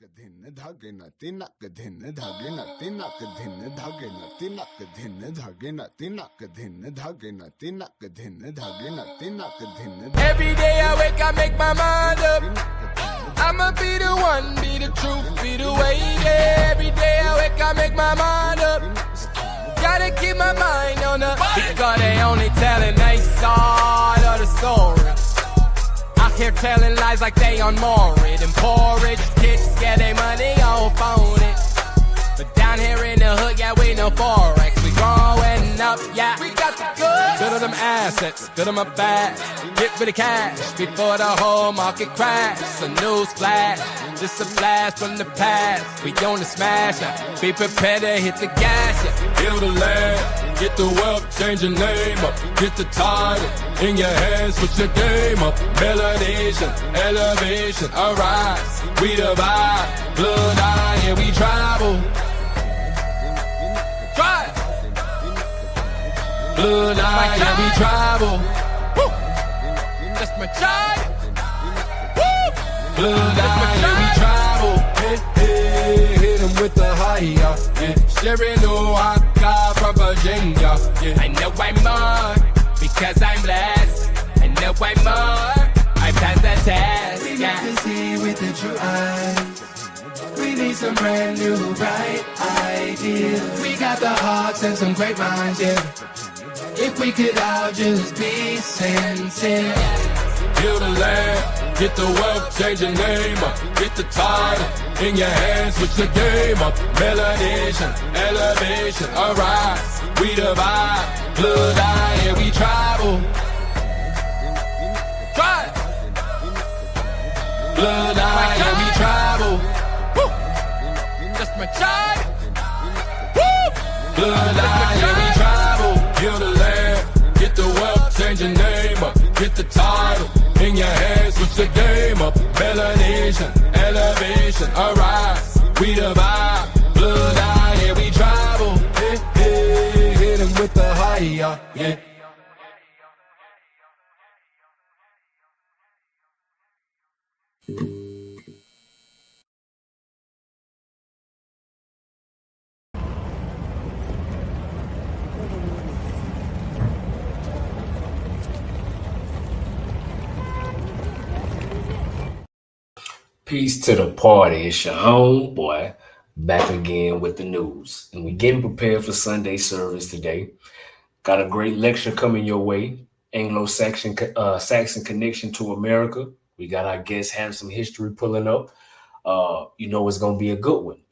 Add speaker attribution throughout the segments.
Speaker 1: Thin Hagin, Tina Kadin, Hagin, Tina Kadin, Hagin, Tina Kadin, Hagin, Tina Kadin, Hagin, Tina Kadin, Hagin, Tina Kadin.
Speaker 2: Every day I wake, I make my mind up. I'ma be the one, be the truth, be the way. Yeah. Every day I wake, I make my mind up. Gotta keep my mind on the because they only telling their side of the story. Out here telling lies like they on Maury. Them poor rich kids get their money off on it. But down here in the hood, yeah, we know Forex. We growing up, yeah, we got the good. Good of them assets, good of my bag. Get rid of cash before the whole market crash. A news flash, just a blast from the past. We on the smash now, be prepared to hit the gas, yeah.
Speaker 3: Build a land, get the wealth, change your name up. Get the title in your hands, put your game up. Melanation, elevation, arise. We the vibe, blood eye, and we travel.
Speaker 2: Try.
Speaker 3: Blood eye, and we travel.
Speaker 2: Woo. That's my child. Woo.
Speaker 3: Blood eye, and we travel. Hey, hit him with the higher, yeah. Sherry no haka from Virginia, yeah.
Speaker 2: I know I'm more because I'm blessed. I know I'm more. I passed the test.
Speaker 4: We got to see with the true eyes. We need some brand new bright ideas. We got the hearts and some great minds, yeah. If we could all just be sincere.
Speaker 3: Build a land, get the wealth, change your name up. Get the title in your hands, put your game up. Melanation, elevation, arise. We the vibe, blood eye, and we travel.
Speaker 2: Try.
Speaker 3: Blood eye, and we travel.
Speaker 2: Woo. That's my child. Woo.
Speaker 3: Blood eye, and we travel. Build a land, get the wealth, change your name up. Get the title in your hands, put your game up. Melanation, elevation, arise. We the vibe, blood eye, and we travel. Hey, hey, hit him with the higher, yeah.
Speaker 5: Peace to the party. It's your homeboy back again with the news. And we're getting prepared for Sunday service today. Got a great lecture coming your way. Anglo-Saxon Saxon connection to America. We got our guests have some history pulling up. You know it's going to be a good one.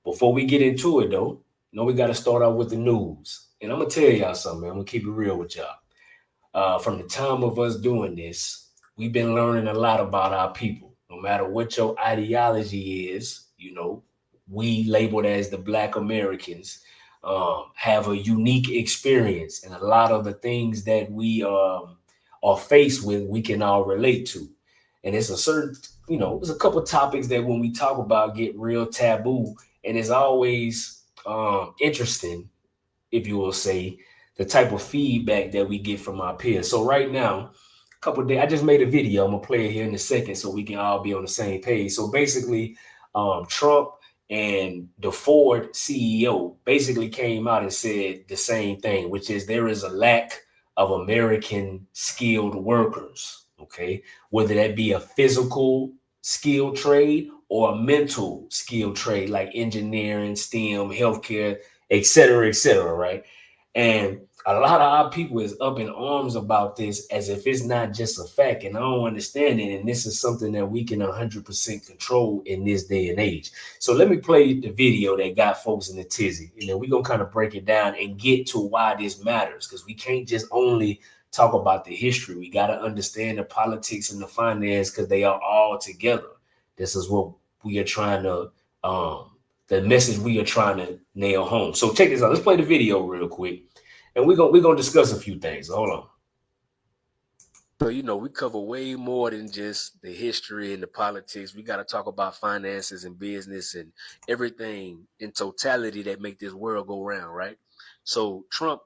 Speaker 5: Before we get into it, though, we got to start out with the news. And I'm going to tell y'all something, man. I'm going to keep it real with y'all. From the time of us doing this, we've been learning a lot about our people. No matter what your ideology is, we labeled as the Black Americans have a unique experience, and a lot of the things that we are faced with, we can all relate to. And it's a certain, there's a couple of topics that when we talk about get real taboo, and it's always interesting, if you will say, the type of feedback that we get from our peers. So right now, couple of days, I just made a video. I'm gonna play it here in a second so we can all be on the same page. So basically, Trump and the Ford CEO basically came out and said the same thing, which is there is a lack of American skilled workers, okay? Whether that be a physical skilled trade or a mental skilled trade like engineering, STEM, healthcare, et cetera, right? And a lot of our people is up in arms about this as if it's not just a fact, and I don't understand it. And this is something that we can 100% control in this day and age. So let me play the video that got folks in the tizzy, and then we're going to kind of break it down and get to why this matters, because we can't just only talk about the history. We got to understand the politics and the finance, because they are all together. This is what we are trying to, the message we are trying to nail home. So check this out. Let's play the video real quick. And we're gonna discuss a few things. Hold on. So, we cover way more than just the history and the politics. We got to talk about finances and business and everything in totality that make this world go round, right? So Trump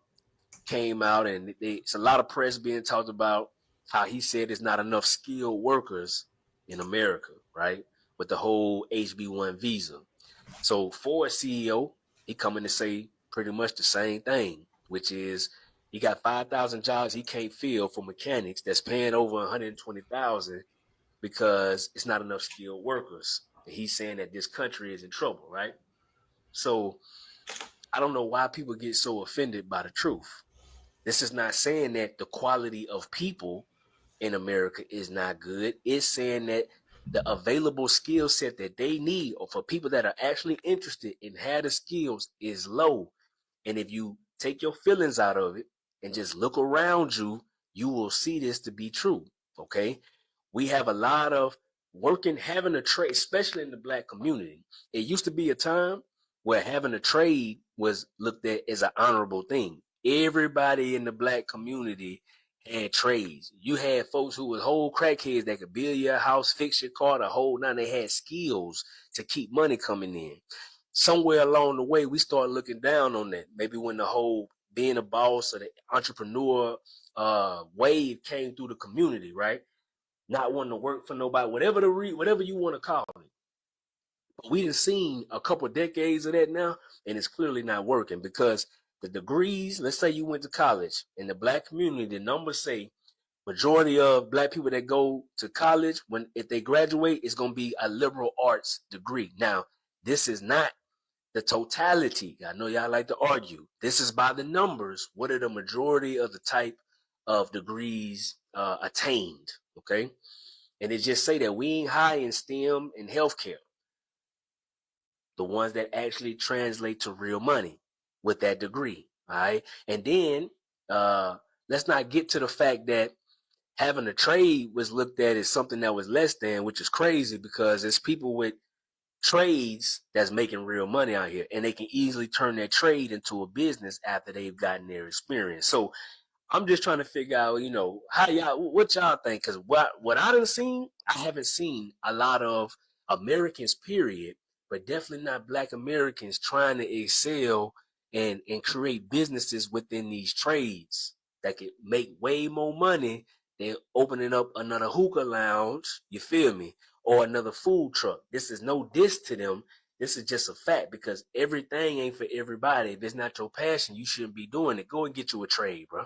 Speaker 5: came out, and it's a lot of press being talked about how he said there's not enough skilled workers in America, right? with the whole HB1 visa. So Ford CEO, he coming to say pretty much the same thing, which is he got 5,000 jobs he can't fill for mechanics that's paying over 120,000 because it's not enough skilled workers. And he's saying that this country is in trouble, right? So I don't know why people get so offended by the truth. This is not saying that the quality of people in America is not good. It's saying that the available skill set that they need, or for people that are actually interested in have the skills, is low. And if you take your feelings out of it and just look around you, you will see this to be true. Okay. We have a lot of having a trade, especially in the Black community. It used to be a time where having a trade was looked at as an honorable thing. Everybody in the Black community had trades. You had folks who was whole crackheads that could build your house, fix your car, the whole nine. They had skills to keep money coming in. Somewhere along the way, we started looking down on that. Maybe when the whole being a boss or the entrepreneur wave came through the community, right? Not wanting to work for nobody, whatever you want to call it. But we done seen a couple of decades of that now, and it's clearly not working because the degrees, let's say you went to college, in the Black community, the numbers say majority of Black people that go to college, if they graduate, it's going to be a liberal arts degree. Now, this is not the totality. I know y'all like to argue. This is by the numbers. What are the majority of the type of degrees attained? Okay. And it just say that we ain't high in STEM and healthcare. The ones that actually translate to real money with that degree. All right. And then let's not get to the fact that having a trade was looked at as something that was less than, which is crazy because it's people with trades that's making real money out here, and they can easily turn their trade into a business after they've gotten their experience. So I'm just trying to figure out, what y'all think? Because what I done seen, I haven't seen a lot of Americans, period, but definitely not Black Americans trying to excel and create businesses within these trades that could make way more money than opening up another hookah lounge, you feel me, or another food truck. This is no diss to them. This is just a fact because everything ain't for everybody. If it's not your passion, you shouldn't be doing it. Go and get you a trade, bro.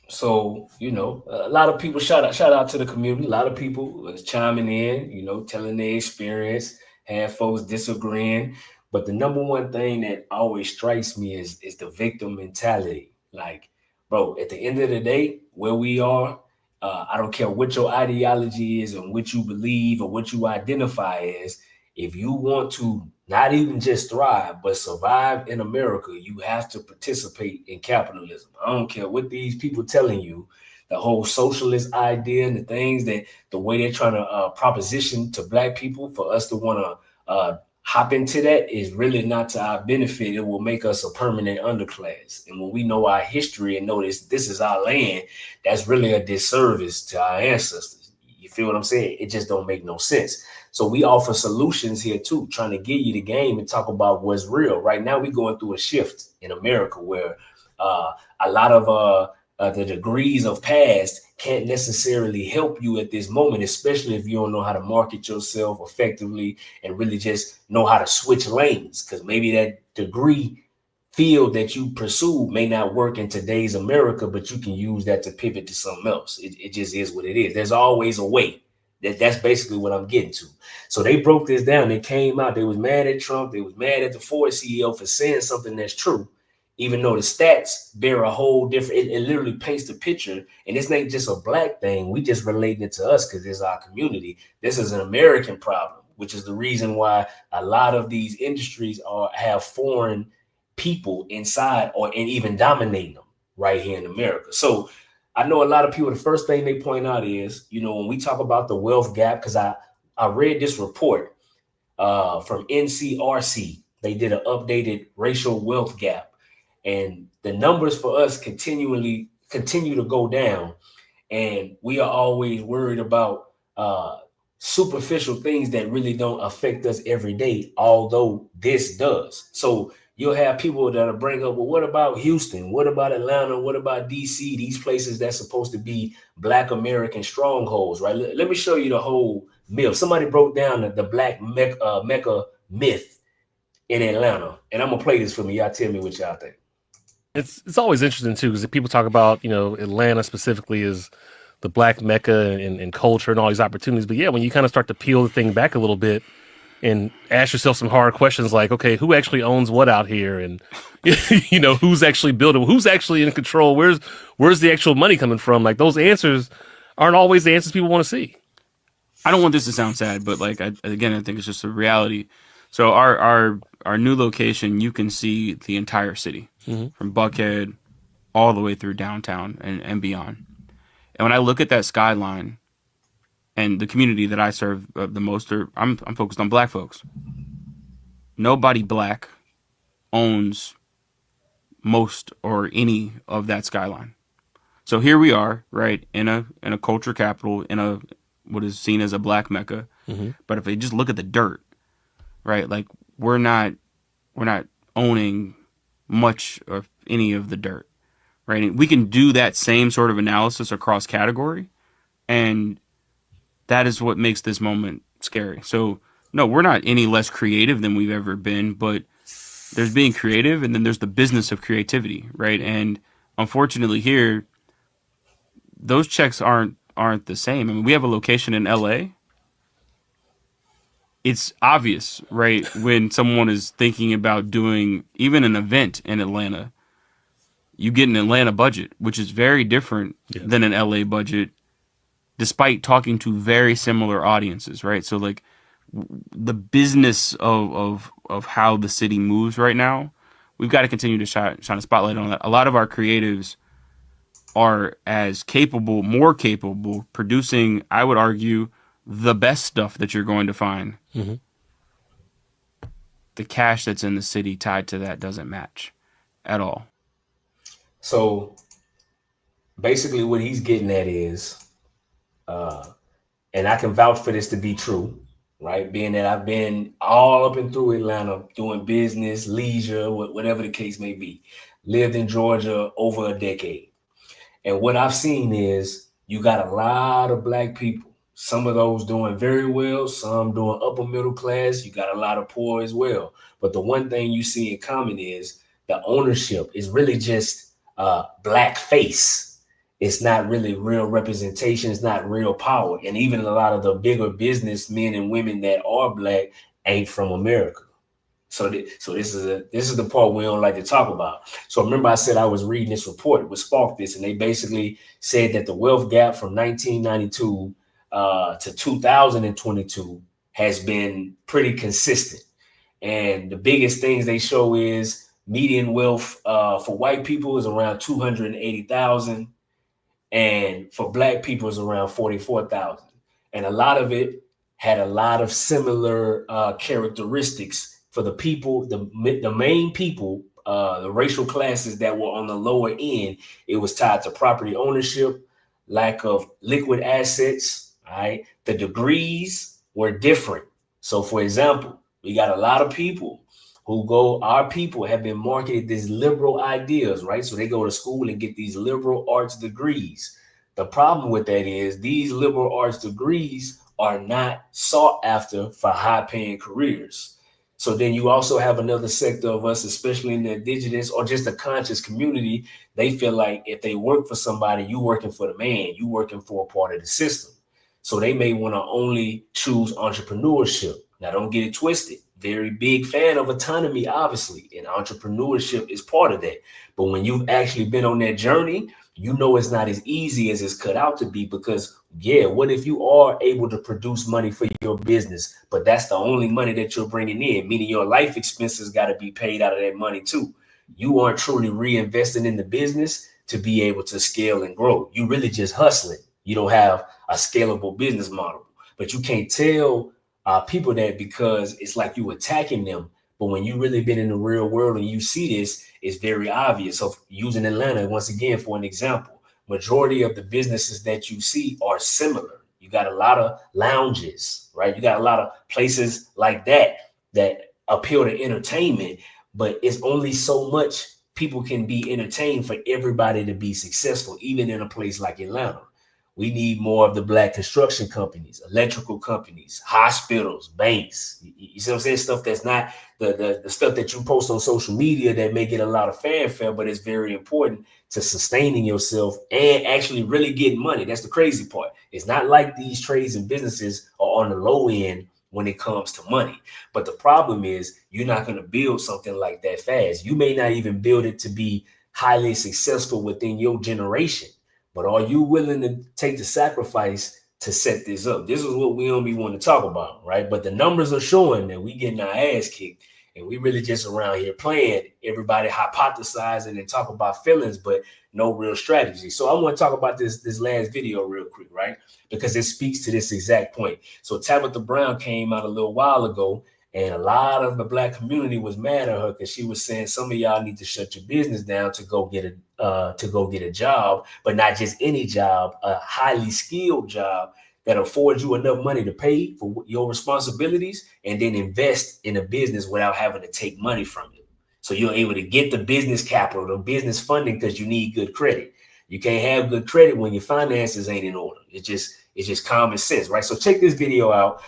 Speaker 5: So, a lot of people shout out to the community. A lot of people was chiming in, telling their experience, had folks disagreeing. But the number one thing that always strikes me is the victim mentality. Like, bro, at the end of the day, where we are, I don't care what your ideology is and what you believe or what you identify as. If you want to not even just thrive, but survive in America, you have to participate in capitalism. I don't care what these people telling you, the whole socialist idea and the way they're trying to proposition to Black people for us to want to hop into that is really not to our benefit. It will make us a permanent underclass. And when we know our history and know this is our land, that's really a disservice to our ancestors. You feel what I'm saying? It just don't make no sense. So we offer solutions here too, trying to give you the game and talk about what's real. Right now, we're going through a shift in America where a lot of the degrees of past can't necessarily help you at this moment, especially if you don't know how to market yourself effectively and really just know how to switch lanes, because maybe that degree field that you pursue may not work in today's America, but you can use that to pivot to something else. It just is what it is. There's always a way. That's basically what I'm getting to. So they broke this down. They came out. They was mad at Trump. They was mad at the Ford CEO for saying something that's true, even though the stats bear a whole different. It literally paints the picture. And it's not just a Black thing. We just relating it to us because it's our community. This is an American problem, which is the reason why a lot of these industries have foreign people inside and even dominating them right here in America. So I know a lot of people, the first thing they point out is, when we talk about the wealth gap, because I read this report from NCRC. They did an updated racial wealth gap, and the numbers for us continue to go down. And we are always worried about superficial things that really don't affect us every day, although this does. So, you'll have people that'll bring up, well, what about Houston? What about Atlanta? What about DC? These places that's supposed to be Black American strongholds, right? Let me show you the whole myth. Somebody broke down the Black Mecca myth in Atlanta, and I'm gonna play this for me. Y'all tell me what y'all think.
Speaker 6: It's always interesting too, because people talk about, Atlanta specifically as the Black Mecca and culture and all these opportunities. But yeah, when you kind of start to peel the thing back a little bit and ask yourself some hard questions like, okay, who actually owns what out here? And, who's actually building, who's actually in control? Where's the actual money coming from? Like, those answers aren't always the answers people want to see.
Speaker 7: I don't want this to sound sad, but I think it's just a reality. So our new location, you can see the entire city from Buckhead all the way through downtown and beyond. And when I look at that skyline and the community that I serve the most, I'm focused on Black folks. Nobody Black owns most or any of that skyline. So here we are, right, in a culture capital, in a what is seen as a Black Mecca. But if they just look at the dirt, right, like we're not owning much of any of the dirt, right? And we can do that same sort of analysis across category, and that is what makes this moment scary. So no, we're not any less creative than we've ever been, but there's being creative, and then there's the business of creativity, right? And unfortunately here, those checks aren't the same. I mean, we have a location in LA. It's obvious, right, when someone is thinking about doing even an event in Atlanta, you get an Atlanta budget, which is very different than an LA budget, despite talking to very similar audiences, right? So like the business of how the city moves right now, we've got to continue to shine a spotlight on that. A lot of our creatives are more capable, producing, I would argue, the best stuff that you're going to find. The cash that's in the city tied to that doesn't match at all.
Speaker 5: So basically what he's getting at is, and I can vouch for this to be true, right? Being that I've been all up and through Atlanta doing business, leisure, whatever the case may be. Lived in Georgia over a decade. And what I've seen is you got a lot of Black people. Some of those doing very well, some doing upper middle class. You got a lot of poor as well. But the one thing you see in common is the ownership is really just Black face. It's not really real representation. It's not real power. And even a lot of the bigger businessmen and women that are Black ain't from America. So this is the part we don't like to talk about. So remember I said I was reading this report with Spark this, and they basically said that the wealth gap from 1992 to 2022 has been pretty consistent. And the biggest things they show is median wealth for white people is around 280,000. And for Black people is around 44,000. And a lot of it had a lot of similar characteristics for the people, the main people, the racial classes that were on the lower end. It was tied to property ownership, lack of liquid assets, right? The degrees were different. So for example, we got a lot of people our people have been marketed these liberal ideas, right? So they go to school and get these liberal arts degrees. The problem with that is these liberal arts degrees are not sought after for high paying careers. So then you also have another sector of us, especially in the Indigenous or just the conscious community. They feel like if they work for somebody, you working for the man, you working for a part of the system. So they may want to only choose entrepreneurship. Now, don't get it twisted. Very big fan of autonomy, obviously, and entrepreneurship is part of that. But when you've actually been on that journey, you know it's not as easy as it's cut out to be, because what if you are able to produce money for your business, but that's the only money that you're bringing in, meaning your life expenses got to be paid out of that money too. You aren't truly reinvesting in the business to be able to scale and grow. You really just hustling. You don't have a scalable business model, but you can't tell people that because it's like you attacking them. But when you really been in the real world and you see this, it's very obvious. So using Atlanta once again for an example, majority of the businesses that you see are similar. You got a lot of lounges, right? You got a lot of places like that appeal to entertainment, but it's only so much people can be entertained for everybody to be successful, even in a place like Atlanta. We need more of the Black construction companies, electrical companies, hospitals, banks. You see what I'm saying? Stuff that's not the stuff that you post on social media that may get a lot of fanfare, but it's very important to sustaining yourself and actually really getting money. That's the crazy part. It's not like these trades and businesses are on the low end when it comes to money. But the problem is you're not going to build something like that fast. You may not even build it to be highly successful within your generation. But are you willing to take the sacrifice to set this up? This is what we don't be wanting to talk about, right? But the numbers are showing that we getting our ass kicked, and we really just around here playing, everybody hypothesizing and talk about feelings, but no real strategy. So I want to talk about this last video real quick, right? Because it speaks to this exact point. So Tabitha Brown came out a little while ago, and a lot of the Black community was mad at her because she was saying some of y'all need to shut your business down to go get a job, but not just any job, a highly skilled job that affords you enough money to pay for your responsibilities and then invest in a business without having to take money from you. So you're able to get the business capital, the business funding, because you need good credit. You can't have good credit when your finances ain't in order. It's just common sense, right? So check this video out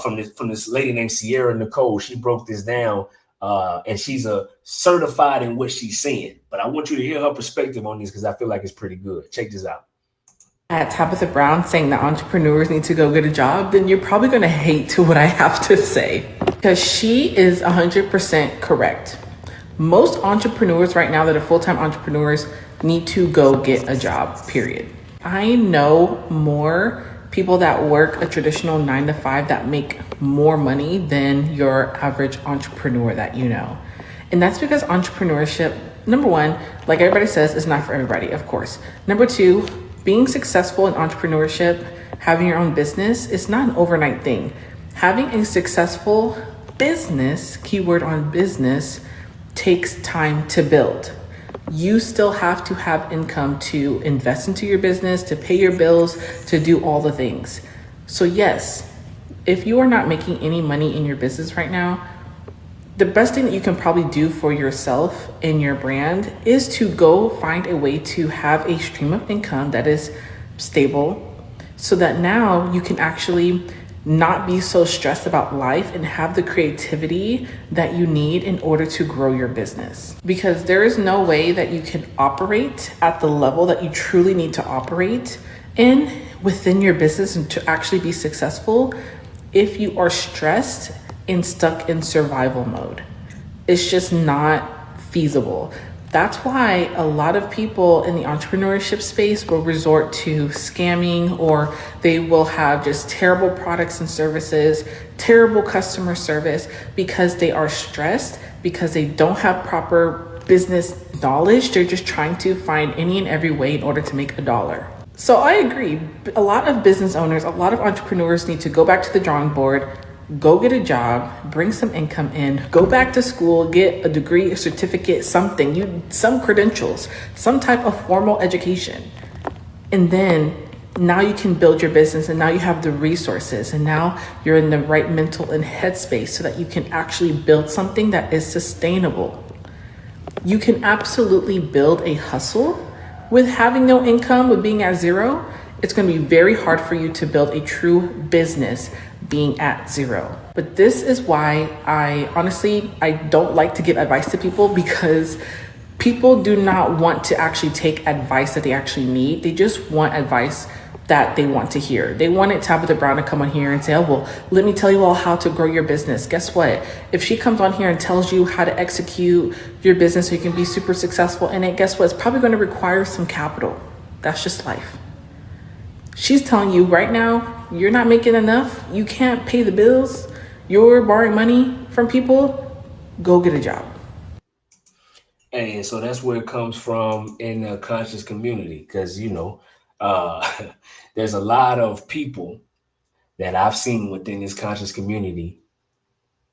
Speaker 5: from this lady named Sierra Nicole. She broke this down, and she's a certified in what she's saying. But I want you to hear her perspective on this because I feel like it's pretty good. Check this out.
Speaker 8: At Tabitha Brown saying that entrepreneurs need to go get a job, then you're probably going to hate to what I have to say, because she is 100% correct. Most entrepreneurs right now that are full-time entrepreneurs need to go get a job, period. I know more people that work a traditional 9-to-5 that make more money than your average entrepreneur that you know. And that's because entrepreneurship, number one, like everybody says, is not for everybody, of course. Number two, being successful in entrepreneurship, having your own business, is not an overnight thing. Having a successful business, keyword on business, takes time to build. You still have to have income to invest into your business, to pay your bills, to do all the things. So yes, if you are not making any money in your business right now, the best thing that you can probably do for yourself and your brand is to go find a way to have a stream of income that is stable, so that now you can actually not be so stressed about life and have the creativity that you need in order to grow your business. Because there is no way that you can operate at the level that you truly need to operate in within your business and to actually be successful if you are stressed and stuck in survival mode. It's just not feasible. That's why a lot of people in the entrepreneurship space will resort to scamming, or they will have just terrible products and services, terrible customer service, because they are stressed, because they don't have proper business knowledge. They're just trying to find any and every way in order to make a dollar. So I agree. A lot of business owners, a lot of entrepreneurs need to go back to the drawing board, go get a job, bring some income in, go back to school, get a degree, a certificate, something, some credentials, some type of formal education. And then now you can build your business, and now you have the resources, and now you're in the right mental and headspace so that you can actually build something that is sustainable. You can absolutely build a hustle with having no income, with being at zero. It's going to be very hard for you to build a true business being at zero. But this is why I don't like to give advice to people, because people do not want to actually take advice that they actually need. They just want advice that they want to hear. They wanted Tabitha Brown to come on here and say, oh, well, let me tell you all how to grow your business. Guess what? If she comes on here and tells you how to execute your business so you can be super successful in it, guess what? It's probably going to require some capital. That's just life. She's telling you right now, you're not making enough. You can't pay the bills. You're borrowing money from people. Go get a job.
Speaker 5: And so that's where it comes from in the conscious community. Because, there's a lot of people that I've seen within this conscious community,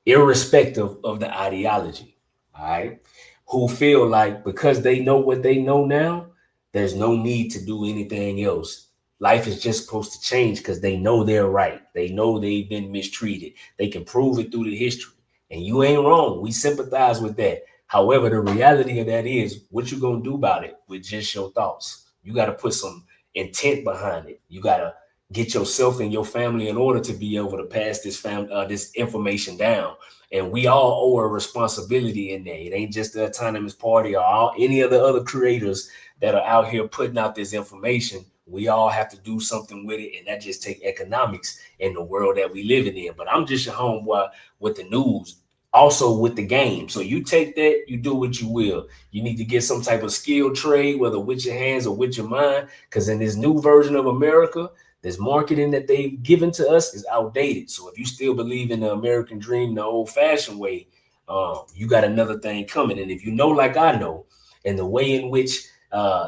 Speaker 5: irrespective of the ideology, all right, who feel like because they know what they know now, there's no need to do anything else. Life is just supposed to change because they know they're right. They know they've been mistreated. They can prove it through the history. And you ain't wrong. We sympathize with that. However, the reality of that is what you going to do about it with just your thoughts. You got to put some intent behind it. You got to get yourself and your family in order to be able to pass this information down. And we all owe a responsibility in there. It ain't just the Autonomous Party or any of the other creators that are out here putting out this information. We all have to do something with it, and that just take economics in the world that we living in. But I'm just your homeboy with the news, also with the game. So you take that, you do what you will. You need to get some type of skill trade, whether with your hands or with your mind, because in this new version of America, this marketing that they've given to us is outdated. So if you still believe in the American dream the old-fashioned way, you got another thing coming. And if you know, like I know, and the way in which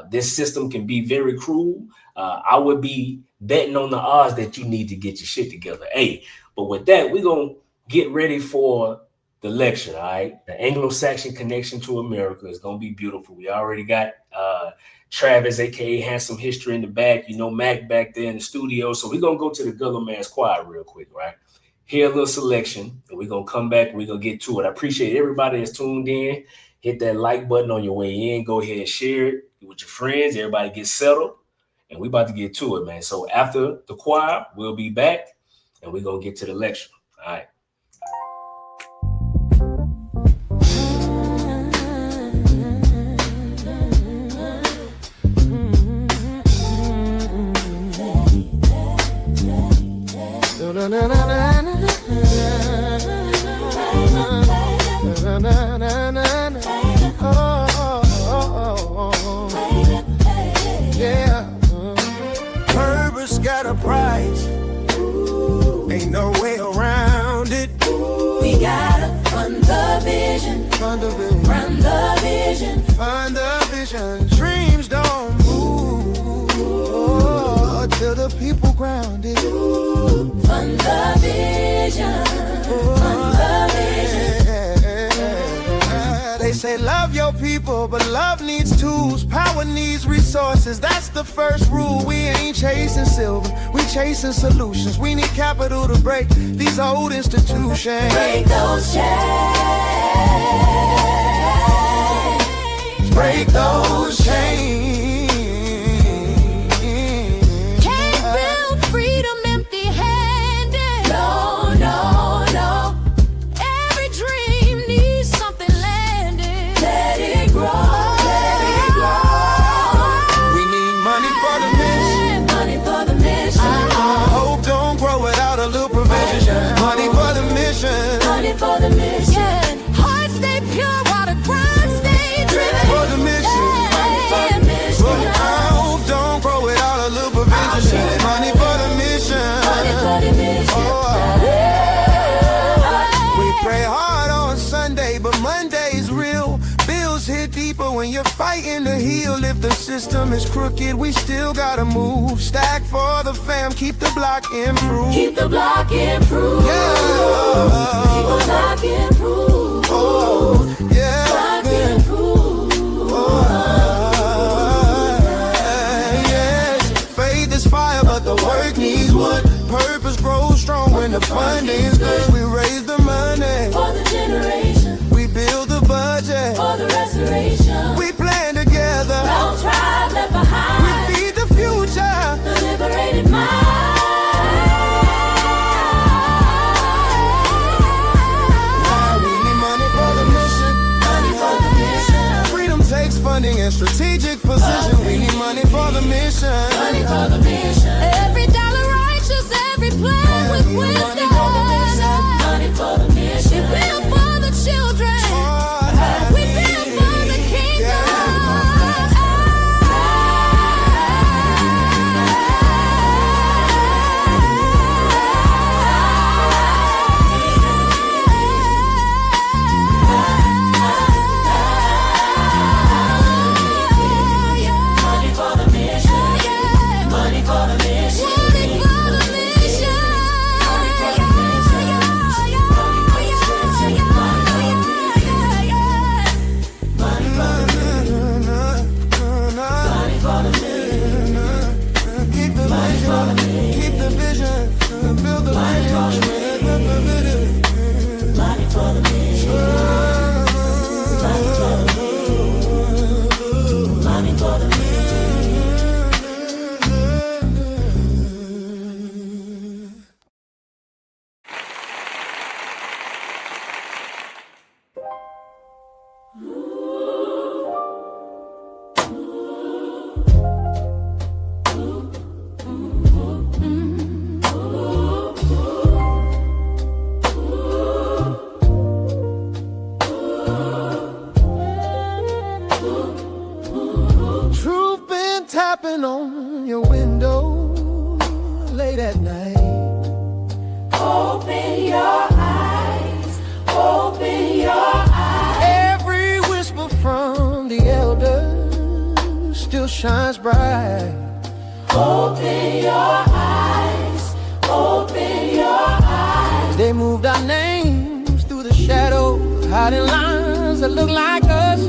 Speaker 5: this system can be very cruel, I would be betting on the odds that you need to get your shit together. Hey, but with that, we're going to get ready for the lecture, all right? The Anglo-Saxon connection to America is going to be beautiful. We already got Travis, a.k.a. Handsome History in the back. You know, Mac back there in the studio. So we're going to go to the Gullah Man's Choir real quick, right? Hear a little selection, and we're going to come back and we're going to get to it. I appreciate everybody that's tuned in. Hit that like button on your way in. Go ahead and share it with your friends. Everybody get settled, and we about to get to it, man. So after the choir, we'll be back, and we're going to get to the lecture. All right.
Speaker 9: Yeah, purpose got a price. Ain't no way around it.
Speaker 10: We gotta fund the vision.
Speaker 9: Fund the vision.
Speaker 10: Run the vision.
Speaker 9: Fund the vision. Dreams don't move till the people grounded.
Speaker 10: Fund the vision. Fund the vision.
Speaker 9: They say love your people, but love needs tools. Power needs resources. That's the first rule. We ain't chasing silver, we chasing solutions. We need capital to break these old institutions.
Speaker 10: Break those chains.
Speaker 9: Break those chains.
Speaker 10: For the mission, hearts stay pure while the grind stay driven.
Speaker 9: For the mission,
Speaker 10: money for the mission.
Speaker 9: Oh, don't grow it out a little provision. Money for the mission.
Speaker 10: Money for the mission.
Speaker 9: We pray hard on Sunday, but Monday's real. Bills hit deeper when you're fighting to heal. If the system is crooked, we still gotta move. Stack for the fam, keep the block improved.
Speaker 10: Keep the block improved.
Speaker 9: Yeah.
Speaker 10: Keep the block improved.
Speaker 9: Oh, yeah.
Speaker 10: Block improved.
Speaker 9: Yes. Faith is fire, but the work needs wood. Purpose grows strong when the funding's good. We raise the money
Speaker 10: for the generation.
Speaker 9: We build the budget
Speaker 10: for the restoration.
Speaker 9: We plan together.
Speaker 10: No tribe left behind.
Speaker 9: We feed the future.
Speaker 10: The liberated mind.
Speaker 9: Funding and strategic position. We need money for the mission.
Speaker 10: Money for the mission. Every dollar righteous, every plan with wisdom. Money for the mission. We build for the children. We build for the kingdom.
Speaker 9: down your window late at night.
Speaker 10: Open your eyes, open your eyes.
Speaker 9: Every whisper from the elders still shines bright.
Speaker 10: Open your eyes, open your eyes.
Speaker 9: They moved our names through the shadow, hiding lines that look like us.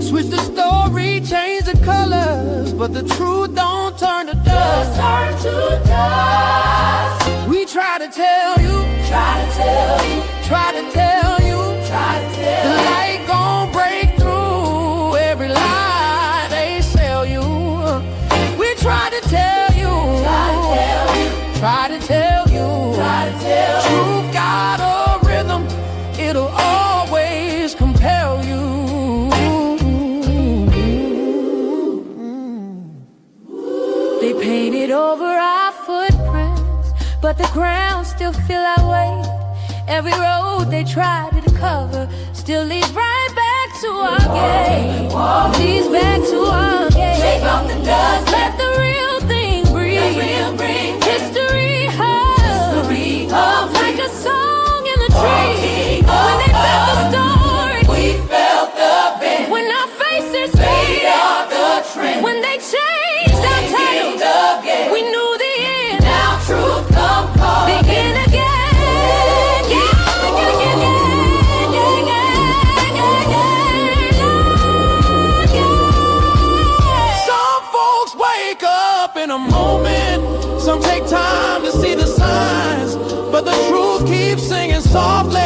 Speaker 9: Switch the story, change the colors, but the truth don't turn to dust.
Speaker 10: Turn to dust.
Speaker 9: We try to tell you,
Speaker 10: Try to tell you,
Speaker 9: try to tell you,
Speaker 10: try to
Speaker 9: the
Speaker 10: tell you.
Speaker 9: light gon' break through every lie they sell you. We try to tell you,
Speaker 10: Try to tell you,
Speaker 9: try to tell you,
Speaker 10: try to tell you.
Speaker 9: truth got a rhythm, it'll always compel you.
Speaker 10: They painted over our footprints, but the ground still feel our way. Every road they tried to cover still leads right back to our gate. Leads back to our gate. Shake off the dust, let the real thing breathe. History hums like a song in the tree. When they felt the story, we felt the bend. When our faces fade out the trend. When they changed our title, we knew the end. Now truth come call. Begin again.
Speaker 9: Some folks wake up in a moment, some take time to see the signs, but the truth keeps singing softly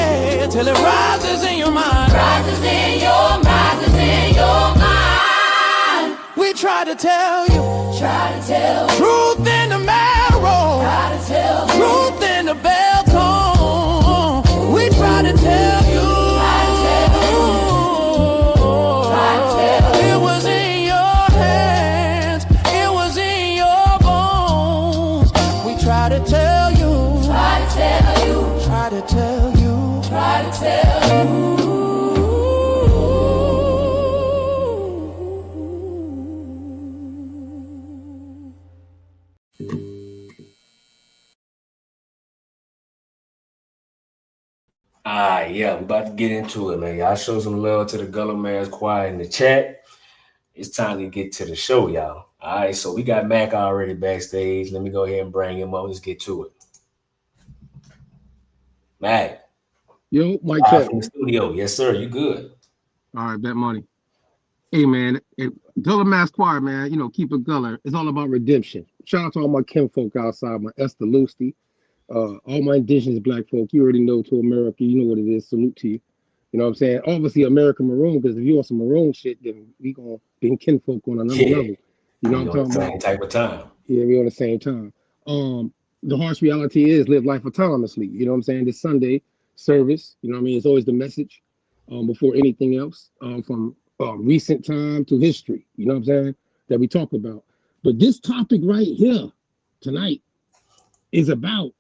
Speaker 9: till it rises in your mind.
Speaker 10: Rises in your mind, rises in your mind.
Speaker 9: We try to tell you,
Speaker 10: Try to tell you,
Speaker 9: truth in the marrow,
Speaker 10: try to tell you,
Speaker 9: truth in the bell tone. We try to tell you, it was in your hands, it was in your bones. We try to tell you,
Speaker 10: try to tell you,
Speaker 9: try to tell you.
Speaker 10: try to tell you.
Speaker 5: Yeah, we about to get into it, man. Y'all show some love to the Gullah Man's Choir in the chat. It's time to get to the show, y'all. All right, so we got Mac already backstage. Let me go ahead and bring him up. Let's get to it. Mac.
Speaker 11: Yo, Mike
Speaker 5: Live
Speaker 11: check.
Speaker 5: from the studio. Yes, sir. You good?
Speaker 11: All right, bet money. Hey, man, Gullah Mass Choir, man, keep it Gullah. It's all about redemption. Shout out to all my kinfolk outside, my Esther Lusty, all my Indigenous Black folk. You already know, to America, you know what it is. Salute to you. You know what I'm saying? Obviously, American Maroon, because if you want some Maroon shit, then we gonna be kinfolk on another level. You know what I'm talking about?
Speaker 5: Same type of time.
Speaker 11: Yeah, we on the same time. The harsh reality is live life autonomously. You know what I'm saying? This Sunday service, you know what I mean? It's always the message before anything else, from recent time to history, you know what I'm saying, that we talk about. But this topic right here tonight is about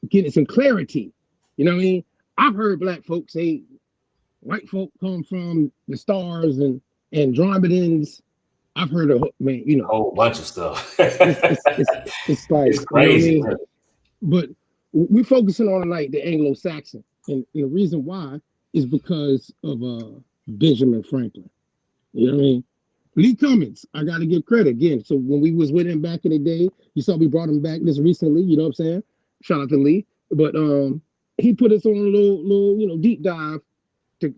Speaker 11: getting some clarity. You know what I mean? I've heard Black folks say white folk come from the stars and Andromedans. I've heard a
Speaker 5: whole bunch of stuff.
Speaker 11: it's like,
Speaker 5: it's crazy.
Speaker 11: You know what I mean? But we're focusing on tonight the Anglo-Saxon, and the reason why is because of Benjamin Franklin. You know what I mean? Lee Cummings, I got to give credit again. So when we was with him back in the day, you saw we brought him back this recently. You know what I'm saying? Shout out to Lee. But he put us on a little deep dive to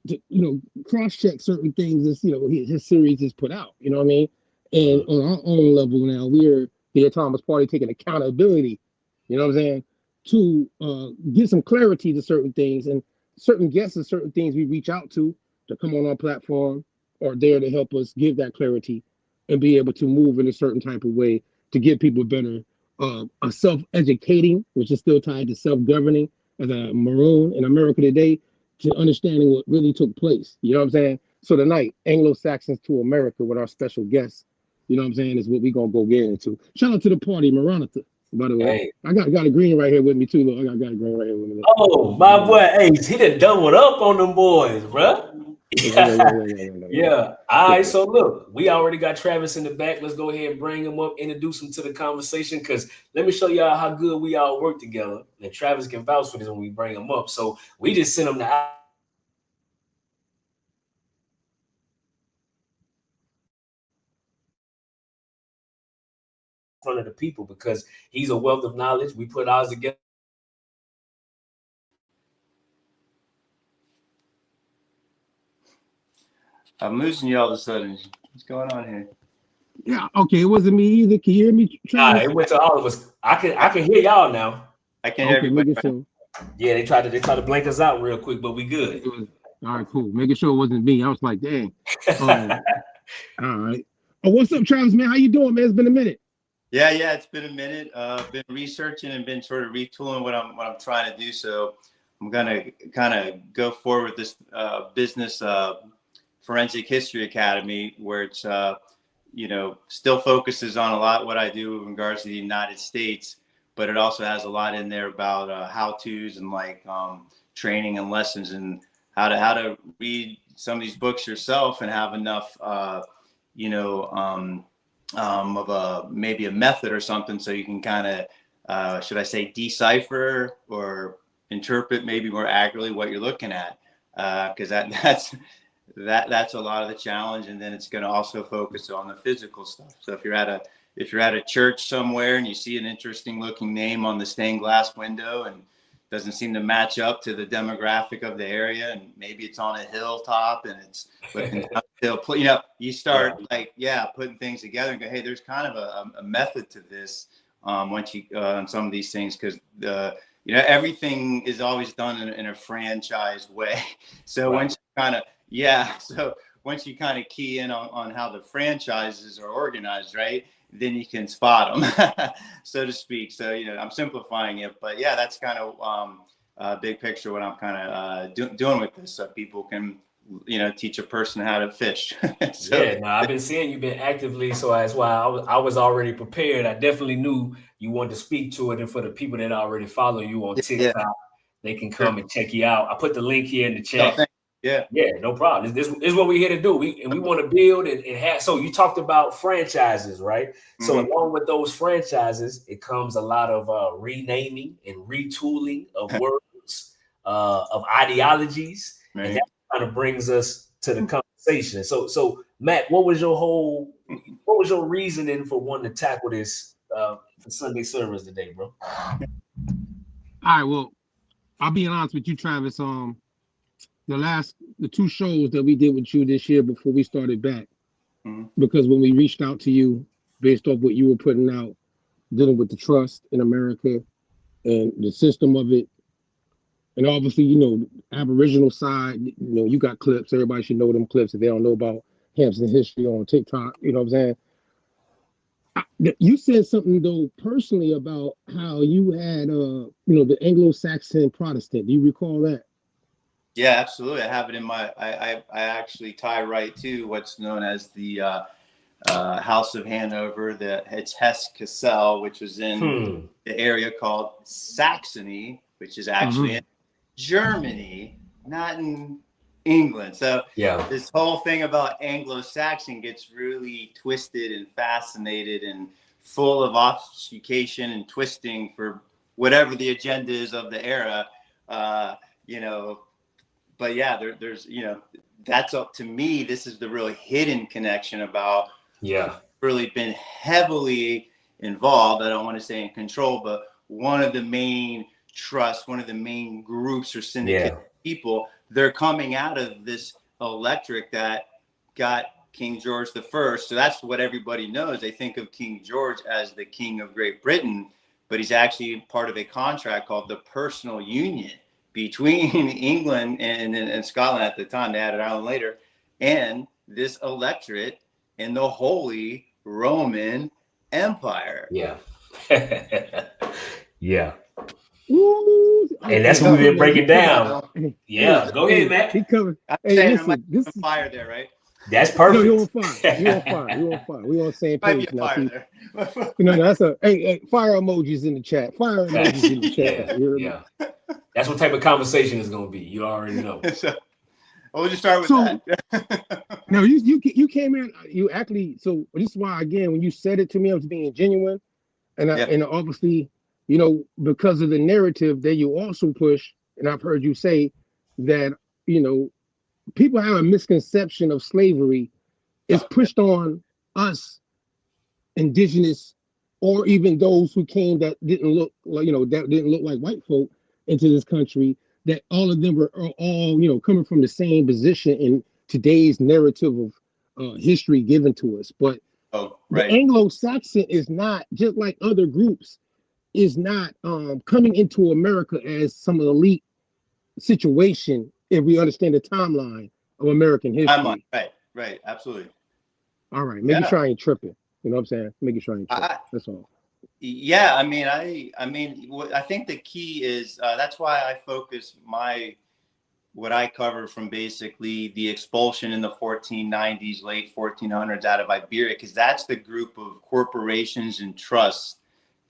Speaker 11: cross-check certain things as his series is put out. You know what I mean? And on our own level now, we're the Autonomous Party taking accountability. You know what I'm saying? To give some clarity to certain things, and certain guests and certain things we reach out to come on our platform are there to help us give that clarity and be able to move in a certain type of way to give people better a self-educating, which is still tied to self-governing as a Maroon in America today, to understanding what really took place. You know what I'm saying? So tonight, Anglo-Saxons to America with our special guests, you know what I'm saying, is what we're going to go get into. Shout out to the party, Maranatha, by the way.
Speaker 5: Hey.
Speaker 11: I got a green right here with me, too. I got a green right here with me.
Speaker 5: Oh, my boy, hey, he done doubled up on them boys, bro. Yeah. All right. So look, we already got Travis in the back. Let's go ahead and bring him up, introduce him to the conversation. Because let me show y'all how good we all work together. And Travis can vouch for this when we bring him up. So we just sent him to front of the people because he's a wealth of knowledge. We put ours together.
Speaker 12: I'm losing you all of a sudden. What's going on here?
Speaker 11: Yeah, okay, it wasn't me either. Can you hear me, Travis?
Speaker 5: It went to all of us. I can hear y'all now.
Speaker 12: I can hear everybody.
Speaker 11: Sure.
Speaker 5: Yeah, they tried to blink us out real quick, but we good.
Speaker 11: All right, cool. Making sure it wasn't me. I was like, dang. All right. Oh, what's up, Travis, man? How you doing, man? It's been a minute.
Speaker 12: Yeah, it's been a minute. Been researching and been sort of retooling what I'm trying to do. So I'm gonna kind of go forward with this business forensic history academy, where it's still focuses on a lot what I do in regards to the United States, but it also has a lot in there about how-tos and like training and lessons and how to read some of these books yourself and have enough of maybe a method or something so you can kind of should I say decipher or interpret maybe more accurately what you're looking at, because that's a lot of the challenge. And then it's going to also focus on the physical stuff. So if you're at a church somewhere and you see an interesting looking name on the stained glass window and doesn't seem to match up to the demographic of the area, and maybe it's on a hilltop and it's looking downhill, you start putting things together and go, hey, there's kind of a method to this once you on some of these things, because everything is always done in a franchise way. So once you kind of key in on how the franchises are organized, right, then you can spot them, so to speak. So, I'm simplifying it, but yeah, that's kind of big picture what I'm kind of doing with this, so people can, teach a person how to fish.
Speaker 5: I've been seeing you've been actively, so that's why I was already prepared. I definitely knew you wanted to speak to it, and for the people that already follow you on TikTok, they can come and check you out. I put the link here in the chat. Yeah, no problem. This is what we're here to do. We want to build and have. So you talked about franchises, right? Mm-hmm. So along with those franchises, it comes a lot of renaming and retooling of words, of ideologies, and that kind of brings us to the conversation. So Matt, what was your reasoning for wanting to tackle this for Sunday service today, bro?
Speaker 11: All right. Well, I'll be honest with you, Travis. The two shows that we did with you this year before we started back, because when we reached out to you based off what you were putting out, dealing with the trust in America and the system of it, and obviously, Aboriginal side, you got clips. Everybody should know them clips if they don't know about Hampton history on TikTok. You know what I'm saying? You said something though personally about how you had, the Anglo-Saxon Protestant. Do you recall that?
Speaker 12: Yeah, absolutely. I have it in my. I actually tie right to what's known as the House of Hanover. It's Hesse-Kassel, which was in the area called Saxony, which is actually in Germany, not in England. So this whole thing about Anglo-Saxon gets really twisted and fascinated and full of obfuscation and twisting for whatever the agenda is of the era. But yeah, there's that's up to me. This is the really hidden connection about really been heavily involved. I don't want to say in control, but one of the main trusts, one of the main groups or syndicate people, they're coming out of this electorate that got King George I. So that's what everybody knows. They think of King George as the King of Great Britain, but he's actually part of a contract called the Personal Union between England and Scotland at the time. They added Ireland later, and this electorate in the Holy Roman Empire.
Speaker 5: Yeah. And that's what we've been breaking down. Yeah, go ahead, Matt.
Speaker 11: He covered.
Speaker 12: Hey, listen, this is fire there, right?
Speaker 5: That's perfect.
Speaker 11: No, you're on fire. You're on fire. We're on the same page now. That's fire emojis in the chat. Fire emojis in the chat.
Speaker 5: Yeah. That's what type of conversation is going to be. You already know.
Speaker 12: we'll just start with that.
Speaker 11: No, you came in. You actually. So this is why, again, when you said it to me, I was being genuine, and obviously, because of the narrative that you also push, and I've heard you say that people have a misconception of slavery is pushed on us, indigenous, or even those who came that didn't look like white folk into this country. That all of them were all coming from the same position in today's narrative of history given to us. But the Anglo-Saxon is not, just like other groups, is not coming into America as some elite situation if we understand the timeline of American history.
Speaker 12: Timeline, right, absolutely.
Speaker 11: All right, making sure I ain't tripping. You know what I'm saying? Making sure I ain't tripping. That's all.
Speaker 12: Yeah, I think the key is that's why I focus what I cover from basically the expulsion in the 1490s, late 1400s out of Iberia, because that's the group of corporations and trusts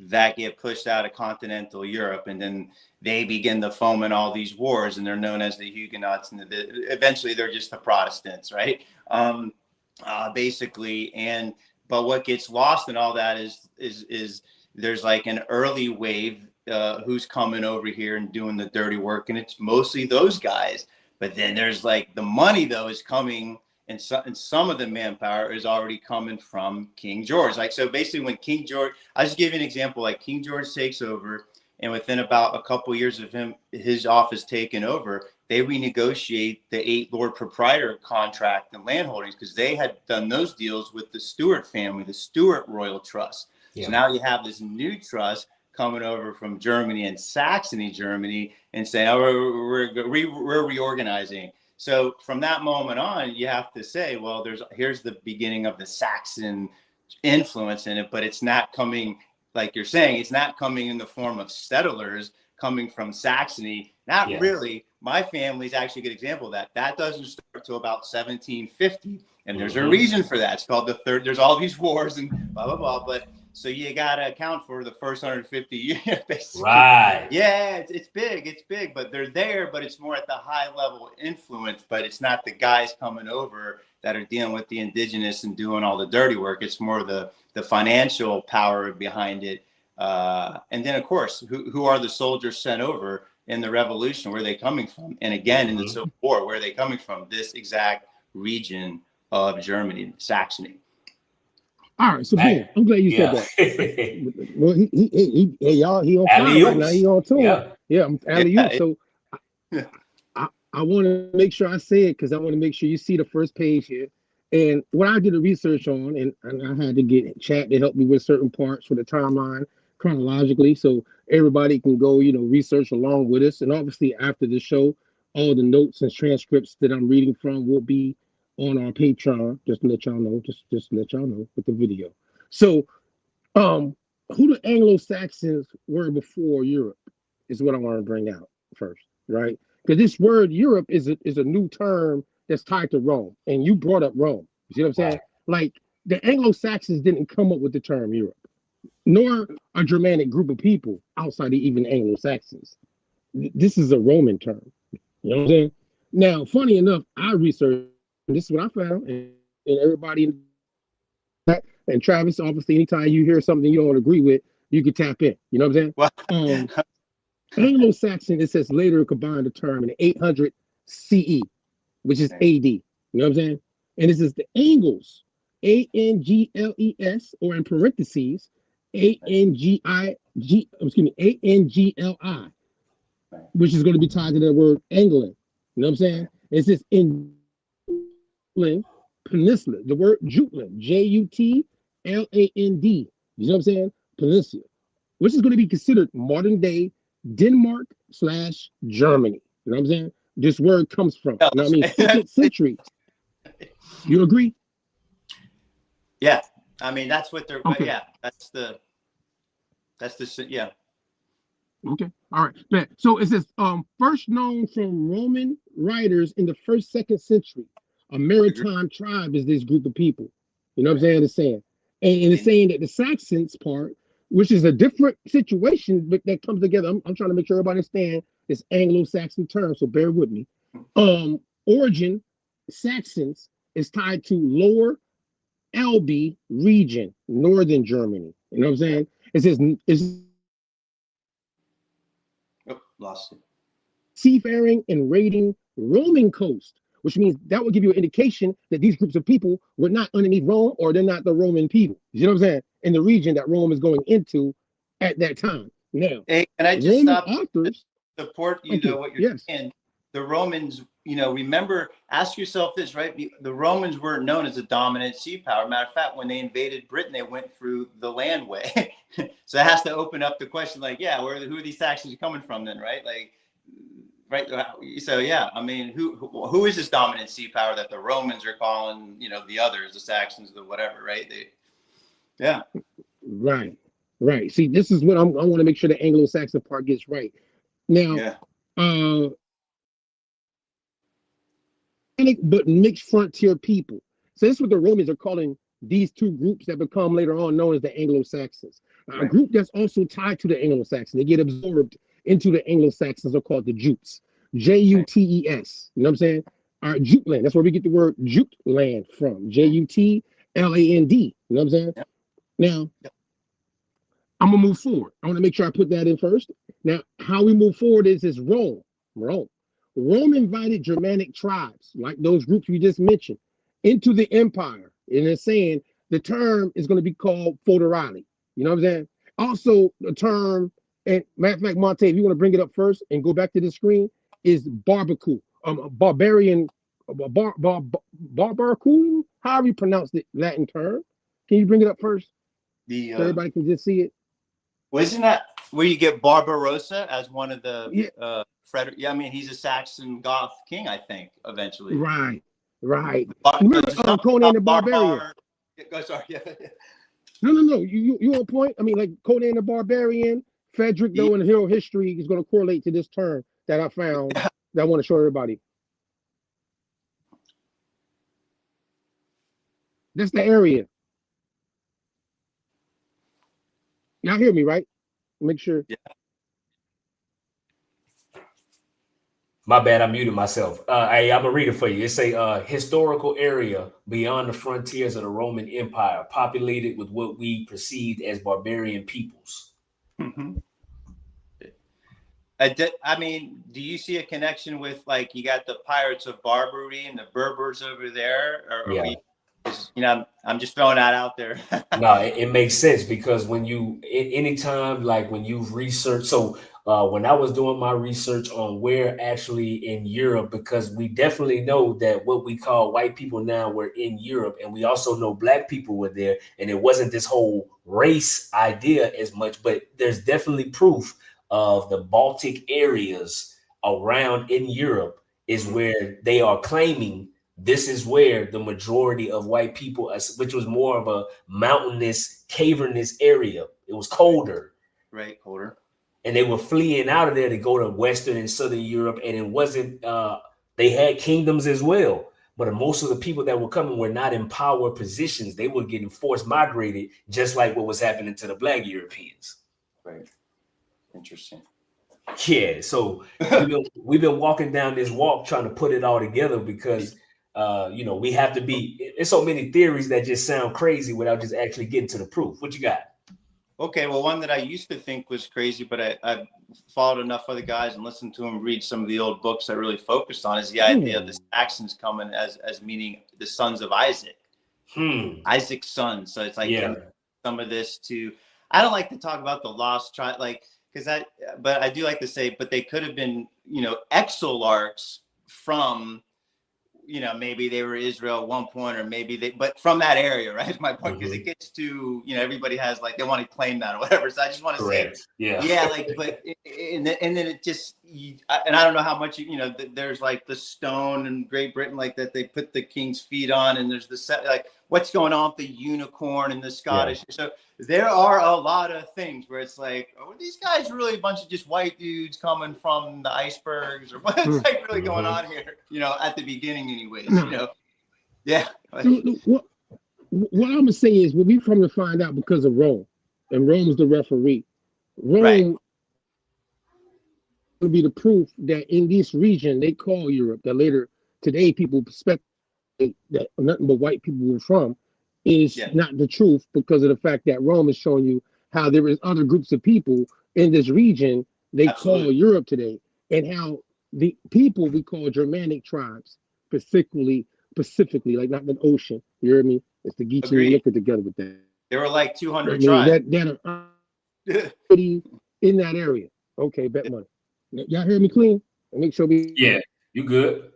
Speaker 12: that get pushed out of continental Europe, and then they begin to foment all these wars, and they're known as the Huguenots, and eventually they're just the Protestants, right? Basically, but what gets lost in all that is there's like an early wave who's coming over here and doing the dirty work, and it's mostly those guys. But then there's like the money though is coming, and some of the manpower is already coming from King George. Like, so basically when King George, I'll just give you an example, like King George takes over, and within about a couple of years of his office taking over, they renegotiate the 8 Lord Proprietor contract and land holdings, because they had done those deals with the Stuart family, the Stuart Royal Trust. Yeah. So now you have this new trust coming over from Germany and Saxony, Germany, and saying, oh, we're reorganizing. So from that moment on, you have to say, well, here's the beginning of the Saxon influence in it, but it's not coming, like you're saying, it's not coming in the form of settlers coming from Saxony. Not really. My family's actually a good example of that. That doesn't start till about 1750. And there's a reason for that. It's called there's all these wars and blah, blah, blah. But so you got to account for the first 150 years, basically. Right. Yeah, it's big, but they're there, but it's more at the high level influence, but it's not the guys coming over that are dealing with the indigenous and doing all the dirty work. It's more the financial power behind it. And then, of course, who are the soldiers sent over in the revolution? Where are they coming from? And again, in the Civil War, where are they coming from? This exact region of Germany, Saxony.
Speaker 11: All right, so boom. I'm glad you said that. Well, he on fire right now. He on tour. Yeah, I'm alley-oop. So I want to make sure I say it, because I want to make sure you see the first page here. And what I did the research on, and I had to get chat to help me with certain parts for the timeline chronologically, so everybody can go, research along with us. And obviously after the show, all the notes and transcripts that I'm reading from will be on our Patreon, just to let y'all know, just to let y'all know with the video. So who the Anglo-Saxons were before Europe is what I want to bring out first, right? Because this word Europe is a new term that's tied to Rome, and you brought up Rome. You see what I'm saying? Like, the Anglo-Saxons didn't come up with the term Europe, nor a Germanic group of people outside of even Anglo-Saxons. This is a Roman term. You know what I'm saying? Now, funny enough, I researched, and this is what I found, and everybody, and Travis, obviously, anytime you hear something you don't agree with, you can tap in. You know what I'm saying? Anglo-Saxon, it says later combined the term in 800 CE, which is AD. You know what I'm saying? And this is the Angles, ANGLES, or in parentheses, ANGLI, which is going to be tied to the word England. You know what I'm saying? It's this in Peninsula, the word Jutland, Jutland. You know what I'm saying? Peninsula, which is going to be considered modern day Denmark/Germany. You know what I'm saying? This word comes from, you know what I mean, 2nd century. You agree?
Speaker 12: Yeah. I mean, that's what they're, okay. Yeah, that's the, yeah.
Speaker 11: Okay. All right. So it says, first known from Roman writers in the 1st, 2nd century, a maritime tribe is this group of people. You know what I'm saying? It's saying, and it's saying that the Saxons part, which is a different situation, but that comes together. I'm trying to make sure everybody understand this Anglo-Saxon term, so bear with me. origin, Saxons, is tied to Lower Elbe region, northern Germany. You know what I'm saying? It says it's
Speaker 12: lost it.
Speaker 11: seafaring and raiding Roman coast, which means that would give you an indication that these groups of people were not underneath Rome, or they're not the Roman people. You know what I'm saying? In the region that Rome is going into at that time. Now,
Speaker 12: hey, can I just
Speaker 11: Roman
Speaker 12: stop
Speaker 11: authors
Speaker 12: support what you're
Speaker 11: yes.
Speaker 12: saying? The Romans, remember, ask yourself this, right? The Romans weren't known as a dominant sea power. Matter of fact, when they invaded Britain, they went through the landway. So it has to open up the question, like, yeah, who are these Saxons coming from then, right? Like, right. So yeah, I mean, who is this dominant sea power that the Romans are calling, the others, the Saxons, the whatever, right? Yeah.
Speaker 11: Right. See, this is what I want to make sure the Anglo-Saxon part gets right. Now, but mixed frontier people. So this is what the Romans are calling these two groups that become later on known as the Anglo-Saxons. A group that's also tied to the Anglo-Saxons. They get absorbed into the Anglo-Saxons are called the Jutes. Juttes. You know what I'm saying? Our Jute land. That's where we get the word Jute land from. Jutland. You know what I'm saying? Now, I'm gonna move forward. I want to make sure I put that in first. Now, how we move forward is Rome. Rome invited Germanic tribes, like those groups we just mentioned, into the empire. And it's saying the term is going to be called foederati. You know what I'm saying? Also, the term, and matter of fact, Monte, if you want to bring it up first and go back to the screen, is barbecue. Barbarian, barbaricum, however you pronounce the Latin term. Can you bring it up first? So everybody can just see it.
Speaker 12: Wasn't that where you get Barbarossa as one of the Frederick? Yeah, I mean, he's a Saxon Goth king, I think, eventually.
Speaker 11: Right. Remember Conan the Barbarian?
Speaker 12: Sorry.
Speaker 11: No. You on point. I mean, like Conan the Barbarian, Frederick, though, in hero history is going to correlate to this term that I found that I want to show everybody. That's the area. Y'all hear me, right? Make sure.
Speaker 12: Yeah.
Speaker 5: My bad, I muted myself. Hey, I'm gonna read it for you. It's a historical area beyond the frontiers of the Roman Empire, populated with what we perceived as barbarian peoples.
Speaker 12: Mm-hmm. I mean, do you see a connection with, like, you got the pirates of Barbary and the Berbers over there? I'm just throwing that out there.
Speaker 5: No, it makes sense, because when anytime, like when you've researched, when I was doing my research on where actually in Europe, because we definitely know that what we call white people now were in Europe, and we also know black people were there, and it wasn't this whole race idea as much, but there's definitely proof of the Baltic areas around in Europe is where they are claiming this is where the majority of white people, which was more of a mountainous, cavernous area. It was colder.
Speaker 12: Right, colder.
Speaker 5: And they were fleeing out of there to go to Western and Southern Europe. And it wasn't, they had kingdoms as well. But most of the people that were coming were not in power positions. They were getting forced migrated, just like what was happening to the Black Europeans.
Speaker 12: Right. Interesting.
Speaker 5: Yeah. So we've been walking down this walk trying to put it all together, because we have to be, there's so many theories that just sound crazy without just actually getting to the proof. What you got?
Speaker 12: Okay, well, one that I used to think was crazy, but I've followed enough other guys and listened to them read some of the old books that really focused on is the idea of the Saxons coming as meaning the sons of Isaac. Isaac's sons. So it's like some of this to, I don't like to talk about the lost tribe, but I do like to say, but they could have been, exilarchs from, maybe they were Israel at one point, or but from that area, right? Is my point, because it gets to, everybody has, like, they want to claim that or whatever. So I just want to say, but and then it just, and I don't know how much, there's like the stone in Great Britain, like that they put the king's feet on, and there's like what's going on with the unicorn and the Scottish. So there are a lot of things where it's like, are these guys really a bunch of just white dudes coming from the icebergs, or what's like really going on here? At the beginning, anyways. Yeah.
Speaker 11: What I'm gonna say is, what we come to find out because of Rome, and Rome's the referee. Rome will be the proof that in this region they call Europe, that later today people speculate that nothing but white people were from is not the truth, because of the fact that Rome is showing you how there is other groups of people in this region they call Europe today, and how the people we call Germanic tribes, specifically, like not the ocean. You hear me? It's the Geechee and Liquor together with that.
Speaker 12: There were like 200 tribes
Speaker 11: that are in that area. Okay, bet money. Y'all hear me clean? Make sure we.
Speaker 5: Yeah, you good.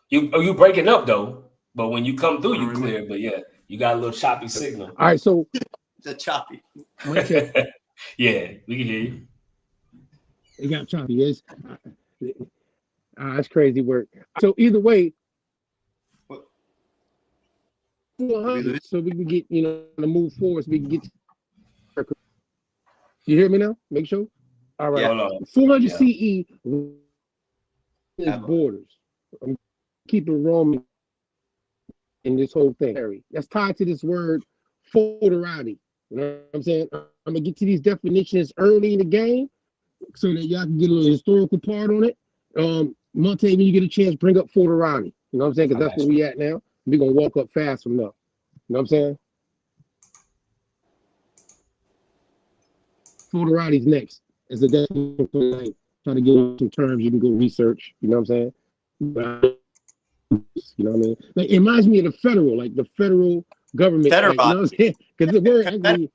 Speaker 5: You breaking up though, but when you come through, you clear. But yeah, you got a little choppy signal.
Speaker 11: All right, so
Speaker 12: the choppy.
Speaker 5: Yeah, we can hear you.
Speaker 11: It got choppy. That's crazy work. So either way, 400, so we can get to move forward. So we can get. You hear me now? Make sure. All right.
Speaker 5: Yeah.
Speaker 11: 400 CE is borders. I'm keeping Rome in this whole thing. That's tied to this word foederati. You know what I'm saying? I'm gonna get to these definitions early in the game so that y'all can get a little historical part on it. Monte, when you get a chance, bring up foederati. You know what I'm saying? Because that's where we at now. We're gonna walk up fast from now. You know what I'm saying? Foederati's next. As a definition for like, trying to get some terms you can go research. You know what I'm saying? You know what I mean? Like, it reminds me of the federal, like the federal government. Like, you know what I'm saying? Because the word actually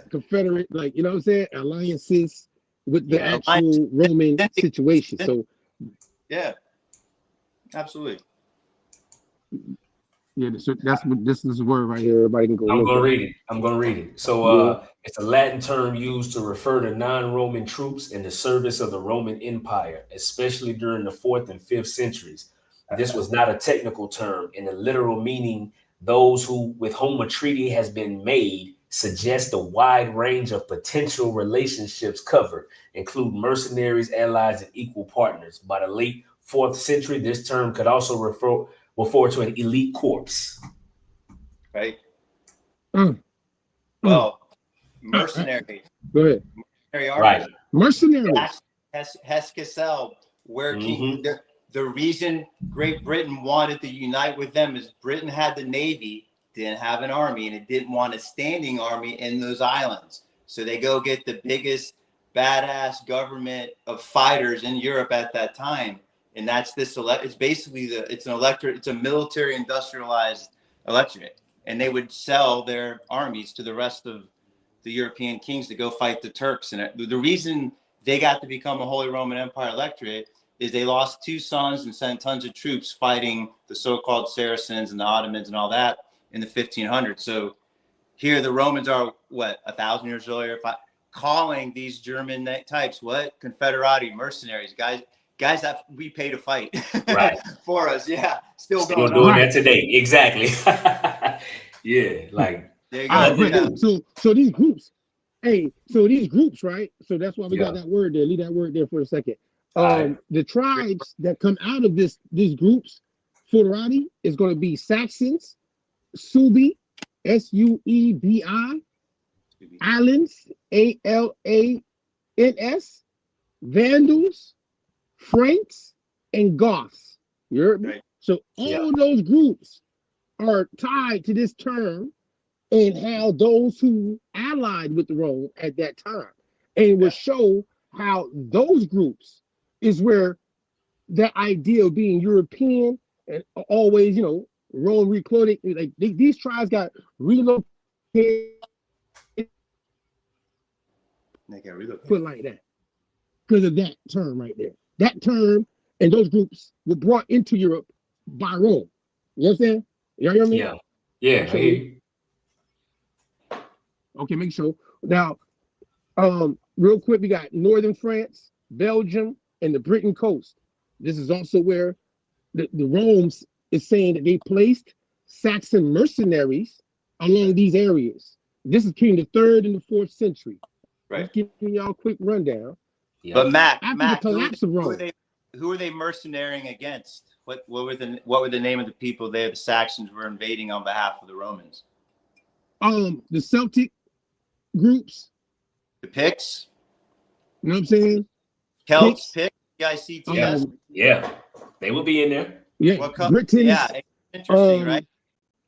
Speaker 11: Confederate, like, you know what I'm saying? Alliances with the actual Roman situation. So
Speaker 12: yeah, absolutely.
Speaker 11: Yeah, so that's what this is a word right here. Everybody can go.
Speaker 5: I'm gonna read it. So it's a Latin term used to refer to non-Roman troops in the service of the Roman Empire, especially during the 4th and 5th centuries. This was not a technical term. In the literal meaning, those with whom a treaty has been made suggest a wide range of potential relationships covered, include mercenaries, allies, and equal partners. By the late 4th century, this term could also refer to an elite corps.
Speaker 12: Right. Well, mercenary.
Speaker 11: Go ahead.
Speaker 12: Mercenary armies.
Speaker 5: Right.
Speaker 11: Mercenaries.
Speaker 12: Hesse working. The reason Great Britain wanted to unite with them is Britain had the navy, didn't have an army, and it didn't want a standing army in those islands. So they go get the biggest badass government of fighters in Europe at that time. And that's this. It's basically it's a military industrialized electorate, and they would sell their armies to the rest of the European kings to go fight the Turks. And the reason they got to become a Holy Roman Empire electorate is they lost 2 sons and sent tons of troops fighting the so-called Saracens and the Ottomans and all that in the 1500s. So here the Romans are 1,000 years earlier, calling these German types Confederati, mercenaries, guys that we pay to fight for us. Yeah. Still
Speaker 5: doing that today. Exactly. Yeah. Like,
Speaker 12: there you go.
Speaker 11: So these groups, right? So that's why we got that word there. Leave that word there for a second. The tribes that come out of these groups, foederati, is going to be Saxons, Suebi, Suebi, Alans, Alans, Vandals, Franks, and Goths. You heard me? Right. So all those groups are tied to this term and how those who allied with Rome at that time. And it will show how those groups is where that idea of being European and always, Rome reclothing, like these tribes got relocated.
Speaker 12: They got relocated.
Speaker 11: Put like that. Because of that term right there. That term and those groups were brought into Europe by Rome. You understand? You hear me?
Speaker 5: Yeah.
Speaker 11: Okay, make sure. Now, real quick, we got northern France, Belgium, and the Britain coast. This is also where the Rome's is saying that they placed Saxon mercenaries along these areas. This is between the 3rd and the 4th century.
Speaker 12: Right.
Speaker 11: Just giving y'all a quick rundown.
Speaker 12: But Matt,
Speaker 11: the collapse of Rome,
Speaker 12: who are they mercenarying against? What were the name of the people the Saxons were invading on behalf of the Romans?
Speaker 11: The Celtic groups.
Speaker 12: The Picts.
Speaker 11: You know what I'm saying?
Speaker 12: Celts, Picts, PICTS.
Speaker 5: Yeah. They will be in there.
Speaker 11: Yeah, Britons.
Speaker 12: Yeah, interesting, right?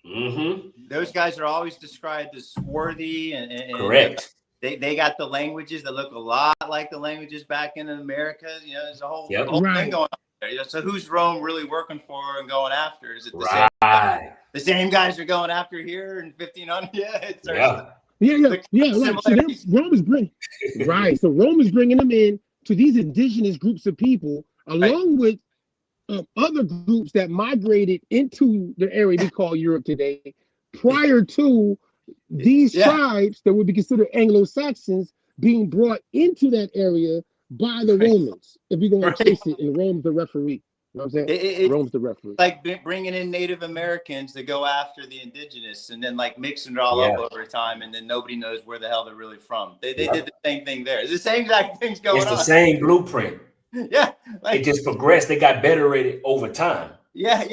Speaker 5: Mm-hmm.
Speaker 12: Those guys are always described as swarthy and
Speaker 5: correct.
Speaker 12: They got the languages that look a lot like the languages back in America. You know, there's a whole thing going on there. You know, so who's Rome really working for and going after? Is it the same guys are going after here in 1500?
Speaker 11: Yeah. Right. So Rome is bringing So Rome is bringing them in to these indigenous groups of people, along with other groups that migrated into the area we call Europe today, prior to these tribes that would be considered Anglo-Saxons being brought into that area by the Romans. If you're going to chase it, and Rome's the referee. You know what I'm saying? Rome's the referee.
Speaker 12: Like bringing in Native Americans to go after the indigenous, and then like mixing it all up over time, and then nobody knows where the hell they're really from. They did the same thing there. It's the same exact things going on.
Speaker 5: It's the same blueprint.
Speaker 12: Yeah,
Speaker 5: it just progressed. They got better at it over time.
Speaker 12: Yeah.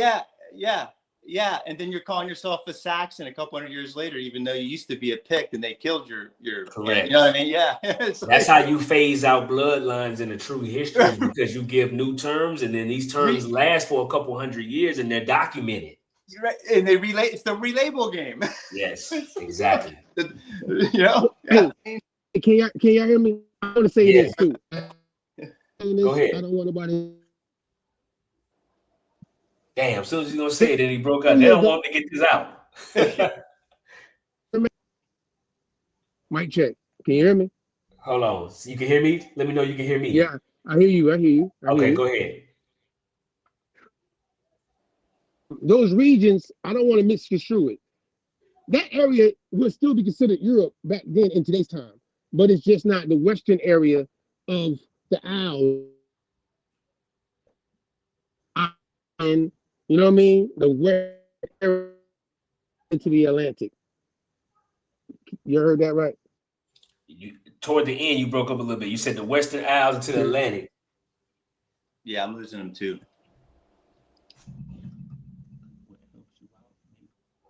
Speaker 12: And then you're calling yourself a Saxon a couple hundred years later, even though you used to be a Pict and they killed your
Speaker 5: correct.
Speaker 12: You know what I mean? Yeah.
Speaker 5: That's how you phase out bloodlines in the true history, because you give new terms, and then these terms last for a couple hundred years and they're documented.
Speaker 12: Right. And they it's the relabel game.
Speaker 5: Yes, exactly.
Speaker 12: You know?
Speaker 11: Hey, can y'all hear me? I want to say this too.
Speaker 5: Go ahead.
Speaker 11: I don't want nobody.
Speaker 5: Damn, as soon as he's gonna say it, then he broke out. They don't want me to get this out.
Speaker 11: Mic check. Can you hear me?
Speaker 5: Hold on. So you can hear me? Let me know you can hear me.
Speaker 11: Yeah, I hear you.
Speaker 5: Okay, go ahead.
Speaker 11: Those regions, I don't want to misconstrue it. That area would still be considered Europe back then in today's time, but it's just not the western area of the Isles. And you know what I mean? The west into the Atlantic. You heard that right?
Speaker 5: Toward the end, you broke up a little bit. You said the Western Isles into the Atlantic.
Speaker 12: Yeah, I'm losing them too.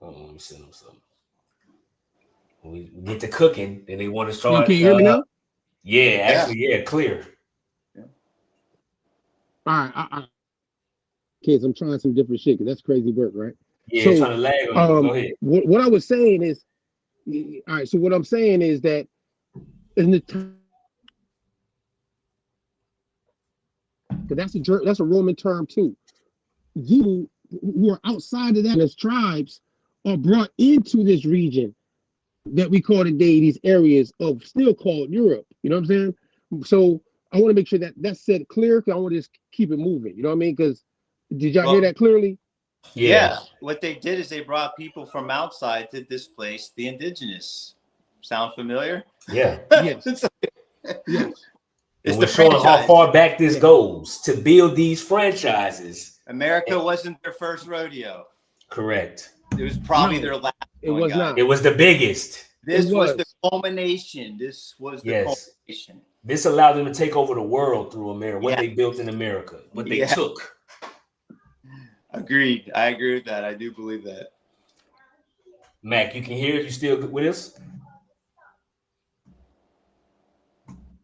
Speaker 5: Hold on, let me send them something. When we get to cooking, then they want to start.
Speaker 11: Can you hear me now?
Speaker 5: Yeah, clear.
Speaker 11: Yeah. All right, kids, I'm trying some different shit because that's crazy work, right?
Speaker 5: Yeah, so, trying to lag on you. Go ahead.
Speaker 11: What I was saying is, all right. So what I'm saying is that in the time, because that's a Roman term too. You who are outside of that as tribes are brought into this region that we call today these areas of still called Europe. You know what I'm saying? So I want to make sure that that's said clear, because I want to just keep it moving. You know what I mean? Because did y'all hear that clearly?
Speaker 12: Yeah. What they did is they brought people from outside to displace the indigenous. Sound familiar?
Speaker 5: Yeah.
Speaker 11: Yes.
Speaker 5: Yes. And we're showing how far back this goes to build these franchises.
Speaker 12: America wasn't their first rodeo.
Speaker 5: Correct.
Speaker 12: It was probably their last.
Speaker 11: It was not.
Speaker 5: It was the biggest.
Speaker 12: This was the culmination. This was the culmination.
Speaker 5: This allowed them to take over the world through America. What they built in America. What they took.
Speaker 12: Agreed. I agree with that. I do believe that.
Speaker 5: Mac, you can hear it? You still with us?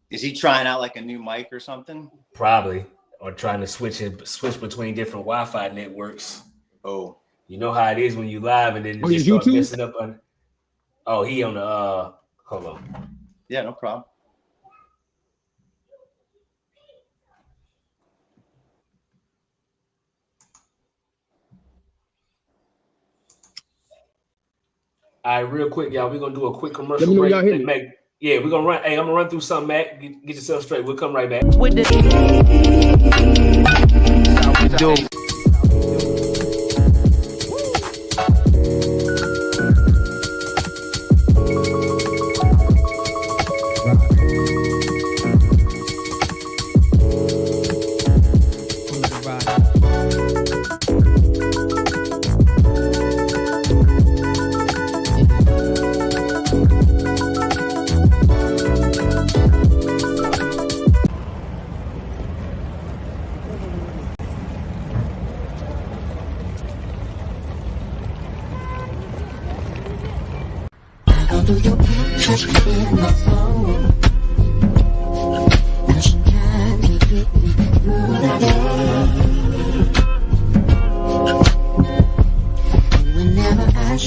Speaker 12: Is he trying out like a new mic or something?
Speaker 5: Probably. Or trying to switch between different Wi-Fi networks.
Speaker 12: Oh.
Speaker 5: You know how it is when you live and then just start messing up on. Oh, he on the hold on.
Speaker 12: Yeah, no problem.
Speaker 5: All right, real quick, y'all. We're gonna do a quick commercial break. Yeah, we're gonna run. Hey, I'm gonna run through something, Mac. Get yourself straight. We'll come right back. With the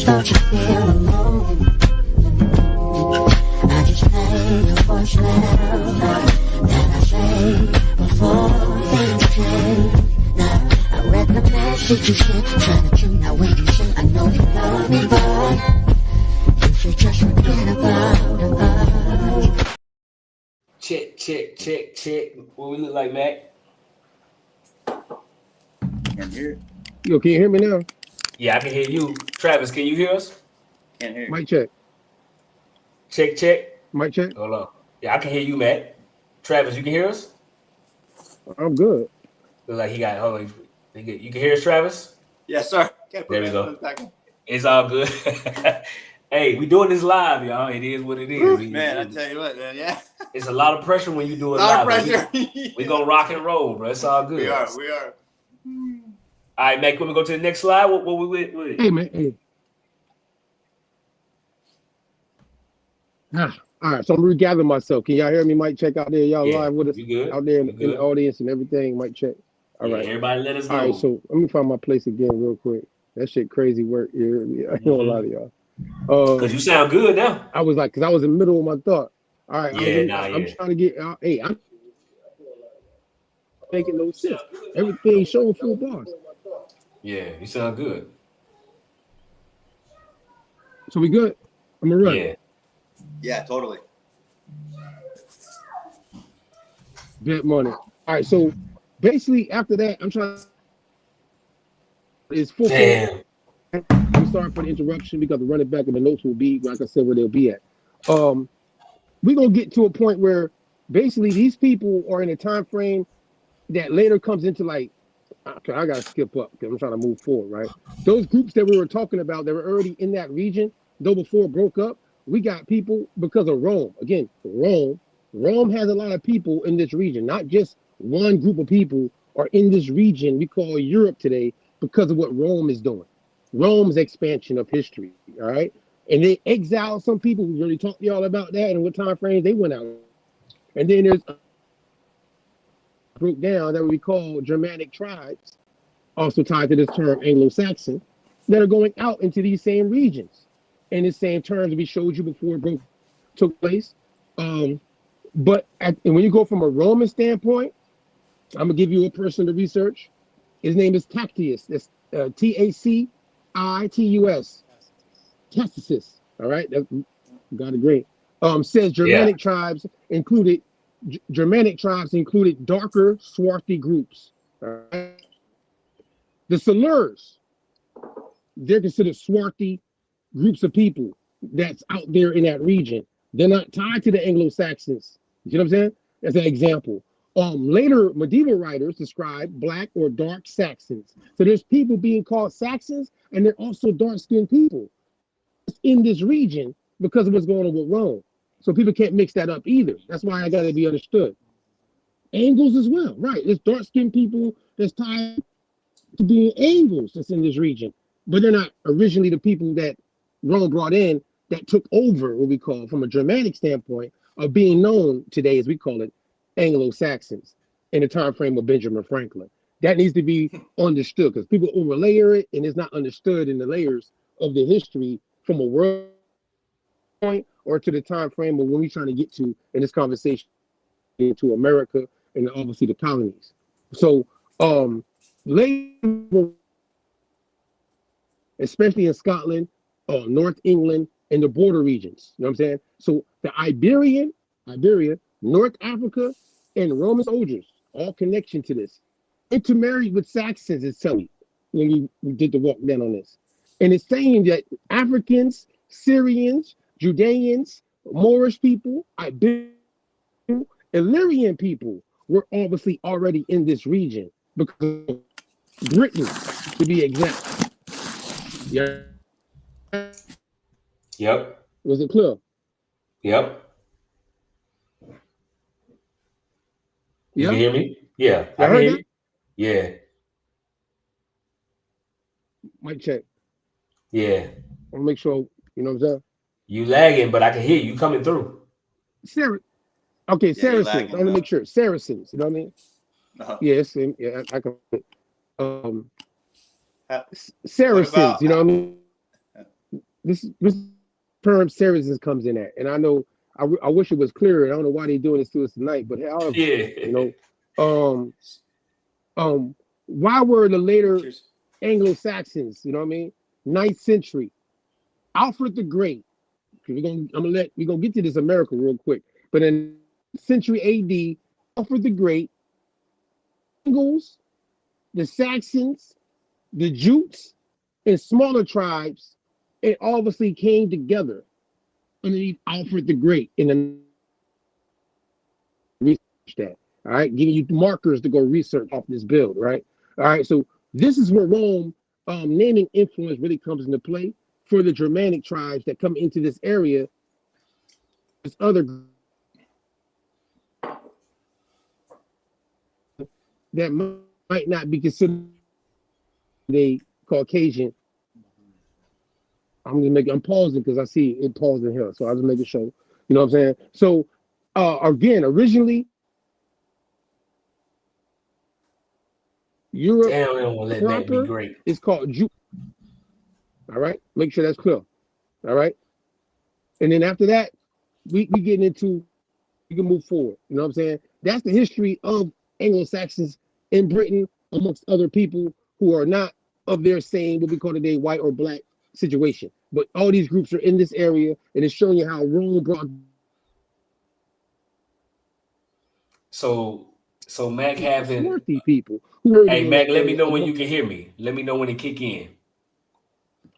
Speaker 10: Don't you feel alone? I just play your voice louder than I say before things change. Now I read the message you sent, trying to tune out when you say I know you love me, but you should just forget about us.
Speaker 5: Check. What we look like, Mac?
Speaker 12: Can't hear it.
Speaker 11: Yo, can you hear me now?
Speaker 5: Yeah, I can hear you. Travis, can you hear us?
Speaker 12: Can't hear you.
Speaker 11: Mic check.
Speaker 5: Check.
Speaker 11: Mic check.
Speaker 5: Hold on. Yeah, I can hear you, Mac. Travis, you can hear us?
Speaker 11: I'm good.
Speaker 5: Look like he got. Hold on. You can hear us, Travis?
Speaker 12: Yes, sir.
Speaker 5: There we go. It's all good. Hey, we doing this live, y'all. It is what it is.
Speaker 12: Man, I tell you what, man, yeah.
Speaker 5: It's a lot of pressure when you do it live.
Speaker 12: A lot of pressure.
Speaker 5: We gonna rock and roll, bro. It's all good.
Speaker 12: We are.
Speaker 5: All right, Mac, when we go to the next slide, what we with?
Speaker 11: Hey, man. Hey. All right, so I'm regathering myself. Can y'all hear me? Mic check out there. Y'all live with us out there in the audience and everything. Mic check. All right.
Speaker 5: Everybody let us know.
Speaker 11: All right, so let me find my place again real quick. That shit crazy work. I ain't gonna lie to y'all.
Speaker 5: Because you sound good now.
Speaker 11: I was like, because I was in the middle of my thought. All right, I'm trying to get out. Hey, I'm making no sense. Everything showing full bars.
Speaker 5: Yeah, you sound good.
Speaker 11: So we good? I'm gonna run.
Speaker 12: Yeah, totally.
Speaker 11: Good morning. All right, so basically after that, I'm trying. It's full. I'm sorry for the interruption because the running back and the notes will be, like I said, where they'll be at. We're gonna get to a point where basically these people are in a time frame that later comes into like, okay, I gotta skip up because I'm trying to move forward, right? Those groups that we were talking about that were already in that region, though before it broke up, we got people because of Rome. Again, Rome has a lot of people in this region, not just one group of people are in this region we call Europe today because of what Rome is doing. Rome's expansion of history, all right? And they exiled some people. We already talked to y'all about that and what time frames they went out. And then there's broke down that we call Germanic tribes, also tied to this term Anglo-Saxon, that are going out into these same regions in the same terms we showed you before it took place. And when you go from a Roman standpoint, I'm gonna give you a person to research. His name is Tacitus. That's Tacitus. Tacitus. All right, got it great. Says Germanic tribes included darker, swarthy groups. All right? The Silurs, they're considered swarthy groups of people that's out there in that region. They're not tied to the Anglo-Saxons. You see what I'm saying? That's an example. Later medieval writers describe black or dark Saxons. So there's people being called Saxons, and they're also dark-skinned people in this region because of what's going on with Rome. So people can't mix that up either. That's why I got to be understood. Angles as well, right? There's dark-skinned people that's tied to being Angles that's in this region, but they're not originally the people that Rome brought in that took over what we call, from a Germanic standpoint, of being known today, as we call it, Anglo-Saxons in the time frame of Benjamin Franklin. That needs to be understood because people overlayer it and it's not understood in the layers of the history from a world point or to the time frame of when we're trying to get to in this conversation into America and obviously the colonies. So later, especially in Scotland, North England, and the border regions. You know what I'm saying? So the Iberia, North Africa, and Roman soldiers, all connection to this. Intermarried with Saxons, it's telling you when we did the walk down on this. And it's saying that Africans, Syrians, Judeans, Moorish people, Iberian, Illyrian people were obviously already in this region because of Britain, to be exact. Yeah.
Speaker 5: Yep.
Speaker 11: Was it clear?
Speaker 5: Yep. You can hear me? Yeah. I can hear you. Yeah.
Speaker 11: Mic check.
Speaker 5: Yeah.
Speaker 11: I want to make sure, you know what I'm saying?
Speaker 5: You lagging, but I can hear you coming through.
Speaker 11: Okay, Saracens. I want to make sure. Saracens, you know what I mean? Yes, yeah, I can. Saracens, you know what I mean? this term citizens comes in at, and I know I wish it was clearer. I don't know why they're doing this to us tonight, but however,
Speaker 5: Yeah.
Speaker 11: Why were the later Anglo-Saxons, you know what I mean, 9th century, Alfred the Great? We're gonna get to this America real quick, but in century AD, Alfred the Great, Angles, the Saxons, the Jutes, and smaller tribes, it obviously came together underneath Alfred the Great in the research that. All right, giving you markers to go research off this build, right? All right, so this is where Rome naming influence really comes into play for the Germanic tribes that come into this area. This other that might not be considered a Caucasian. I'm pausing because I see it pausing here, so I was making sure. You know what I'm saying? So again, originally Europe proper is called Jew. All right, make sure that's clear. All right, and then after that, we can move forward. You know what I'm saying? That's the history of Anglo-Saxons in Britain, amongst other people who are not of their same, what we call today, white or black situation. But all these groups are in this area, and it's showing you how Rome brought.
Speaker 5: So Mac having
Speaker 11: swarthy people.
Speaker 5: Hey Mac, let me know when you can hear me. Let me know when it kick in.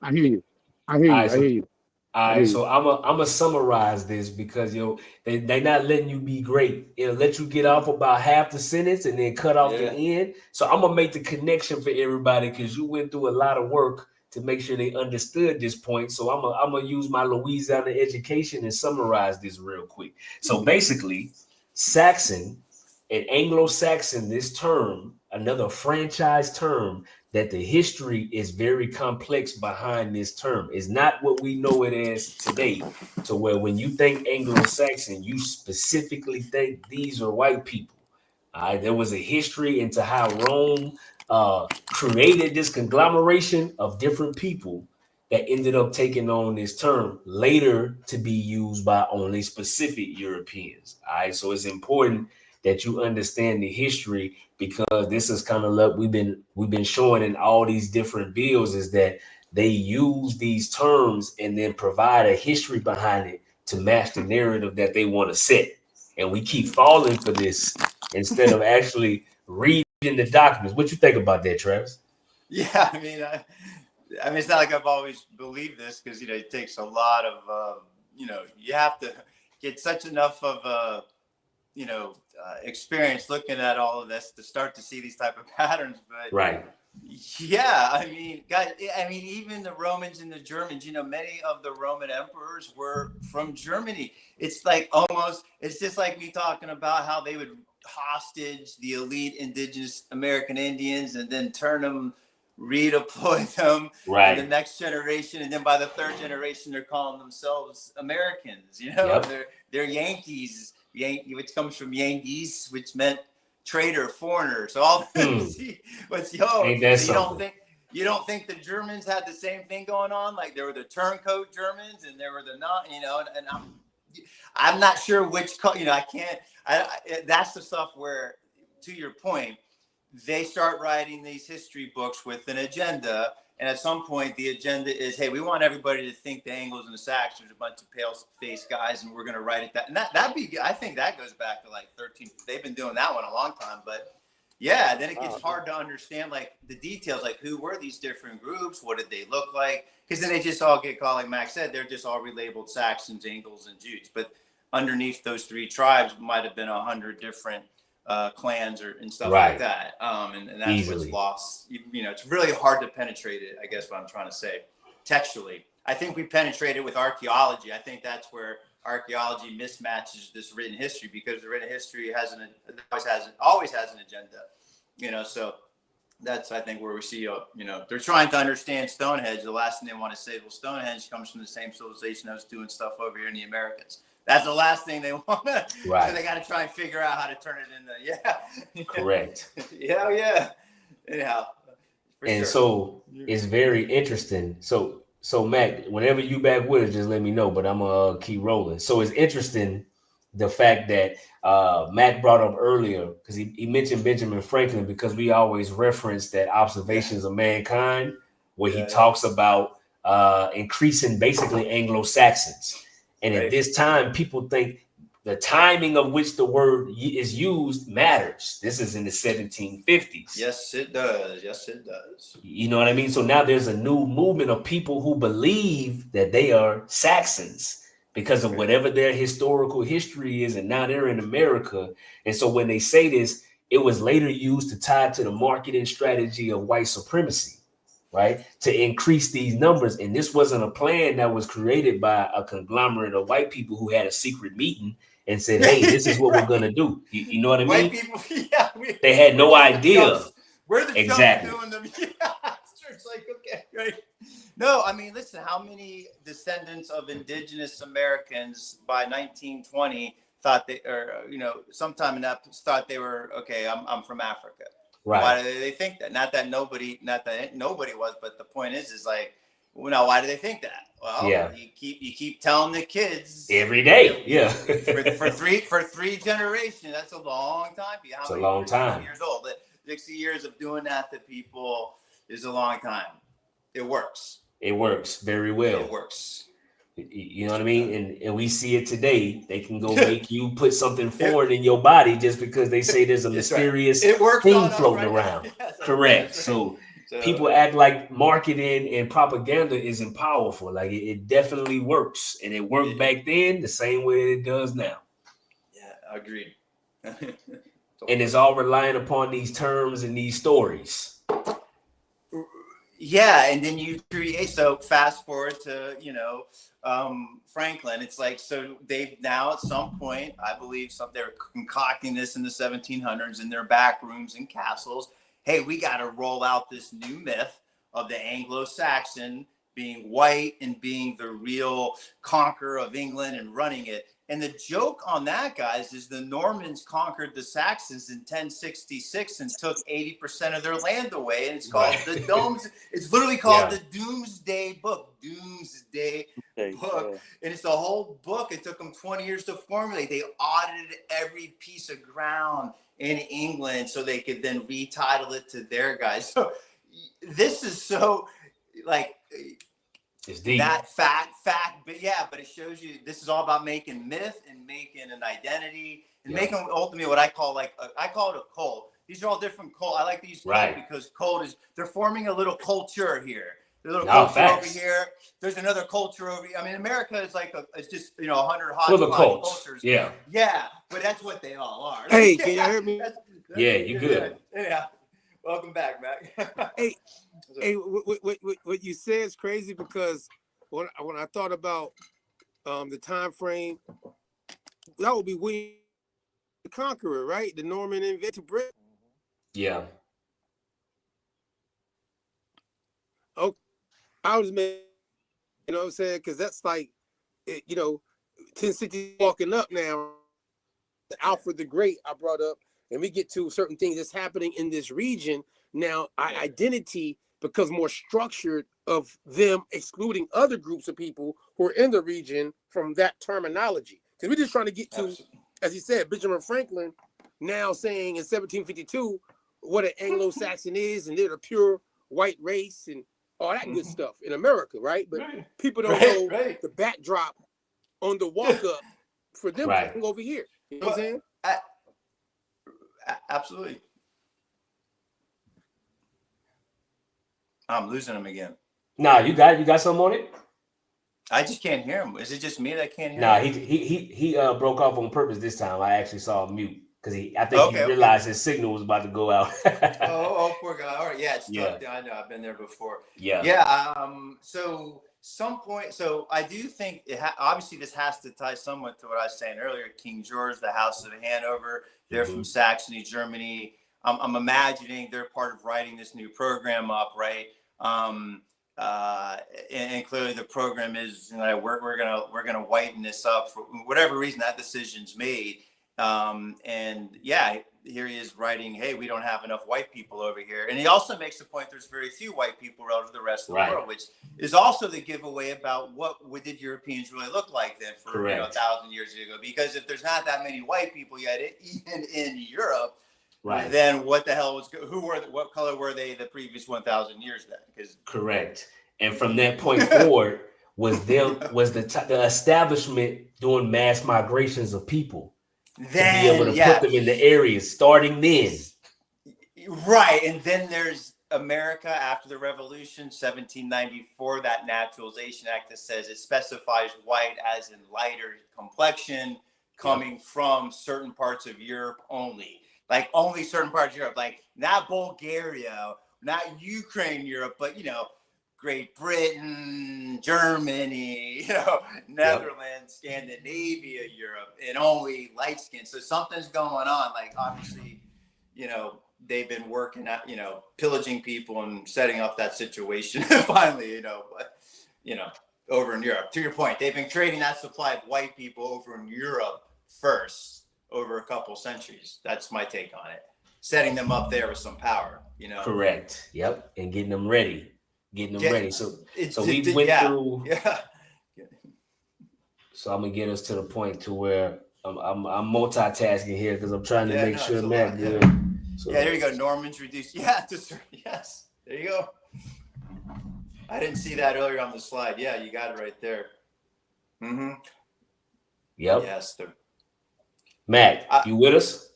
Speaker 11: I hear you. I hear you.
Speaker 5: All right, so I'm a summarize this because they not letting you be great. It'll let you get off about half the sentence and then cut off the end. So I'm gonna make the connection for everybody because you went through a lot of work to make sure they understood this point. So I'm gonna use my Louisiana education and summarize this real quick. So basically, Saxon and Anglo-Saxon, this term, another franchise term, that the history is very complex behind this term. It's not what we know it as today, to where when you think Anglo-Saxon, you specifically think these are white people. There was a history into how Rome created this conglomeration of different people that ended up taking on this term later to be used by only specific Europeans. All right, so it's important that you understand the history, because this is kind of like we've been showing in all these different bills, is that they use these terms and then provide a history behind it to match the narrative that they want to set. And we keep falling for this instead of actually reading the documents. What you think about that, Travis?
Speaker 12: Yeah, I mean, it's not like I've always believed this, because it takes a lot of you have to get such enough of experience looking at all of this to start to see these type of patterns. But
Speaker 5: right,
Speaker 12: yeah, I mean, guys, even the Romans and the Germans, many of the Roman emperors were from Germany. It's just like me talking about how they would hostage the elite indigenous American Indians and then turn them, redeploy them in the next generation, and then by the third generation they're calling themselves Americans. They're Yankees, which comes from Yankees, which meant traitor, foreigner. So all you don't think the Germans had the same thing going on? Like there were the turncoat Germans and there were the not, and I'm not sure which, that's the stuff where, to your point, they start writing these history books with an agenda. And at some point, the agenda is, hey, we want everybody to think the Anglos and the Saxons are a bunch of pale-faced guys, and we're going to write it that. And I think that goes back to like 13. They've been doing that one a long time. But yeah, then it gets hard to understand like the details, like who were these different groups? What did they look like? Because then they just all get called, like Max said, they're just all relabeled Saxons, Angles, and Jutes. But underneath those three tribes might have been 100 different clans and stuff like that, and that's easily what's lost. It's really hard to penetrate it, I guess what I'm trying to say textually. I think we penetrate it with archaeology. I think that's where archaeology mismatches this written history, because the written history always has an agenda, so that's, I think, where we see they're trying to understand Stonehenge. The last thing they want to say, well, Stonehenge comes from the same civilization that was doing stuff over here in the Americas. That's the last thing they want to. Right. So they got to try and figure out how to turn it into.
Speaker 5: Correct.
Speaker 12: Yeah. Anyhow.
Speaker 5: And so it's very interesting. So So Mac, whenever you back with us, just let me know. But I'm gonna keep rolling. So it's interesting the fact that Mac brought up earlier because he mentioned Benjamin Franklin because we always reference that Observations of Mankind where he talks about increasing basically Anglo-Saxons. And at this time, people think the timing of which the word is used matters. This is in the 1750s.
Speaker 12: Yes, it does. Yes, it does.
Speaker 5: You know what I mean? So now there's a new movement of people who believe that they are Saxons because of whatever their historical history is, and now they're in America. And so when they say this, it was later used to tie to the marketing strategy of white supremacy, right? To increase these numbers. And this wasn't a plan that was created by a conglomerate of white people who had a secret meeting and said, hey, this is what we're going to do. You know what I mean?
Speaker 12: White people, yeah.
Speaker 5: They had no idea.
Speaker 12: We're the
Speaker 5: exactly
Speaker 12: doing them. Yeah, it's like, okay, right. No, I mean, listen, how many descendants of indigenous Americans by 1920 thought they, or, you know, sometime in that thought they were, okay, I'm from Africa.
Speaker 5: Right.
Speaker 12: Why do they think that? Not that nobody was, but the point is like, well, now, why do they think that? Well, you keep telling the kids
Speaker 5: every day. Yeah.
Speaker 12: for three generations. That's a long time.
Speaker 5: It's a long time.
Speaker 12: Years old. 60 years of doing that to people is a long time. It works.
Speaker 5: It works very well.
Speaker 12: It works.
Speaker 5: You know what I mean? And we see it today. They can go make you put something foreign in your body just because they say there's a mysterious thing floating around. Yes, correct. So people act like marketing and propaganda isn't powerful. Like it definitely works. And it worked back then the same way it does now.
Speaker 12: Yeah, agreed.
Speaker 5: And it's all relying upon these terms and these stories.
Speaker 12: Yeah, and then you create. So fast forward to Franklin. It's like, so they've now at some point, I believe, they're concocting this in the 1700s in their back rooms and castles. Hey, we got to roll out this new myth of the Anglo-Saxon being white and being the real conqueror of England and running it. And the joke on that, guys, is the Normans conquered the Saxons in 1066 and took 80% of their land away. And it's called the Domes. It's literally called the Doomsday Book. Doomsday Book. And it's a whole book. It took them 20 years to formulate. They audited every piece of ground in England so they could then retitle it to their guys. So this is so like...
Speaker 5: It's deep.
Speaker 12: That fact, but it shows you this is all about making myth and making an identity and making ultimately what I call it a cult. These are all different cult. I like to use cult because cult is they're forming a little culture here. There's a little culture over here. There's another culture over here. I mean, America is like it's just 100 cultures.
Speaker 5: Yeah,
Speaker 12: but that's what they all are.
Speaker 11: Hey, can you hear me?
Speaker 5: Yeah, you good.
Speaker 12: Yeah. Welcome back, Mac.
Speaker 11: Hey, what you said is crazy because when I thought about the time frame, that would be William the Conqueror, right? The Norman invented Britain.
Speaker 5: Yeah.
Speaker 11: Oh, I was you know what I'm saying? Because that's like, 1060 walking up now. Alfred the Great I brought up, and we get to certain things that's happening in this region now. Identity becomes more structured of them excluding other groups of people who are in the region from that terminology. Because we're just trying to get to, as he said, Benjamin Franklin now saying in 1752 what an Anglo-Saxon is, and they're a pure white race and all that good stuff in America, right? But people don't know the backdrop on the walk up for them coming over here. You know what I'm saying?
Speaker 12: Absolutely. I'm losing him again.
Speaker 5: Nah, you got something on it?
Speaker 12: I just can't hear him. Is it just me that can't hear him?
Speaker 5: Nah, he broke off on purpose this time. I actually saw him mute because he realized his signal was about to go out.
Speaker 12: oh, poor guy. All right, it's tough. I know. I've been there before.
Speaker 5: Yeah.
Speaker 12: So some point. So I do think obviously this has to tie somewhat to what I was saying earlier. King George, the House of Hanover. They're from Saxony, Germany. I'm imagining they're part of writing this new program up, right? And clearly the program is, we're gonna whiten this up for whatever reason that decision's made. here he is writing, hey, we don't have enough white people over here. And he also makes the point there's very few white people relative to the rest of the world, which is also the giveaway about what did Europeans really look like then for 1,000 years ago. Because if there's not that many white people yet, even in Europe, then what the hell what color were they the previous 1,000 years then?
Speaker 5: Correct. And from that point forward was the establishment doing mass migrations of people. Then, to be able to put them in the areas starting then.
Speaker 12: Right. And then there's America after the Revolution, 1794, that Naturalization Act that says it specifies white as in lighter complexion coming from certain parts of Europe only. Like only certain parts of Europe, like not Bulgaria, not Ukraine, Europe, but, Great Britain, Germany, Netherlands, Scandinavia, Europe, and only light skin. So something's going on. Like obviously, they've been working at, pillaging people and setting up that situation finally, over in Europe. To your point, they've been creating that supply of white people over in Europe first over a couple centuries. That's my take on it. Setting them up there with some power,
Speaker 5: Correct. Yep. And getting them ready. So we went through. Yeah. So I'm gonna get us to the point to where I'm multitasking here because I'm trying to make sure Matt good. So,
Speaker 12: there you go. Norman's reduced. Yes. There you go. I didn't see that earlier on the slide. Yeah, you got it right there. Mm-hmm.
Speaker 5: Yep.
Speaker 12: Yes.
Speaker 5: Matt, you with us?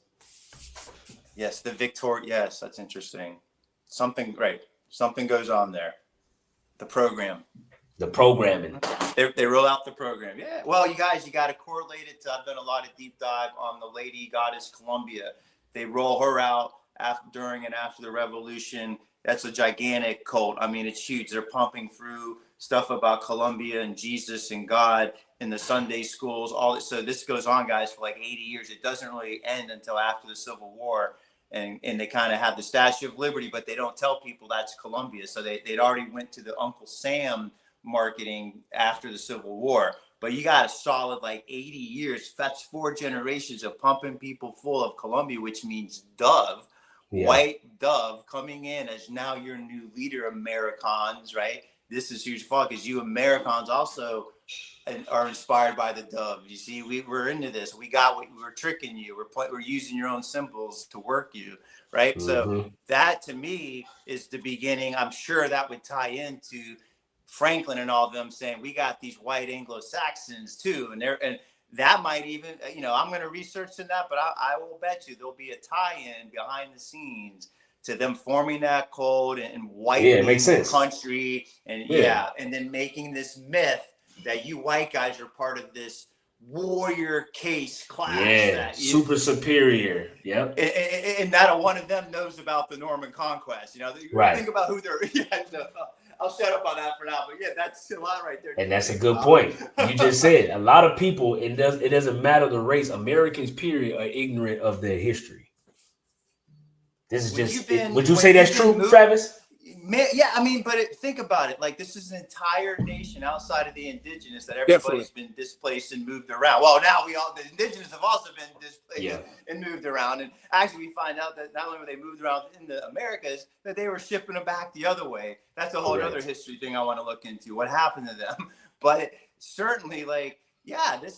Speaker 12: Yes, the Victorian. Yes, that's interesting. Something goes on there. The programming. They roll out the program. Yeah. Well, you guys, you got to correlate it to. I've done a lot of deep dive on the lady goddess Columbia. They roll her out during and after the Revolution. That's a gigantic cult. I mean, it's huge. They're pumping through stuff about Columbia and Jesus and God in the Sunday schools. So this goes on, guys, for like 80 years. It doesn't really end until after the Civil War. And they kind of have the Statue of Liberty, but they don't tell people that's Columbia. So they'd already went to the Uncle Sam marketing after the Civil War. But you got a solid like 80 years. That's 4 generations of pumping people full of Columbia, which means dove, white dove coming in as now your new leader, Americans, right? This is huge fault because you Americans also are inspired by the dove. You see, we're into this. We're tricking you. We're using your own symbols to work you, right? Mm-hmm. So that to me is the beginning. I'm sure that would tie into Franklin and all of them saying we got these white Anglo-Saxons too, and that might even I'm going to research in that, but I will bet you there'll be a tie-in behind the scenes to them forming that code and white the country and and then making this myth that you white guys are part of this warrior case class. Yeah,
Speaker 5: super superior. Yep.
Speaker 12: And not one of them knows about the Norman conquest. Think about who they're. I'll shut up on that for now. But that's a lot right there.
Speaker 5: And that's a good point. You just said a lot of people. It doesn't matter the race. Americans, period, are ignorant of their history. This is would you say that's true, Travis?
Speaker 12: Yeah, I mean, but think about it. Like, this is an entire nation outside of the indigenous that everybody's been displaced and moved around. Well, now the indigenous have also been displaced and moved around. And actually, we find out that not only were they moved around in the Americas, that they were shipping them back the other way. That's a whole other history thing I want to look into. What happened to them? But certainly,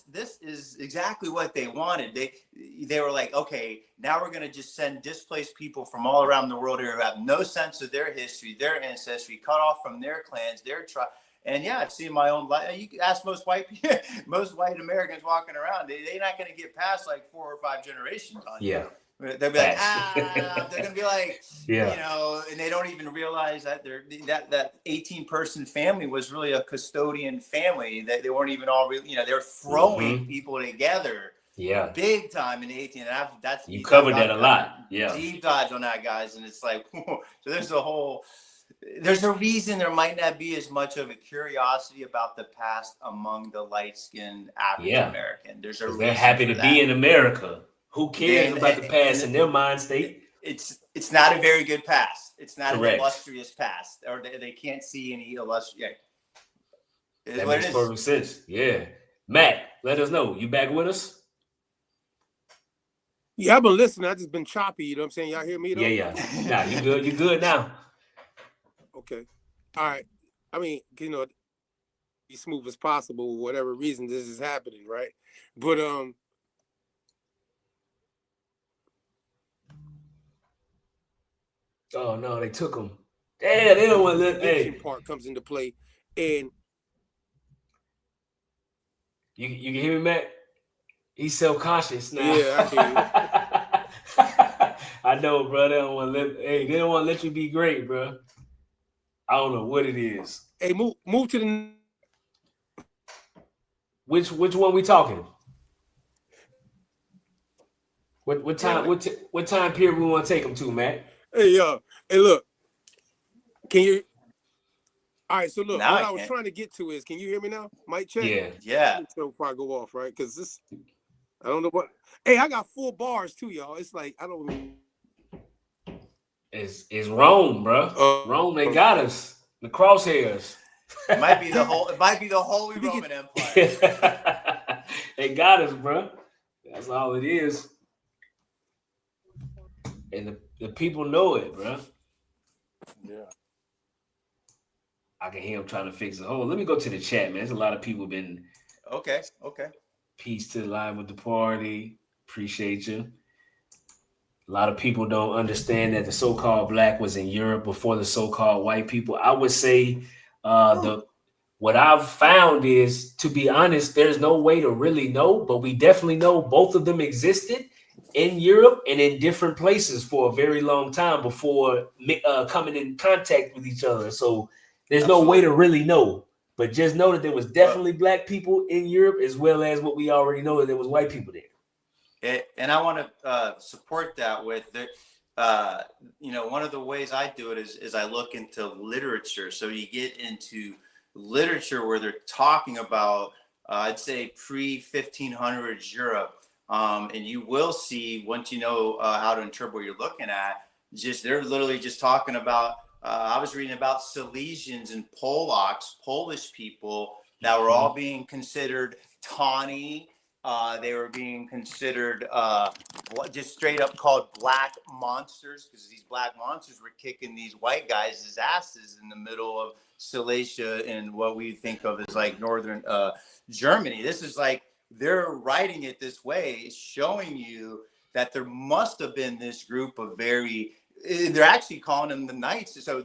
Speaker 12: this is exactly what they wanted. They were like, okay, now we're going to just send displaced people from all around the world here who have no sense of their history, their ancestry, cut off from their clans, their tribe. And I've seen my own life. You can ask most white Americans walking around, they're not going to get past like 4 or 5 generations on you. They'll be like, they're going to be like, and they don't even realize that that 18-person family was really a custodian family. That they weren't even all really, they're throwing people together. Yeah. Big time in the 18. And that's
Speaker 5: you covered that a lot. Yeah.
Speaker 12: Deep dives on that, guys. And it's like, so there's a reason there might not be as much of a curiosity about the past among the light-skinned African American.
Speaker 5: They're happy to be in America. Who cares about the past in their mind state?
Speaker 12: It's not a very good past. It's not an illustrious past, or they can't see any illustrious.
Speaker 5: That makes perfect sense. Yeah, Matt, let us know. You back with us?
Speaker 11: Yeah, I've been listening. I just been choppy. You know what I'm saying? Y'all hear me though?
Speaker 5: Yeah. Nah, you good. You good now.
Speaker 11: Okay. All right. I mean, you know, be smooth as possible. Whatever reason this is happening, right? But
Speaker 5: Oh no, they took him. Damn, they don't want to let.
Speaker 11: eviction
Speaker 5: Hey,
Speaker 11: part comes into play, and
Speaker 5: you can hear me, Matt? He's self-conscious now.
Speaker 11: yeah, I hear you.
Speaker 5: I know, bro. They don't want to let. Hey, they don't want to let you be great, bro. I don't know what it is.
Speaker 11: Hey, move to the.
Speaker 5: Which one we talking? What time? What time period we want to take them to, Matt?
Speaker 11: Hey, hey, look. Can you? All right. So look,
Speaker 12: Now
Speaker 11: what
Speaker 12: I
Speaker 11: I was
Speaker 12: can.
Speaker 11: trying to get to is, can you hear me now? Mic check.
Speaker 12: Yeah.
Speaker 11: So before I go off, right? Because this, I don't know what. Hey, I got 4 bars too, y'all. It's like I don't.
Speaker 5: It's Rome, bro. Rome, they got us. The crosshairs.
Speaker 12: It might be the Holy Roman Empire.
Speaker 5: They got us, bro. That's all it is. And the people know it, bro.
Speaker 11: Yeah.
Speaker 5: I can hear him trying to fix it. Hold on, let me go to the chat, man. There's a lot of people been.
Speaker 12: Okay.
Speaker 5: Peace to Live with the Party. Appreciate you. A lot of people don't understand that the so-called black was in Europe before the so-called white people. I would say what I've found is, to be honest, there's no way to really know, but we definitely know both of them existed in Europe and in different places for a very long time before coming in contact with each other. So there's no way to really know, but just know that there was definitely black people in Europe, as well as what we already know that there was white people there.
Speaker 12: And I want to support that with one of the ways I do it is I look into literature. So you get into literature where they're talking about, I'd say pre-1500s Europe. And you will see, once you know how to interpret what you're looking at, they're literally just talking about, I was reading about Silesians and Polacks, Polish people that were all being considered tawny. They were being considered just straight up called black monsters, because these black monsters were kicking these white guys' asses in the middle of Silesia and what we think of as like northern Germany. This is like, they're writing it this way, showing you that there must have been this group of they're actually calling them the Knights. So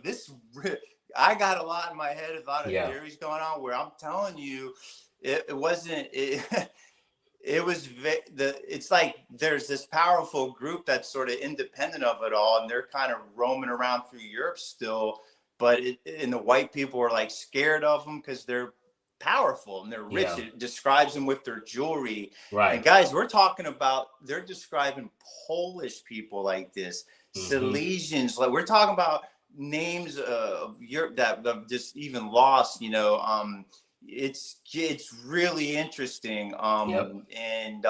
Speaker 12: I got a lot in my head, a lot of theories going on where I'm telling you, it's like there's this powerful group that's sort of independent of it all, and they're kind of roaming around through Europe still, and the white people are like scared of them because they're powerful and they're rich. It describes them with their jewelry, right? And guys, we're talking about, they're describing Polish people like this, Silesians, like we're talking about names of Europe that have just even lost, it's really interesting. And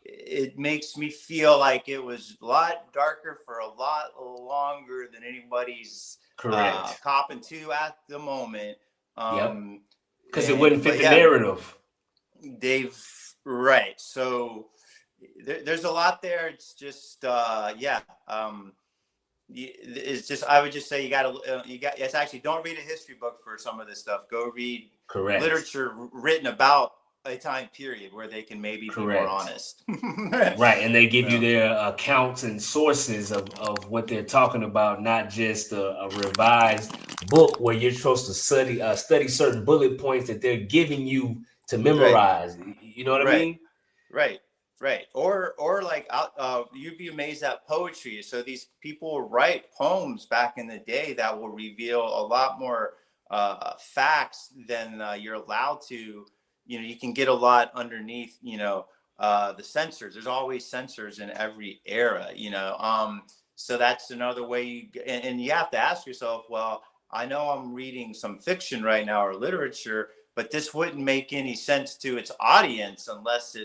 Speaker 12: it makes me feel like it was a lot darker for a lot longer than anybody's copping to at the moment.
Speaker 5: Because it wouldn't fit the narrative.
Speaker 12: So there's a lot there. It's just it's just, I would just say it's actually, don't read a history book for some of this stuff. Go read literature written about a time period where they can maybe be more honest.
Speaker 5: Right. And they give you their accounts and sources of what they're talking about, not just a revised book where you're supposed to study certain bullet points that they're giving you to memorize. You know what I mean?
Speaker 12: Right. Or like you'd be amazed at poetry. So these people write poems back in the day that will reveal a lot more facts than you're allowed to. You can get a lot underneath, the censors. There's always censors in every era, so that's another way. And you have to ask yourself, well, I know I'm reading some fiction right now or literature, but this wouldn't make any sense to its audience unless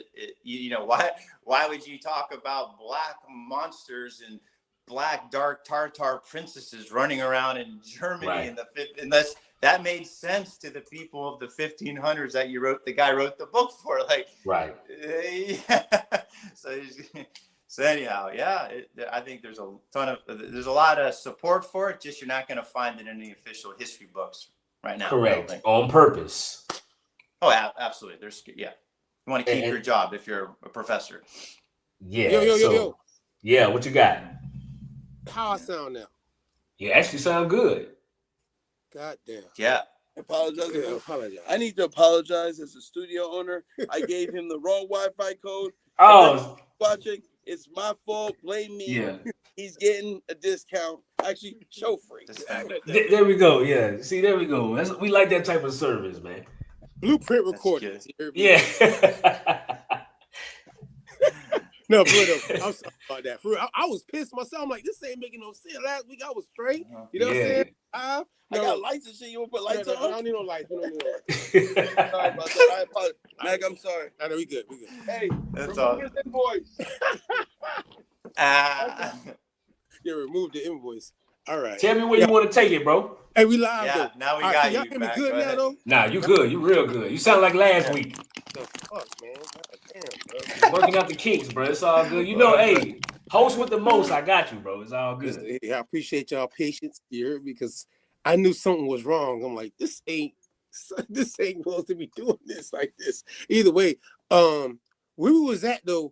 Speaker 12: why would you talk about black monsters and black dark Tartar princesses running around in Germany unless that made sense to the people of the 1500s that the guy wrote the book for, So So anyhow, yeah, I think there's a lot of support for it. Just you're not going to find it in any official history books right now.
Speaker 5: Correct. On purpose.
Speaker 12: Oh, absolutely. You want to keep your job if you're a professor.
Speaker 5: Yeah.
Speaker 13: Yo.
Speaker 5: Yeah, what you got?
Speaker 13: How I sound now?
Speaker 5: You actually sound good.
Speaker 13: God damn.
Speaker 12: Yeah.
Speaker 14: Apologize.
Speaker 13: Yeah, apologize.
Speaker 14: I need to apologize as a studio owner. I gave him the wrong Wi-Fi code.
Speaker 5: Oh,
Speaker 14: watching. It's my fault. Blame me.
Speaker 5: Yeah.
Speaker 14: He's getting a discount. Actually, show free.
Speaker 5: There we go. Yeah. See, there we go. We like that type of service, man.
Speaker 13: Blueprint recordings.
Speaker 5: Yeah.
Speaker 13: No, but I'm sorry about that. For real, I was pissed myself. I'm like, this ain't making no sense. Last week I was straight. You know what I'm saying? I
Speaker 14: got lights and shit. You want to put lights on?
Speaker 13: I don't need no lights.
Speaker 14: Sorry about that. I apologize. Mac, I'm sorry.
Speaker 13: I know we good.
Speaker 14: Hey,
Speaker 12: that's all.
Speaker 14: His invoice.
Speaker 13: Yeah, remove the invoice. All right.
Speaker 5: Tell me where you want to take it, bro.
Speaker 13: Hey, we live though.
Speaker 12: Now we
Speaker 13: all
Speaker 12: got
Speaker 13: right, so
Speaker 12: you.
Speaker 13: y'all hear me
Speaker 12: Back.
Speaker 13: good now though?
Speaker 5: Nah, you good. You real good. You sound like last week.
Speaker 13: The fuck, man. God damn, bro.
Speaker 5: Working out the kinks, bro. It's all good. You know, hey, host with the most. I got you, bro. It's all good.
Speaker 13: Yeah, I appreciate y'all patience here because I knew something was wrong. I'm like, this ain't supposed to be doing this like this. Either way, where we was at though,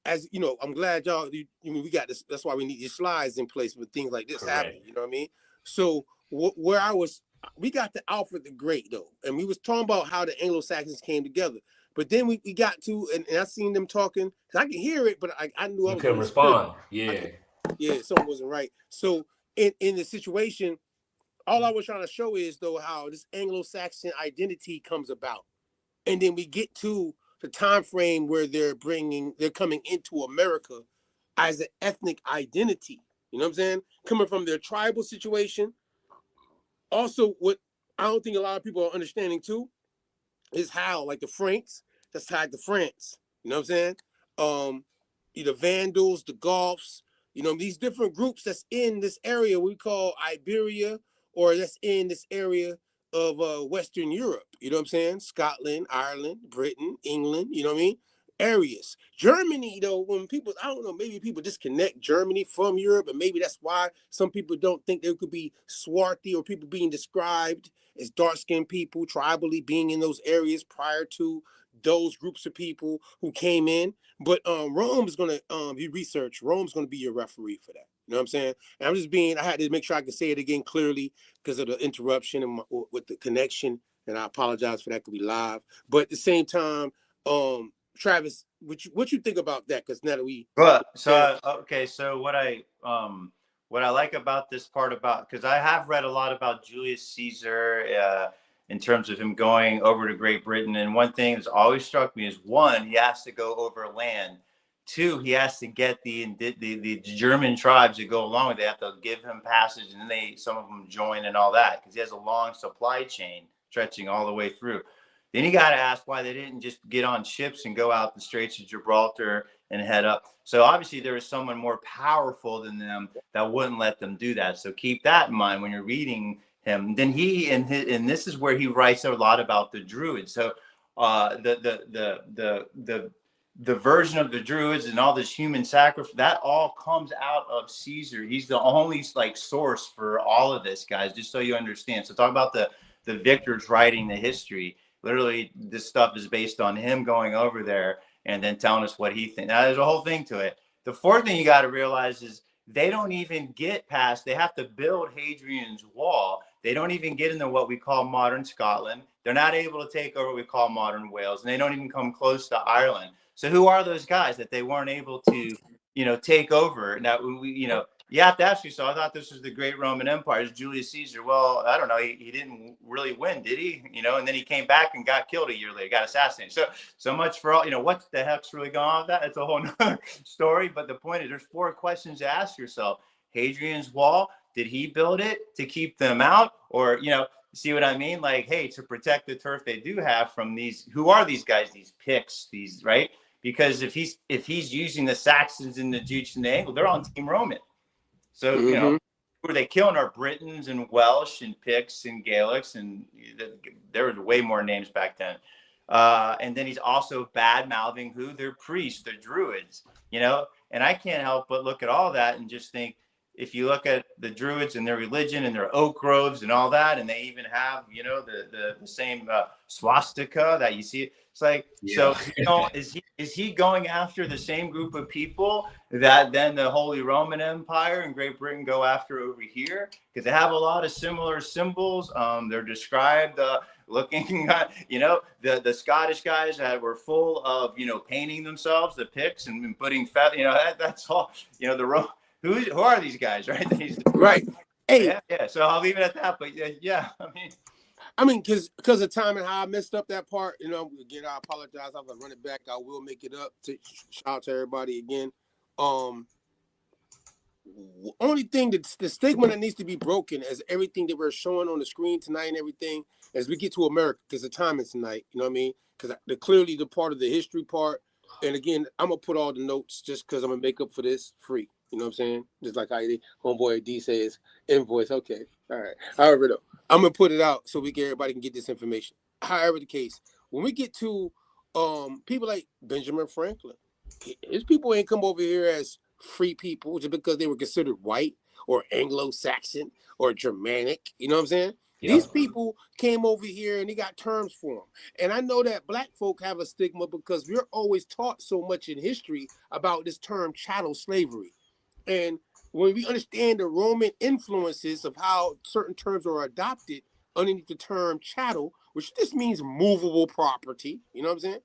Speaker 13: as you know, I'm glad y'all. We got this. That's why we need these slides in place when things like this happen. You know what I mean? So where I was, we got to Alfred the Great though, and we was talking about how the Anglo-Saxons came together. But then we got to, and I seen them talking. Cause I can hear it, but I knew I was
Speaker 5: couldn't respond. Yeah,
Speaker 13: something wasn't right. So in the situation, all I was trying to show is though how this Anglo-Saxon identity comes about, and then we get to the time frame where they're coming into America as an ethnic identity. You know what I'm saying? Coming from their tribal situation. Also, what I don't think a lot of people are understanding too is how, like the Franks, that's tied to France. You know what I'm saying? The Vandals, the Goths, these different groups that's in this area we call Iberia, or that's in this area of Western Europe. You know what I'm saying? Scotland, Ireland, Britain, England, you know what I mean? Areas. Germany, though, when people, I don't know, maybe people disconnect Germany from Europe, and maybe that's why some people don't think there could be swarthy or people being described as dark-skinned people, tribally being in those areas prior to those groups of people who came in. But Rome's going to, you research, Rome's going to be your referee for that. You know what I'm saying? And I had to make sure I could say it again clearly because of the interruption and with the connection. And I apologize for that, because we live. But at the same time, Travis, what you think about that? Because now that we
Speaker 12: so what I like about this part because I have read a lot about Julius Caesar in terms of him going over to Great Britain, and one thing that's always struck me is, one, he has to go over land. Two, he has to get the German tribes that go along with it. They have to give him passage, and then some of them join and all that, because he has a long supply chain stretching all the way through. Then you got to ask why they didn't just get on ships and go out the Straits of Gibraltar and head up. So obviously there was someone more powerful than them that wouldn't let them do that. So keep that in mind when you're reading him. Then and this is where he writes a lot about the Druids. So the version of the Druids and all this human sacrifice, that all comes out of Caesar. He's the only source for all of this, guys, just so you understand. So talk about the victors writing the history. Literally, this stuff is based on him going over there and then telling us what he thinks. Now, there's a whole thing to it. The fourth thing you got to realize is they don't even get past, they have to build Hadrian's Wall. They don't even get into what we call modern Scotland. They're not able to take over what we call modern Wales, and they don't even come close to Ireland. So who are those guys that they weren't able to, take over? Now, you have to ask yourself, I thought this was the great Roman Empire. It's Julius Caesar. Well, I don't know. He didn't really win, did he? And then he came back and got killed a year later, got assassinated. So much for all, what the heck's really going on with that? It's a whole nother story. But the point is, there's 4 questions to ask yourself. Hadrian's Wall, did he build it to keep them out? Or, see what I mean? Like, hey, to protect the turf they do have from these, who are these guys, these Picts, these, right? Because if he's using the Saxons and the Jutes and the Anglo, they're on Team Roman. So, who are they killing are Britons and Welsh and Picts and Gaelics, and there was way more names back then. And then he's also bad mouthing who? Their priests, their druids, you know. And I can't help but look at all that and just think, if you look at the druids and their religion and their oak groves and all that, and they even have, you know, the same swastika that you see. It's like, so is he going after the same group of people that then the Holy Roman Empire and Great Britain go after over here? Because they have a lot of similar symbols. They're described looking at, you know, the Scottish guys that were full of, you know, painting themselves, the Picts, and putting you know, that's all, you know, who are these guys, right?
Speaker 13: Right. Hey.
Speaker 12: Yeah. So I'll leave it at that. But yeah,
Speaker 13: I mean, because of time and how I messed up that part, you know, again, I apologize. I'm gonna run it back. I will make it up. Shout out to everybody again. Only thing that the stigma that needs to be broken, as everything that we're showing on the screen tonight and everything, as we get to America, because the time is tonight. You know what I mean? Because clearly the part of the history part, and again, I'm gonna put all the notes just because I'm gonna make up for this free. You know what I'm saying? Just like how homeboy D says, invoice. Okay. All right. However, though, I'm going to put it out so everybody can get this information. However the case, when we get to people like Benjamin Franklin, his people ain't come over here as free people just because they were considered white or Anglo-Saxon or Germanic. You know what I'm saying? Yep. These people came over here and they got terms for them. And I know that black folk have a stigma because we're always taught so much in history about this term chattel slavery. And when we understand the Roman influences of how certain terms are adopted underneath the term chattel, which just means movable property, you know what I'm saying?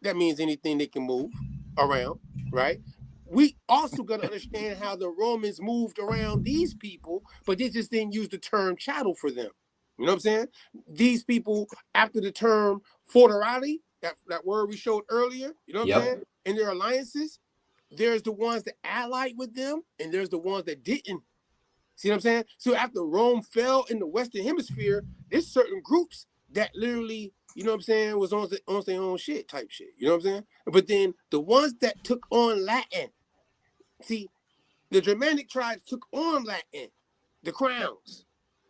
Speaker 13: That means anything they can move around, right? We also got to understand how the Romans moved around these people, but they just didn't use the term chattel for them. You know what I'm saying? These people, after the term foederati, that word we showed earlier, you know what I'm saying? In their alliances, there's the ones that allied with them, and there's the ones that didn't. See what I'm saying? So after Rome fell in the Western Hemisphere, there's certain groups that literally, you know what I'm saying, was on their own shit type shit. You know what I'm saying? But then the ones that took on Latin, see, the Germanic tribes took on Latin, the crowns.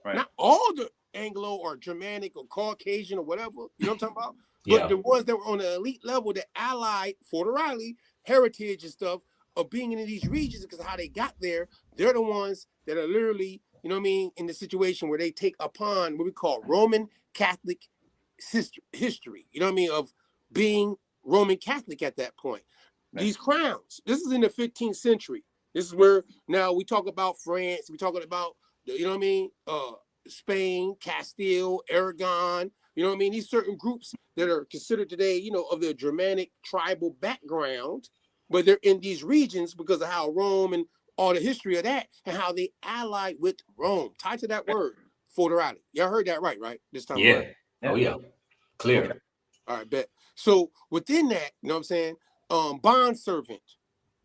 Speaker 13: Right. Not all the Anglo or Germanic or Caucasian or whatever, you know what I'm talking about? But the ones that were on the elite level that allied foederati, heritage and stuff of being in these regions because of how they got there, they're the ones that are literally, you know what I mean, in the situation where they take upon what we call Roman Catholic history, you know what I mean, of being Roman Catholic at that point. Right. These crowns, this is in the 15th century. This is where now we talk about France, we're talking about, you know what I mean, Spain, Castile, Aragon, you know what I mean? These certain groups that are considered today, you know, of the Germanic tribal background, but they're in these regions because of how Rome and all the history of that and how they allied with Rome. Tied to that word, foederati. Y'all heard that right? This time.
Speaker 5: Yeah.
Speaker 12: Right?
Speaker 5: Oh, yeah. Clear.
Speaker 13: Okay. All right, bet. So within that, you know what I'm saying? Bond servant.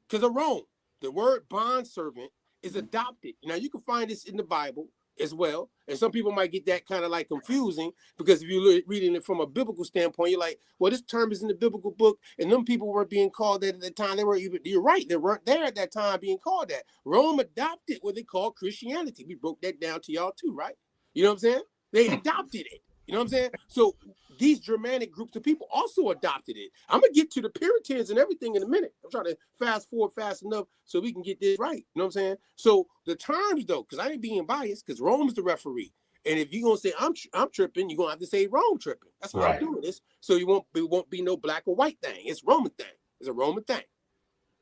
Speaker 13: Because of Rome, the word bond servant is adopted. Now, you can find this in the Bible as well. And some people might get that kind of like confusing because if you're reading it from a biblical standpoint, you're like, well, this term is in the biblical book and them people weren't being called that at the time. You're right. They weren't there at that time being called that. Rome adopted what they call Christianity. We broke that down to y'all too, right? You know what I'm saying? They adopted it. You know what I'm saying? So these Germanic groups of people also adopted it. I'm going to get to the Puritans and everything in a minute. I'm trying to fast forward fast enough so we can get this right. You know what I'm saying? So the terms, though, because I ain't being biased, because Rome's the referee. And if you're going to say I'm tripping, you're going to have to say Rome tripping. That's why I'm doing this. So it won't be no black or white thing. It's Roman thing. It's a Roman thing.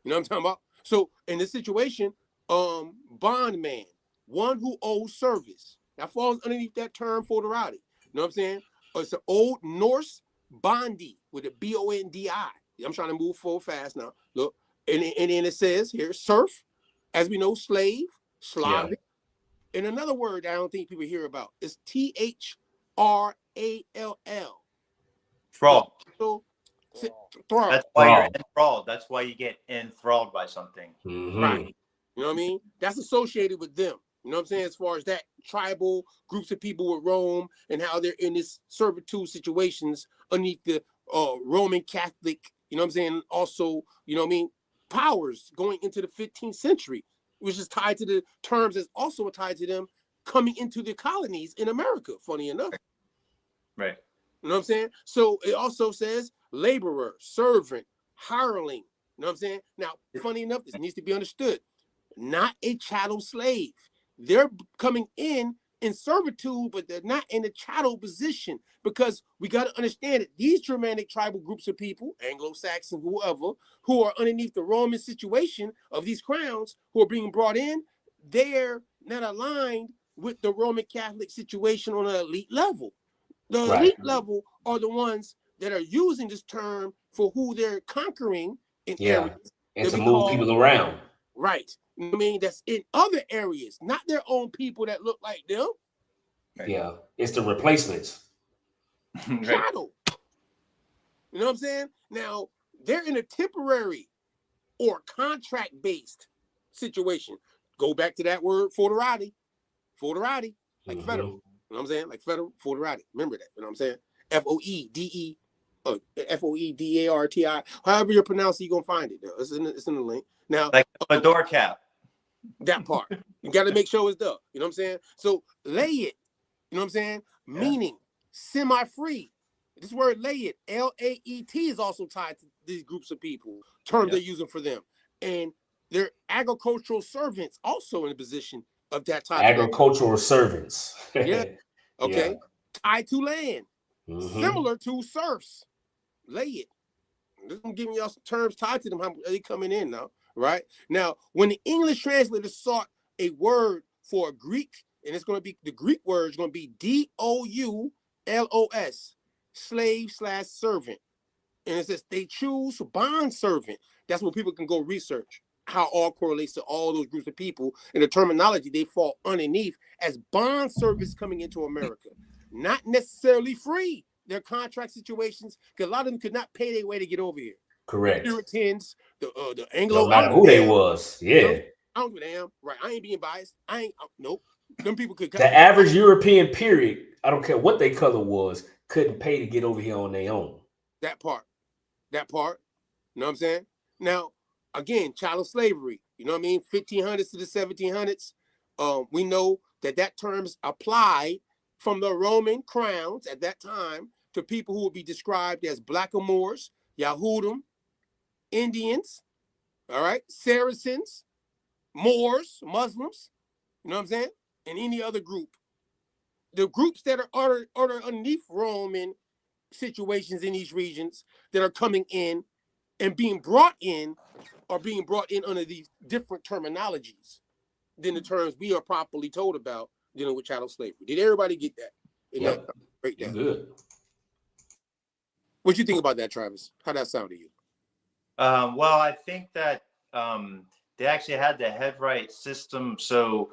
Speaker 13: You know what I'm talking about? So in this situation, bondman, one who owes service. That falls underneath that term foederati. You know what I'm saying? It's an Old Norse bondi with a B-O-N-D-I. I'm trying to move forward fast now. Look, and then it says here, serf, as we know, slave, Slavic. Yeah. And another word I don't think people hear about is Thrall.
Speaker 12: Thrall.
Speaker 13: So, thrall.
Speaker 12: That's why you're enthralled. That's why you get enthralled by something.
Speaker 5: Mm-hmm.
Speaker 13: Right. You know what I mean? That's associated with them. You know what I'm saying? As far as that tribal groups of people with Rome and how they're in this servitude situations underneath the Roman Catholic, you know what I'm saying? Also, you know what I mean? Powers going into the 15th century, which is tied to the terms that's also tied to them coming into the colonies in America, funny enough.
Speaker 12: Right.
Speaker 13: You know what I'm saying? So it also says laborer, servant, hireling. You know what I'm saying? Now, funny enough, this needs to be understood. Not a chattel slave. They're coming in servitude, but they're not in a chattel position, because we got to understand it. These Germanic tribal groups of people, Anglo-Saxon, whoever, who are underneath the Roman situation of these crowns, who are being brought in, they're not aligned with the Roman Catholic situation on an elite level. The elite level are the ones that are using this term for who they're conquering in areas.
Speaker 5: And to move people around.
Speaker 13: Right. You know what I mean? That's in other areas, not their own people that look like them.
Speaker 5: Yeah. It's the replacements.
Speaker 13: Chattel. You know what I'm saying? Now, they're in a temporary or contract-based situation. Go back to that word, foederati. Foederati, like federal. You know what I'm saying? Like federal, foederati. Remember that. You know what I'm saying? F-O-E-D-E, F-O-E-D-A-R-T-I. However you pronounce it, you're going to find it. Though. It's in the link. Now,
Speaker 12: like a door cap.
Speaker 13: That part. You got to make sure it's there. You know what I'm saying? So, lay it. You know what I'm saying? Yeah. Meaning semi-free. This word lay it, L-A-E-T, is also tied to these groups of people, terms they're using for them. And they're agricultural servants also in a position of that type.
Speaker 5: Agricultural servants.
Speaker 13: Yeah. Okay. Tied to land. Similar to serfs. Lay it. I'm giving y'all some terms tied to them. How are they coming in now? Right? Now, when the English translator sought a word for a Greek, and it's going to be, the Greek word is going to be D-O-U-L-O-S, slave/servant. And it says they choose bond servant. That's where people can go research how all correlates to all those groups of people, and the terminology they fall underneath as bond servants coming into America. Not necessarily free. Their contract situations, because a lot of them could not pay their way to get over here.
Speaker 5: Correct.
Speaker 13: The Puritans, the Anglo.
Speaker 5: No matter who they was. Yeah.
Speaker 13: I don't give a damn. Right. I ain't being biased. Nope. Them people could.
Speaker 5: The average European, period, I don't care what their color was, couldn't pay to get over here on their own.
Speaker 13: That part. You know what I'm saying? Now, again, chattel slavery. You know what I mean? 1500s to the 1700s. We know that terms applied from the Roman crowns at that time to people who would be described as blackamoors, Yahudim, Indians, all right, Saracens, Moors, Muslims, you know what I'm saying? And any other group. The groups that are underneath Roman situations in these regions that are coming in and being brought in are being brought in under these different terminologies than the terms we are properly told about dealing with chattel slavery. Did everybody get that?
Speaker 5: Yep.
Speaker 13: Breakdown.
Speaker 5: Good.
Speaker 13: What you think about that, Travis? How'd that sound to you?
Speaker 12: Well, I think that they actually had the headright system. So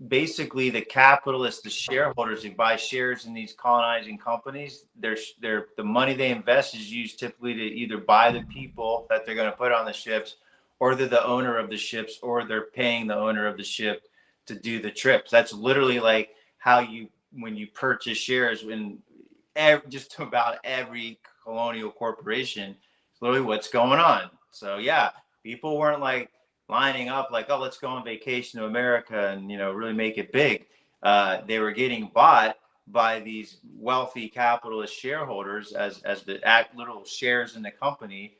Speaker 12: basically, the capitalists, the shareholders who buy shares in these colonizing companies, the money they invest is used typically to either buy the people that they're going to put on the ships, or they're the owner of the ships, or they're paying the owner of the ship to do the trips. That's literally like how when you purchase shares in just about every colonial corporation, it's literally what's going on. So yeah, people weren't like lining up like, oh, let's go on vacation to America and, really make it big. They were getting bought by these wealthy capitalist shareholders as the little shares in the company.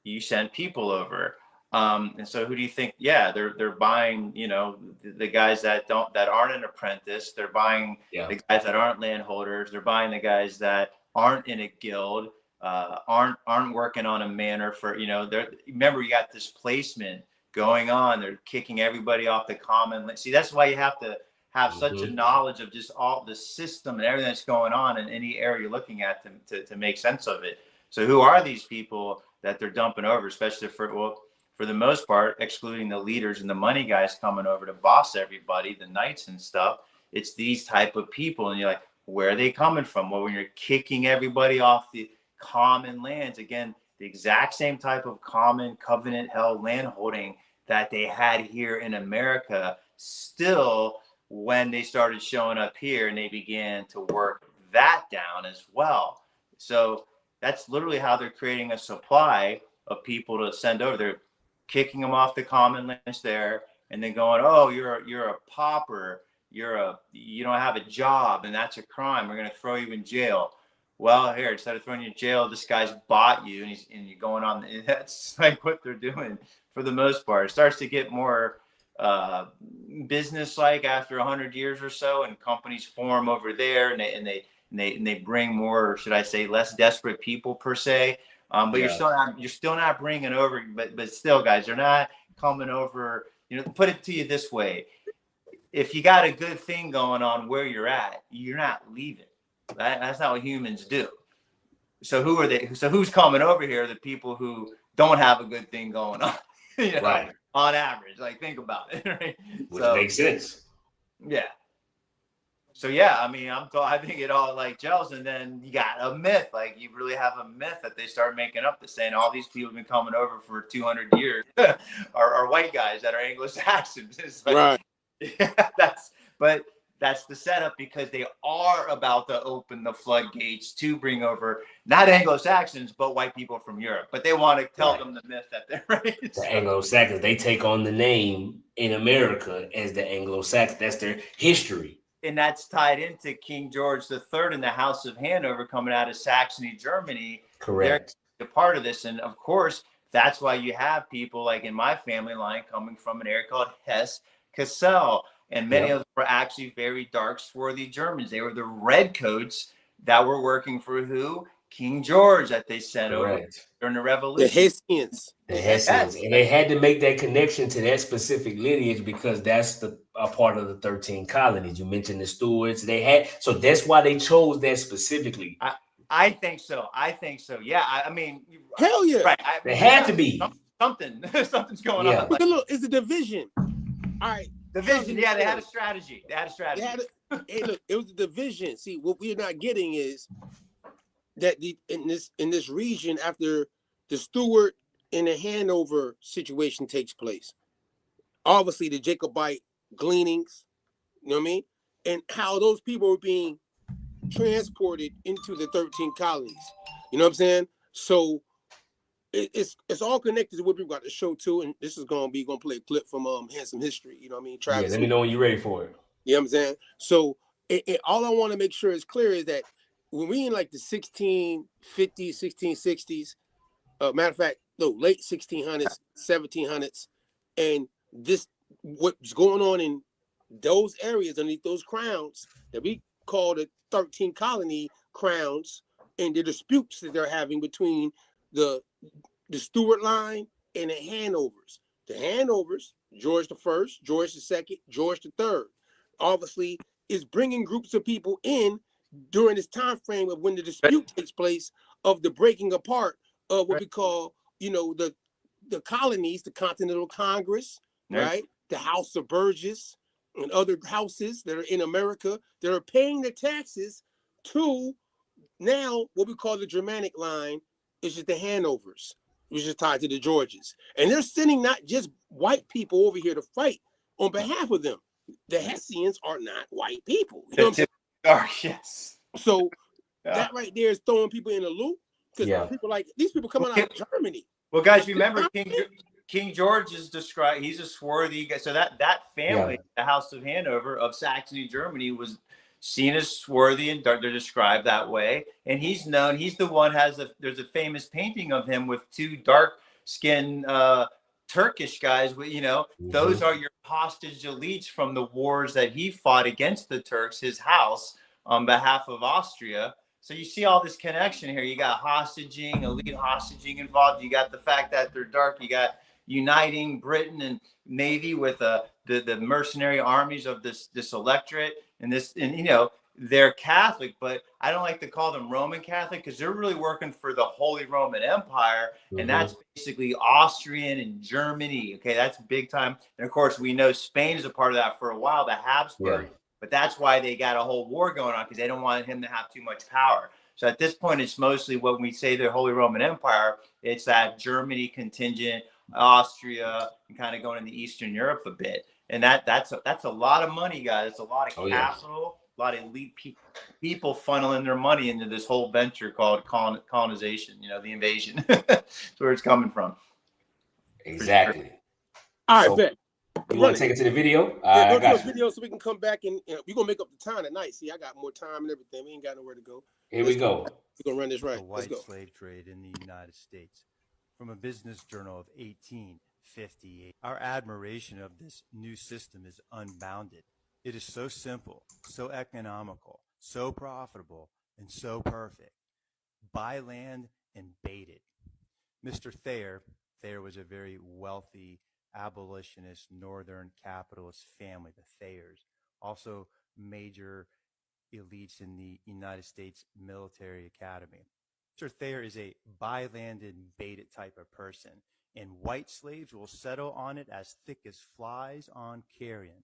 Speaker 12: You sent people over. And so who do you think? Yeah, they're buying, the guys that aren't an apprentice. They're buying the guys that aren't landholders. They're buying the guys that aren't in a guild, aren't working on a manor for, remember, you got displacement going on. They're kicking everybody off the common. See, that's why you have to have such a knowledge of just all the system and everything that's going on in any area you're looking at to make sense of it. So who are these people that they're dumping over, especially for the most part, excluding the leaders and the money guys coming over to boss everybody, the knights and stuff? It's these type of people. And you're like, where are they coming from? Well, when you're kicking everybody off the common lands, again, the exact same type of common covenant held land holding that they had here in America, still when they started showing up here and they began to work that down as well. So that's literally how they're creating a supply of people to send over. They're kicking them off the common lands there and then going, oh, you're a pauper, you don't have a job and that's a crime. We're going to throw you in jail. Well, here, instead of throwing you in jail, this guy's bought you and you're going on. That's like what they're doing for the most part. It starts to get more business-like after 100 years or so, and companies form over there, and they bring more, should I say, less desperate people per se. But you're still not bringing over, but still, guys, they're not coming over. You know, put it to you this way: if you got a good thing going on where you're at, you're not leaving. That's not what humans do. So who are they? So who's coming over here? The people who don't have a good thing going on, you know,
Speaker 5: right?
Speaker 12: On average, like think about it, right?
Speaker 5: Which makes sense.
Speaker 12: Yeah. So yeah, I mean, I think it all like gels, and then you got a myth. Like you really have a myth that they start making up, to saying all these people have been coming over for 200 years are white guys that are Anglo-Saxons. It's like,
Speaker 13: right.
Speaker 12: Yeah, that's the setup, because they are about to open the floodgates to bring over not Anglo-Saxons, but white people from Europe. But they want to tell them the myth that they're right.
Speaker 5: The Anglo-Saxons, they take on the name in America as the Anglo-Saxons. That's their history.
Speaker 12: And that's tied into King George III and the House of Hanover coming out of Saxony, Germany.
Speaker 5: Correct.
Speaker 12: They're a part of this. And of course, that's why you have people like in my family line coming from an area called Hesse-Kassel. And many of them were actually very dark, swarthy Germans. They were the redcoats that were working for who? King George, that they sent over during the Revolution.
Speaker 13: The Hessians.
Speaker 5: The Hessians. And they had to make that connection to that specific lineage, because that's a part of the 13 colonies. You mentioned the Stuarts. So that's why they chose that specifically.
Speaker 12: I think so. Yeah. I mean,
Speaker 13: hell yeah.
Speaker 12: Right.
Speaker 5: They had to be.
Speaker 12: Something's going on.
Speaker 13: But look, it's a division. All right.
Speaker 12: Division. Yeah, they had a strategy.
Speaker 13: Hey, look, it was a division. See, what we're not getting is that in this region, after the Stuart and the Hanover situation takes place, obviously the Jacobite gleanings, you know what I mean, and how those people were being transported into the 13 colonies. You know what I'm saying? So it's all connected to what we've got to show too, and this is gonna play a clip from Handsome History. You know what I mean? Travis.
Speaker 5: Yeah, let me know when you're ready for it.
Speaker 13: You know what I'm saying? So all I want to make sure is clear is that when we in like the 1650s, 1660s, matter of fact, no, late 1600s, 1700s, and this what's going on in those areas underneath those crowns that we call the 13 colony crowns, and the disputes that they're having between the Stuart line and the Hanovers. The Hanovers, George I, George II, George III, obviously is bringing groups of people in during this time frame of when the dispute takes place of the breaking apart of what we call, you know, the colonies, the Continental Congress, right? The House of Burgess and other houses that are in America that are paying the taxes to now what we call the Germanic line, is just the Hanovers, which is tied to the Georges. And they're sending not just white people over here to fight on behalf of them. The Hessians are not white people. You know what I'm saying?
Speaker 12: Yes.
Speaker 13: So that right there is throwing people in a loop, because people like these people coming out of Germany.
Speaker 12: Well, guys, remember King George is described. He's a swarthy guy. So that family, the House of Hanover of Saxony, Germany, was seen as swarthy, and they're described that way. And he's known. He's the one there's a famous painting of him with two dark-skinned Turkish guys. You know, those are your hostage elites from the wars that he fought against the Turks. His house on behalf of Austria. So you see all this connection here. You got hostaging, elite hostaging involved. You got the fact that they're dark. You got uniting Britain and Navy with the mercenary armies of this electorate, and you know, they're Catholic, but I don't like to call them Roman Catholic, because they're really working for the Holy Roman Empire, and that's basically Austrian and Germany. Okay, that's big time. And of course, we know Spain is a part of that for a while, the Habsburg. But that's why they got a whole war going on, because they don't want him to have too much power. So at this point, it's mostly when we say the Holy Roman Empire, it's that Germany contingent, Austria, and kind of going into Eastern Europe a bit. And that's a lot of money, guys. It's a lot of capital, a lot of elite people funneling their money into this whole venture called colonization, you know, the invasion. That's where it's coming from.
Speaker 5: Exactly.
Speaker 13: All right, bet.
Speaker 5: You want to take it to the video?
Speaker 13: Yeah, go
Speaker 5: I
Speaker 13: to a
Speaker 5: got you.
Speaker 13: video so we can come back and we're gonna make up the time tonight. See, I got more time and everything. We ain't got nowhere to go.
Speaker 5: Here we go.
Speaker 13: We're gonna run this right.
Speaker 15: The
Speaker 13: Let's
Speaker 15: white
Speaker 13: go.
Speaker 15: slave trade in the United States. From a business journal of 1858. Our admiration of this new system is unbounded. It is so simple, so economical, so profitable, and so perfect. Buy land and bait it. Mr. Thayer was a very wealthy abolitionist northern capitalist family, the Thayers, also major elites in the United States Military Academy. Mr. Thayer is a buy land and bait it type of person, and white slaves will settle on it as thick as flies on carrion.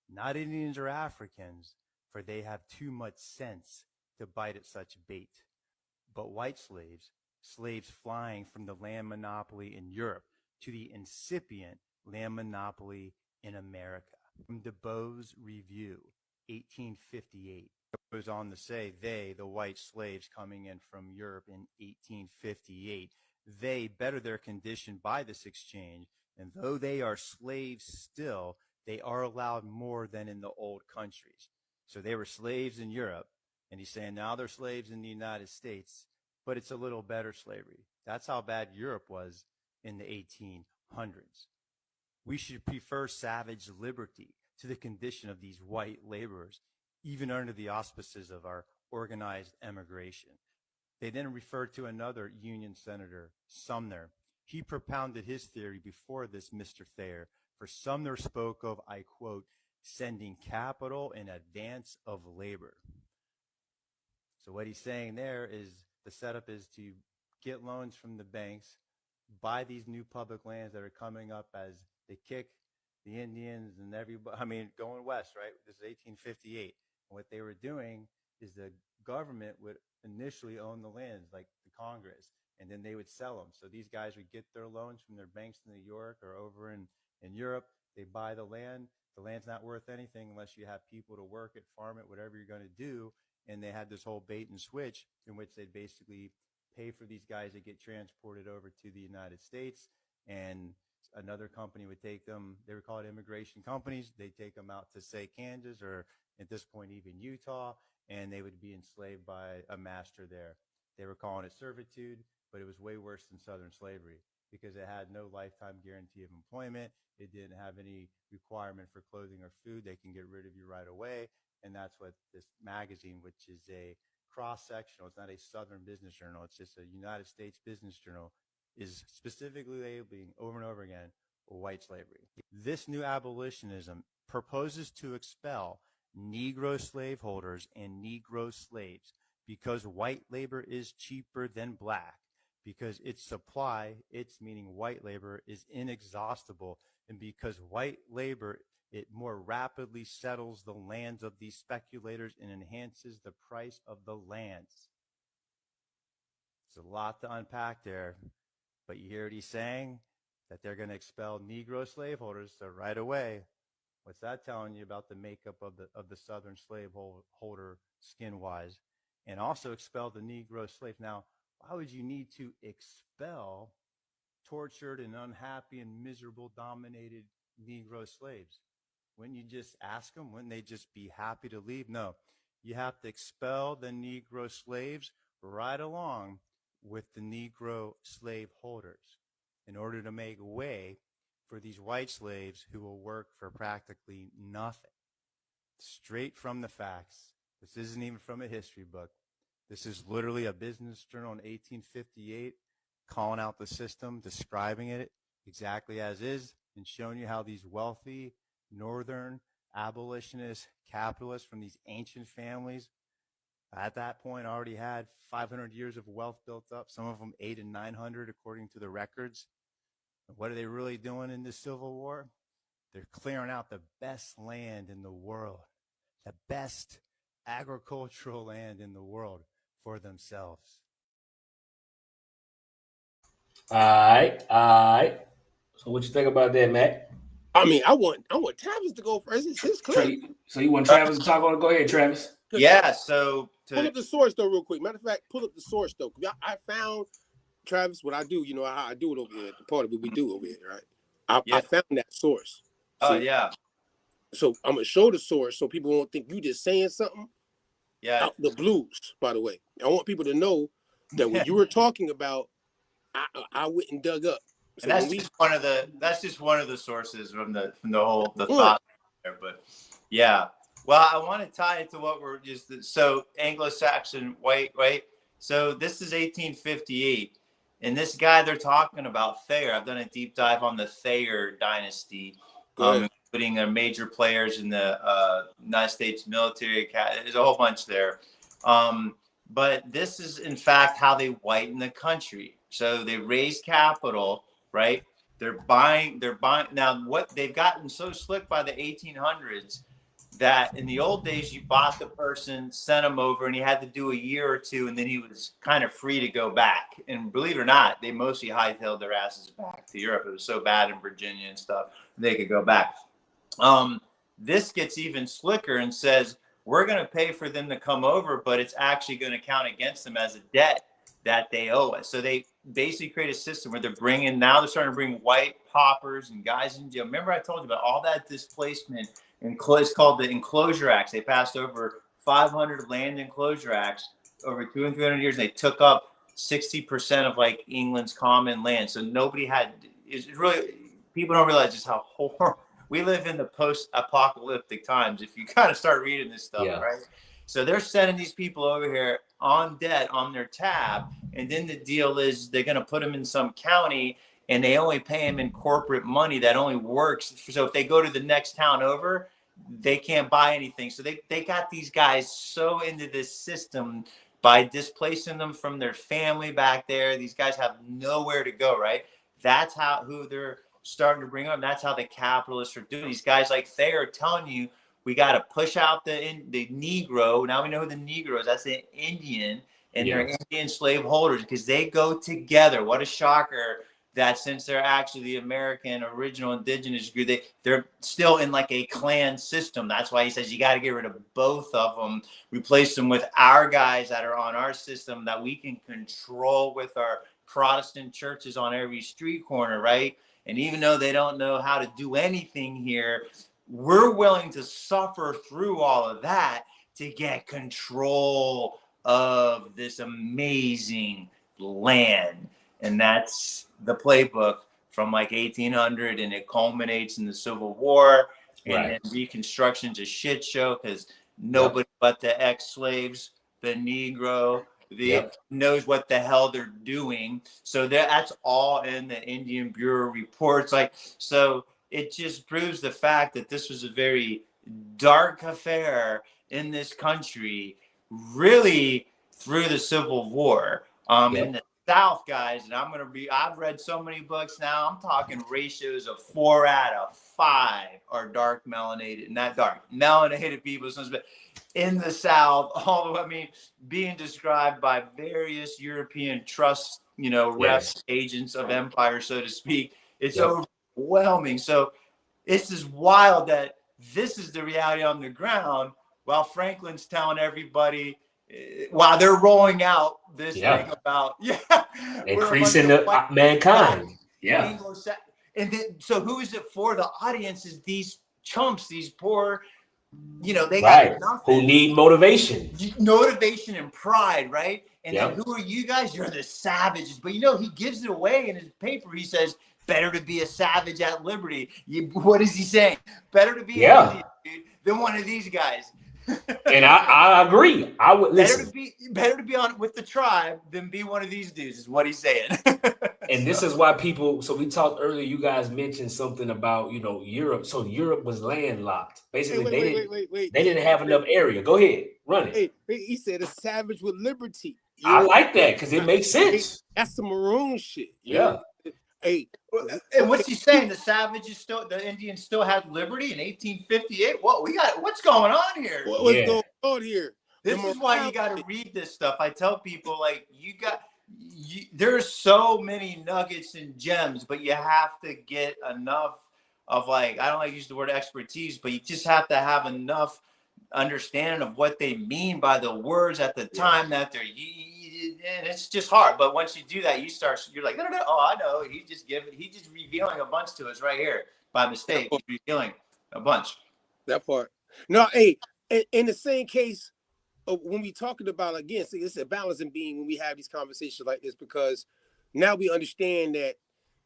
Speaker 15: Not Indians or Africans, for they have too much sense to bite at such bait. But white slaves flying from the land monopoly in Europe to the incipient land monopoly in America. From DeBow's Review, 1858. It goes on to say the white slaves coming in from Europe in 1858, they better their condition by this exchange, and though they are slaves still, they are allowed more than in the old countries. So they were slaves in Europe, and he's saying now they're slaves in the United States, but it's a little better slavery. That's how bad Europe was in the 1800s. We should prefer savage liberty to the condition of these white laborers, even under the auspices of our organized emigration. They then referred to another Union Senator, Sumner. He propounded his theory before this Mr. Thayer, for Sumner spoke of, I quote, sending capital in advance of labor. So what he's saying there is the setup is to get loans from the banks, buy these new public lands that are coming up as they kick the Indians and everybody, going west, right? This is 1858. And what they were doing is the government would initially own the lands, like the Congress, and then they would sell them. So these guys would get their loans from their banks in New York or over in Europe. They buy the land. The land's not worth anything unless you have people to work it, farm it, whatever you're going to do. And they had this whole bait and switch in which they'd basically pay for these guys to get transported over to the United States, and another company would take them. They were called immigration companies. They'd take them out to, say, Kansas or at this point even Utah, and they would be enslaved by a master there. They were calling it servitude, but it was way worse than Southern slavery because it had no lifetime guarantee of employment. It didn't have any requirement for clothing or food. They can get rid of you right away. And that's what this magazine, which is a cross-sectional, it's not a Southern business journal, it's just a United States business journal, is specifically labeling over and over again white slavery. This new abolitionism proposes to expel Negro slaveholders and Negro slaves because white labor is cheaper than black, because its supply, its meaning white labor, is inexhaustible, and because white labor, it more rapidly settles the lands of these speculators and enhances the price of the lands. It's a lot to unpack there, but you hear what he's saying? That they're going to expel Negro slaveholders. So right away, what's that telling you about the makeup of the Southern slaveholder skin-wise? And also expel the Negro slave. Now, why would you need to expel tortured and unhappy and miserable dominated Negro slaves? Wouldn't you just ask them? Wouldn't they just be happy to leave? No, you have to expel the Negro slaves right along with the Negro slave holders in order to make way for these white slaves who will work for practically nothing. Straight from the facts. This isn't even from a history book. This is literally a business journal in 1858 calling out the system, describing it exactly as is, and showing you how these wealthy northern abolitionist capitalists from these ancient families at that point already had 500 years of wealth built up, some of them 800 and 900 according to the records. And what are they really doing in this Civil War? They're clearing out the best land in the world, the best agricultural land in the world for themselves.
Speaker 5: All right. So what you think about that, Matt?
Speaker 13: I want Travis to go first. It's his clip.
Speaker 5: So you want Travis to talk on it? Go ahead, Travis.
Speaker 12: Yeah. So
Speaker 13: pull up the source though, real quick. Matter of fact, pull up the source though. I found Travis. What I do, how I do it over here at the party. What we do over here, right? I found that source.
Speaker 12: Oh yeah.
Speaker 13: So I'm gonna show the source so people won't think you just saying something.
Speaker 12: Yeah.
Speaker 13: Out the blues, by the way. I want people to know that when you were talking about, I went and dug up. So
Speaker 12: and that's just one of the sources from the whole thought there. But yeah. Well, I want to tie it to what we're just so Anglo-Saxon white, right? So this is 1858. And this guy they're talking about, Thayer, I've done a deep dive on the Thayer dynasty, including major players in the United States military. There's a whole bunch there. But this is, in fact, how they whiten the country. So they raise capital, right? They're buying. Now, what they've gotten so slick by the 1800s that in the old days, you bought the person, sent him over, and he had to do a year or two, and then he was kind of free to go back. And believe it or not, they mostly hightailed their asses back to Europe. It was so bad in Virginia and stuff, they could go back. This gets even slicker and says, we're going to pay for them to come over, but it's actually going to count against them as a debt that they owe us. So they basically create a system where they're starting to bring white paupers and guys in jail. Remember I told you about all that displacement. It's called the Enclosure Acts. They passed over 500 land enclosure acts over 200 and 300 years. They took up 60% of like England's common land. So nobody had, it's really, people don't realize just how horrible. We live in the post-apocalyptic times. If you kind of start reading this stuff, right? So they're sending these people over here on debt on their tab. And then the deal is they're going to put them in some county and they only pay them in corporate money that only works. So if they go to the next town over, they can't buy anything. So they got these guys so into this system by displacing them from their family back there. These guys have nowhere to go, right? That's who they're starting to bring up. That's how the capitalists are doing. These guys like Thayer are telling you, we got to push out the Negro. Now we know who the Negro is. That's the Indian, and they're Indian slave holders because they go together. What a shocker that since they're actually the American original indigenous group, they're still in like a clan system. That's why he says you got to get rid of both of them, replace them with our guys that are on our system that we can control with our Protestant churches on every street corner, right? And even though they don't know how to do anything here, we're willing to suffer through all of that to get control of this amazing land. And that's the playbook from like 1800, and it culminates in the Civil War. And then Reconstruction's a shit show because nobody but the ex-slaves, the Negro, knows what the hell they're doing. So that's all in the Indian Bureau reports. So it just proves the fact that this was a very dark affair in this country, really through the Civil War. In the South, guys, and I've read so many books now, I'm talking ratios of 4 out of 5 are dark melanated, not dark, melanated people. In the South, being described by various European trust, reps, agents of empire, so to speak. It's overwhelming. So it's just wild that this is the reality on the ground while Franklin's telling everybody, while they're rolling out this thing about
Speaker 5: increasing the mankind.
Speaker 12: And then, so who is it for? The audience is these chumps, these poor, they got nothing.
Speaker 5: Who need motivation
Speaker 12: and pride, right? And then who are you guys? You're the savages. But he gives it away in his paper. He says, better to be a savage at liberty. What is he saying? Better to be an Indian, dude, than one of these guys.
Speaker 5: And I agree. I would listen.
Speaker 12: Better to be on with the tribe than be one of these dudes, is what he's saying.
Speaker 5: And this is why people. So we talked earlier. You guys mentioned something about Europe. So Europe was landlocked. Basically, they didn't have enough area. Go ahead, run it.
Speaker 13: He said a savage with liberty.
Speaker 5: I like that because it makes sense.
Speaker 13: That's some maroon shit.
Speaker 12: Hey, and what's he saying? The Indians still had liberty in 1858. What's going on here?
Speaker 13: What's going on here?
Speaker 12: This is why you got to read this stuff. I tell people there's so many nuggets and gems, but you have to get enough of I don't like to use the word expertise, but you just have to have enough understanding of what they mean by the words at the time that they're and it's just hard. But once you do that, you're like, no. Oh, I know. He's just revealing a bunch to us right here by mistake. He's revealing a bunch.
Speaker 13: That part. No, hey, in the same case, when we talking about, again, see, it's a balancing beam when we have these conversations like this, because now we understand that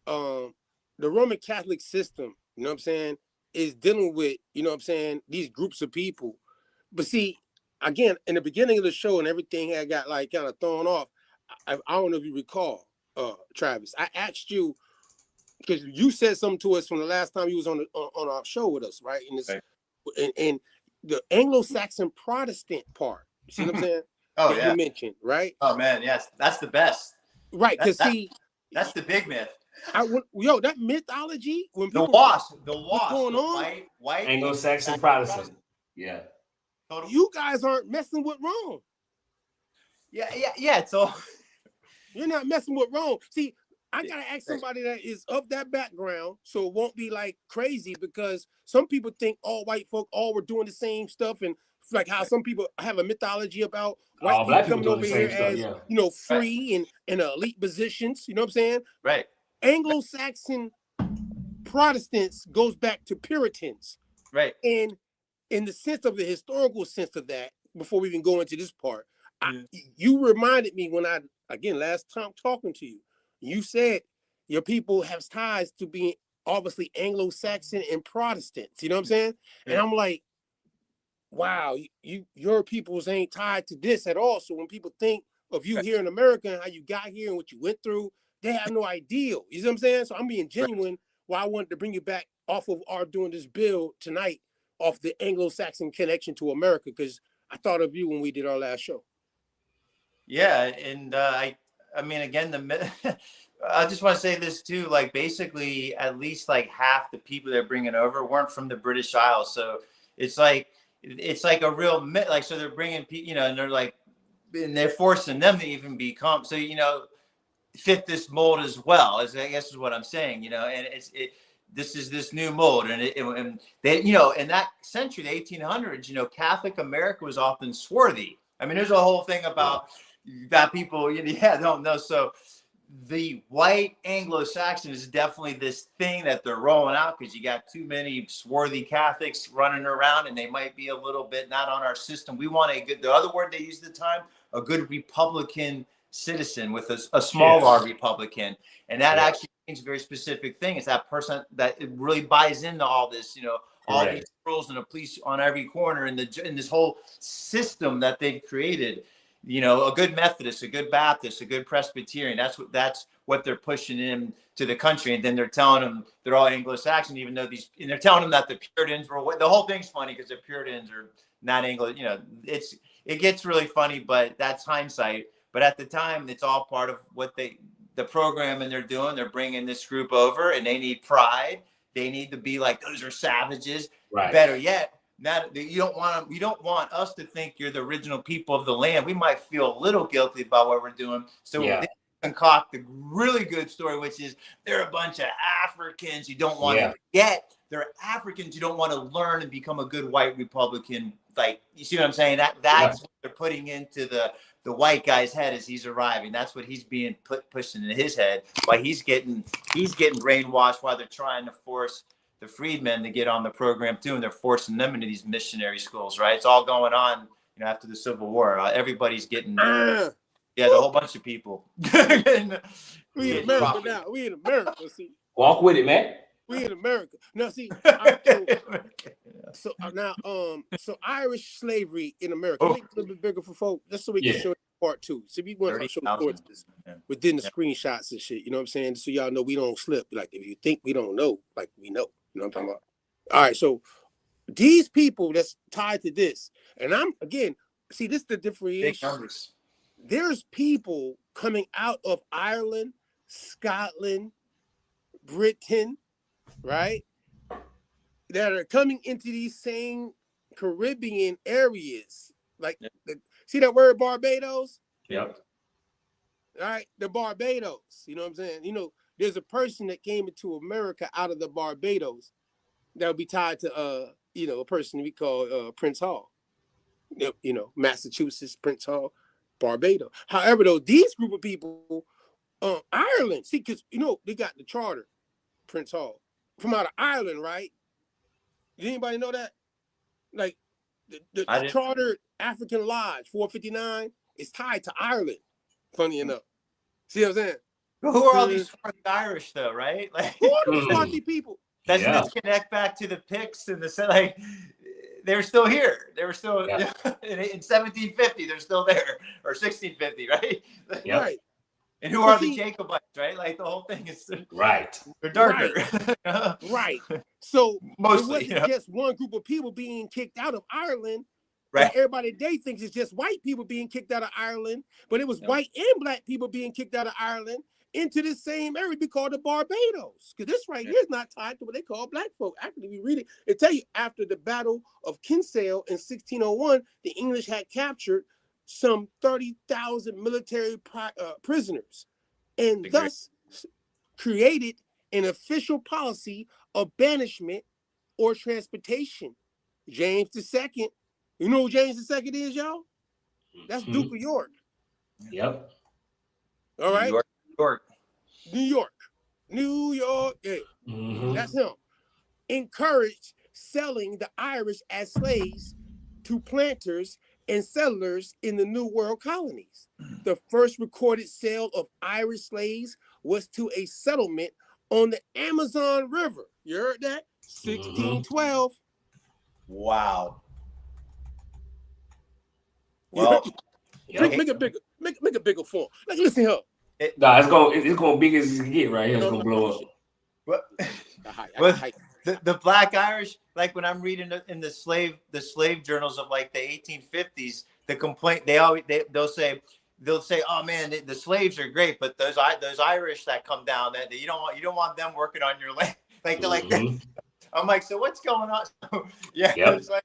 Speaker 13: the Roman Catholic system, you know what I'm saying, is dealing with, you know what I'm saying, these groups of people. But see, again, in the beginning of the show and everything had got like kind of thrown off. I don't know if you recall, Travis. I asked you, because you said something to us from the last time you was on our show with us, right? And this, and the Anglo-Saxon Protestant part. You see what I'm saying?
Speaker 12: Oh,
Speaker 13: that
Speaker 12: yeah.
Speaker 13: You mentioned, right?
Speaker 12: Oh man, yes, that's the best.
Speaker 13: Right, because see,
Speaker 12: that's the big myth.
Speaker 13: That mythology, when people
Speaker 12: what's
Speaker 13: going on,
Speaker 12: white
Speaker 5: Anglo-Saxon Protestant. Yeah.
Speaker 13: You guys aren't messing with Rome.
Speaker 12: Yeah. So
Speaker 13: you're not messing with Rome. See, I gotta ask somebody that is of that background, so it won't be like crazy, because some people think all white folk all were doing the same stuff, and like how some people have a mythology about white people coming over here as free and elite positions. You know what I'm saying?
Speaker 12: Right.
Speaker 13: Anglo-Saxon Protestants goes back to Puritans.
Speaker 12: Right.
Speaker 13: And in the sense of the historical sense of that, before we even go into this part, you reminded me when last time talking to you, you said your people have ties to being obviously Anglo-Saxon and Protestants. You know what I'm saying? And I'm like, wow, your peoples ain't tied to this at all. So when people think of you here in America and how you got here and what you went through, they have no idea. You know what I'm saying? So I'm being genuine. Why I wanted to bring you back off of our doing this bill tonight, off the Anglo-Saxon connection to America, because I thought of you when we did our last show.
Speaker 12: Yeah, and I mean, again, I just want to say this too. Like, basically, at least like half the people they're bringing over weren't from the British Isles, so it's like a real myth. Like, so they're bringing people, and they're like, and they're forcing them to even become fit this mold as well. As I guess is what I'm saying, and this is this new mold, and they, in that century, the 1800s, Catholic America was often swarthy. I mean, there's a whole thing about that people, don't know. So the white Anglo-Saxon is definitely this thing that they're rolling out, because you got too many swarthy Catholics running around, and they might be a little bit not on our system. We want the other word they used at the time, a good Republican citizen with a small R Republican. And that actually means a very specific thing. It's that person that it really buys into all this, all these rules and a police on every corner, and in this whole system that they've created. A good Methodist, a good Baptist, a good Presbyterian. That's what they're pushing in to the country. And then they're telling them they're all Anglo-Saxon, even though and they're telling them that the Puritans were. The whole thing's funny because the Puritans are not Anglo. It gets really funny, but that's hindsight. But at the time, it's all part of what the program and they're doing. They're bringing this group over, and they need pride. They need to be like, those are savages. Right. Better yet, you don't want us to think you're the original people of the land. We might feel a little guilty about what we're doing. So they concoct a really good story, which is they're a bunch of Africans you don't want to get. They're Africans you don't want to learn and become a good white Republican. Like, you see what I'm saying? That's what they're putting into the white guy's head as he's arriving. That's what he's being pushed into his head. Why he's getting brainwashed while they're trying to force the freedmen to get on the program too, and they're forcing them into these missionary schools, right? It's all going on, after the Civil War. Everybody's getting, the whole bunch of people.
Speaker 13: We in America now. We in America, see.
Speaker 5: Walk with it, man.
Speaker 13: We in America. Now, see, so Irish slavery in America, make it a little bit bigger for folks, just so we can show part two. So we want to show this within the screenshots and shit, you know what I'm saying? So y'all know we don't slip. Like, if you think we don't know, like, we know. You know what I'm talking about? All right, so these people that's tied to this, and this is the differentiation. There's people coming out of Ireland, Scotland, Britain, right, that are coming into these same Caribbean areas. Like, see that word Barbados?
Speaker 5: Yep.
Speaker 13: All right, the Barbados. You know what I'm saying? There's a person that came into America out of the Barbados that would be tied to a person we call Prince Hall. Massachusetts, Prince Hall. Barbados. However, though, these group of people, Ireland, see, because they got the charter, Prince Hall, from out of Ireland, right? Did anybody know that? Like the charter African Lodge 459 is tied to Ireland. Funny enough. See what I'm saying?
Speaker 12: But who are all these swarthy Irish, though, right? Like,
Speaker 13: who are the swarthy people?
Speaker 12: Doesn't this connect back to the Picts and the like? They're still here. They were still in 1750. They're still there, or 1650, right?
Speaker 13: Right.
Speaker 12: And who are the Jacobites, right? Like the whole thing is
Speaker 5: right.
Speaker 12: They're darker,
Speaker 13: right? So
Speaker 12: mostly,
Speaker 13: it wasn't just one group of people being kicked out of Ireland.
Speaker 12: Right.
Speaker 13: Everybody today thinks it's just white people being kicked out of Ireland, but it was white and black people being kicked out of Ireland into this same area we call the Barbados. Because this right here is not tied to what they call black folk. Actually, we read it. It tell you after the Battle of Kinsale in 1601, the English had captured some 30,000 military prisoners, and thus created an official policy of banishment or transportation. James II, you know who James II is, y'all? That's Duke of York.
Speaker 5: Yep.
Speaker 13: All right.
Speaker 12: New York.
Speaker 13: Yeah. That's him. Encouraged selling the Irish as slaves to planters and settlers in the New World colonies. The first recorded sale of Irish slaves was to a settlement on the Amazon River. You heard that? 1612.
Speaker 12: Wow. Well,
Speaker 13: make it bigger. Make a bigger form. Like, listen here.
Speaker 5: It's going big as it can get right here. It's going to blow up.
Speaker 12: The Black Irish, like when I'm reading in the slave journals of like the 1850s, the complaint they'll say, oh man, the slaves are great, but those Irish that come down, that you don't want them working on your land. Like they're like, I'm like, so what's going on? So, it's like,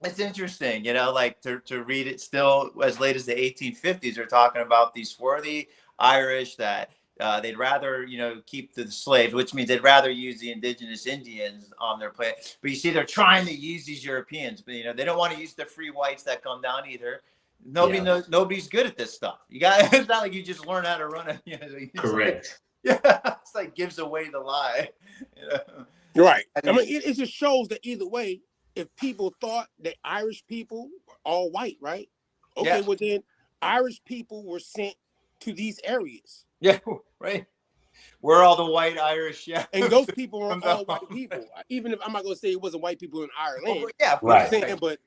Speaker 12: it's interesting, like to read it still as late as the 1850s. They're talking about these swarthy Irish that they'd rather, keep the slaves, which means they'd rather use the indigenous Indians on their planet. But you see, they're trying to use these Europeans, but they don't want to use the free whites that come down either. Nobody knows. Nobody's good at this stuff. It's not like you just learn how to run it.
Speaker 5: Correct.
Speaker 12: It's like gives away the lie.
Speaker 13: Right. I mean, it just shows that either way, if people thought that Irish people were all white, right? Okay, well then Irish people were sent to these areas.
Speaker 12: Yeah, right. We're all the white Irish,
Speaker 13: and those people are all white people. Even if I'm not going to say it wasn't white people in Ireland, but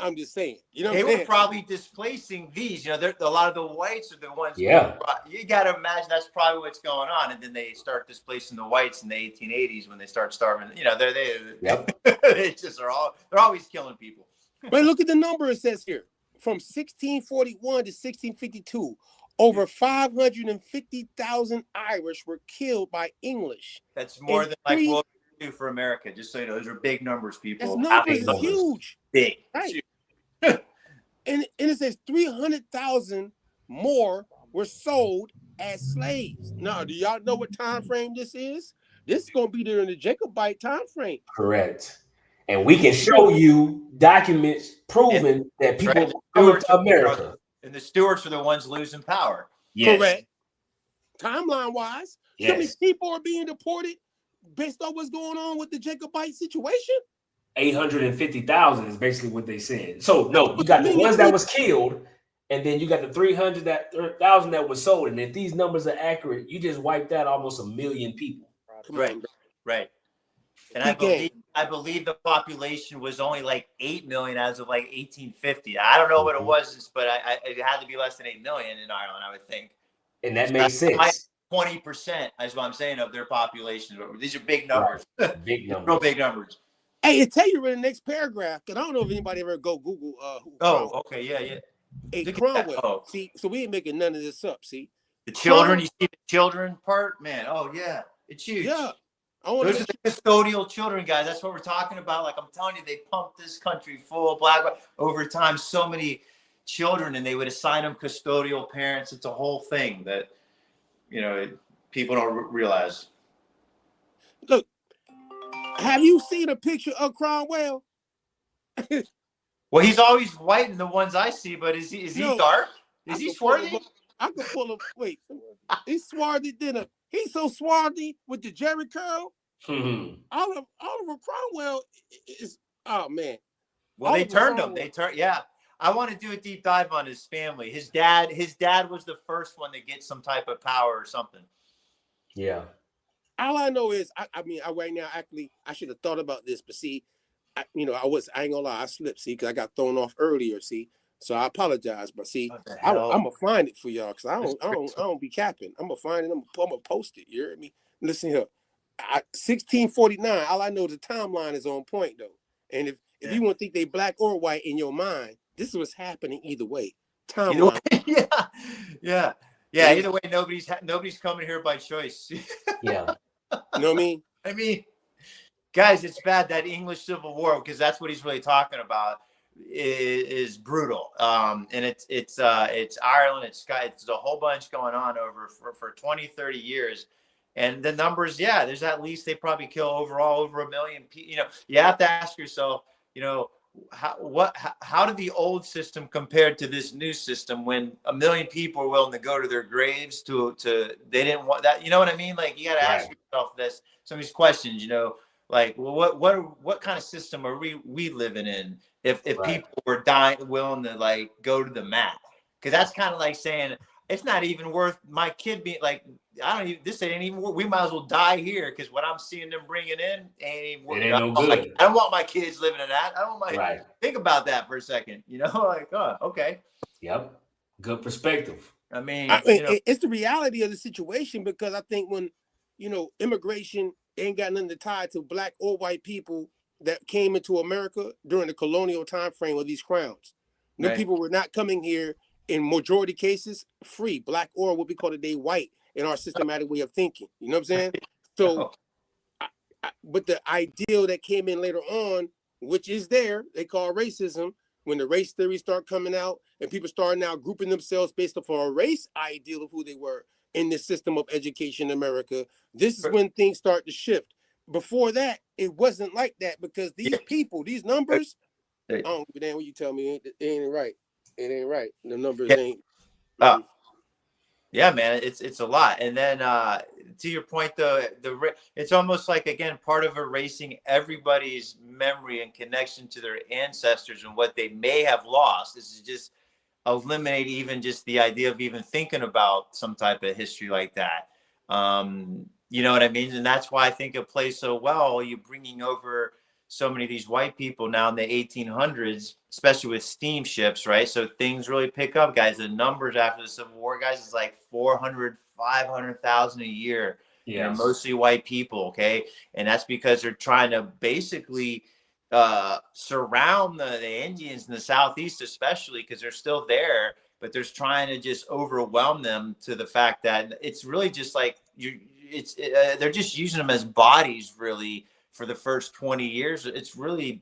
Speaker 13: I'm just saying,
Speaker 12: they were probably displacing these. A lot of the whites are the ones.
Speaker 5: Yeah,
Speaker 12: you got to imagine that's probably what's going on, and then they start displacing the whites in the 1880s when they start starving. They just they're always killing people.
Speaker 13: But look at the number it says here: from 1641 to 1652. Over 550,000 Irish were killed by English.
Speaker 12: That's more than like World War II for America. Just so you know, those are big numbers, people.
Speaker 13: That's numbers huge.
Speaker 12: Big.
Speaker 13: Right. and it says 300,000 more were sold as slaves. Now, do y'all know what time frame this is? This is going to be during the Jacobite time frame.
Speaker 5: Correct. And we can show you documents proving that people come to America.
Speaker 12: And the Stewarts are the ones losing power.
Speaker 5: Yes.
Speaker 13: Correct. Timeline wise, how many people are being deported based on what's going on with the Jacobite situation?
Speaker 5: 850,000 is basically what they said. So no, you got the ones that was killed, and then you got the 300,000 that was sold. And if these numbers are accurate, you just wiped out almost 1 million people.
Speaker 12: Right. And I believe the population was only like 8 million as of like 1850. I don't know what it was, but it had to be less than 8 million in Ireland, I would think.
Speaker 5: And that makes sense.
Speaker 12: 20% is what I'm saying of their population. These are big numbers.
Speaker 5: Right. Big numbers.
Speaker 12: Real big numbers.
Speaker 13: Hey, it tell you in the next paragraph, because I don't know if anybody ever go Google.
Speaker 12: Okay, yeah.
Speaker 13: Hey, Cromwell. See, so we ain't making none of this up. See,
Speaker 12: the children. You see the children part, man. Oh yeah, it's huge.
Speaker 13: Yeah.
Speaker 12: Those are the custodial children, guys. That's what we're talking about. Like I'm telling you, they pumped this country full of black over time. So many children, and they would assign them custodial parents. It's a whole thing that people don't realize.
Speaker 13: Look, have you seen a picture of Cromwell?
Speaker 12: Well, he's always white in the ones I see, but is he dark? Is he swarthy?
Speaker 13: I could pull him. Wait, he's swarthy dinner. He's so swarthy with the Jerry curl. Oliver Cromwell is, oh man.
Speaker 12: Well, they turned him. Yeah. I want to do a deep dive on his family. His dad was the first one to get some type of power or something.
Speaker 5: Yeah.
Speaker 13: All I know is, I right now, actually, I should have thought about this, but see, I ain't gonna lie, I slipped, see, because I got thrown off earlier, see, so I apologize, but see, I'm gonna find it for y'all, because I don't be capping. I'm gonna find it. I'm gonna post it. You hear me? Listen here, 1649. All I know, the timeline is on point though, and if you want to think they black or white in your mind, this is what's happening either way. Timeline.
Speaker 12: Yeah. Either way, nobody's coming here by choice.
Speaker 5: Yeah.
Speaker 13: You know what I mean?
Speaker 12: I mean, guys, it's bad, that English Civil War, because that's what he's really talking about, is brutal. And it's Ireland, it's a whole bunch going on over for 20, 30 years. And the numbers, there's at least, they probably kill over 1 million people. You have to ask yourself, how did the old system compare to this new system, when 1 million people are willing to go to their graves they didn't want that, you know what I mean? Like, you got to ask yourself some of these questions, like, well, what kind of system are we living in if people were willing to like go to the mat? Because that's kind of like saying, it's not even worth my kid being like, this ain't even worth, we might as well die here, because what I'm seeing them bringing in ain't even worth.
Speaker 5: It ain't no good.
Speaker 12: I don't want my kids living in that. I don't want think about that for a second, like, oh, okay.
Speaker 5: Yep. Good perspective.
Speaker 12: I mean,
Speaker 13: it's the reality of the situation, because I think when, immigration ain't got nothing to tie to black or white people that came into America during the colonial time frame of these crowns. No people were not coming here, in majority cases, free, black or what we call today white, in our systematic way of thinking. You know what I'm saying? So, but the ideal that came in later on, which is they call racism, when the race theories start coming out and people start now grouping themselves based off of a race ideal of who they were in this system of education in America, this is when things start to shift. Before that, it wasn't like that, because these people, these numbers, I don't give a damn what you tell me, it ain't right. It ain't right. The numbers ain't.
Speaker 12: Yeah, man, it's a lot. And then to your point, though, it's almost like, again, part of erasing everybody's memory and connection to their ancestors and what they may have lost. This is just eliminate even just the idea of even thinking about some type of history like that. You know what I mean? And that's why I think it plays so well. You're bringing over so many of these white people now in the 1800s, especially with steamships, right? So things really pick up, guys. The numbers after the Civil War, guys, is like 400, 500,000 a year. Yeah, mostly white people, okay? And that's because they're trying to basically surround the Indians in the Southeast, especially, because they're still there, but they're trying to just overwhelm them to the fact that it's really just like they're just using them as bodies, really, for the first 20 years. It's really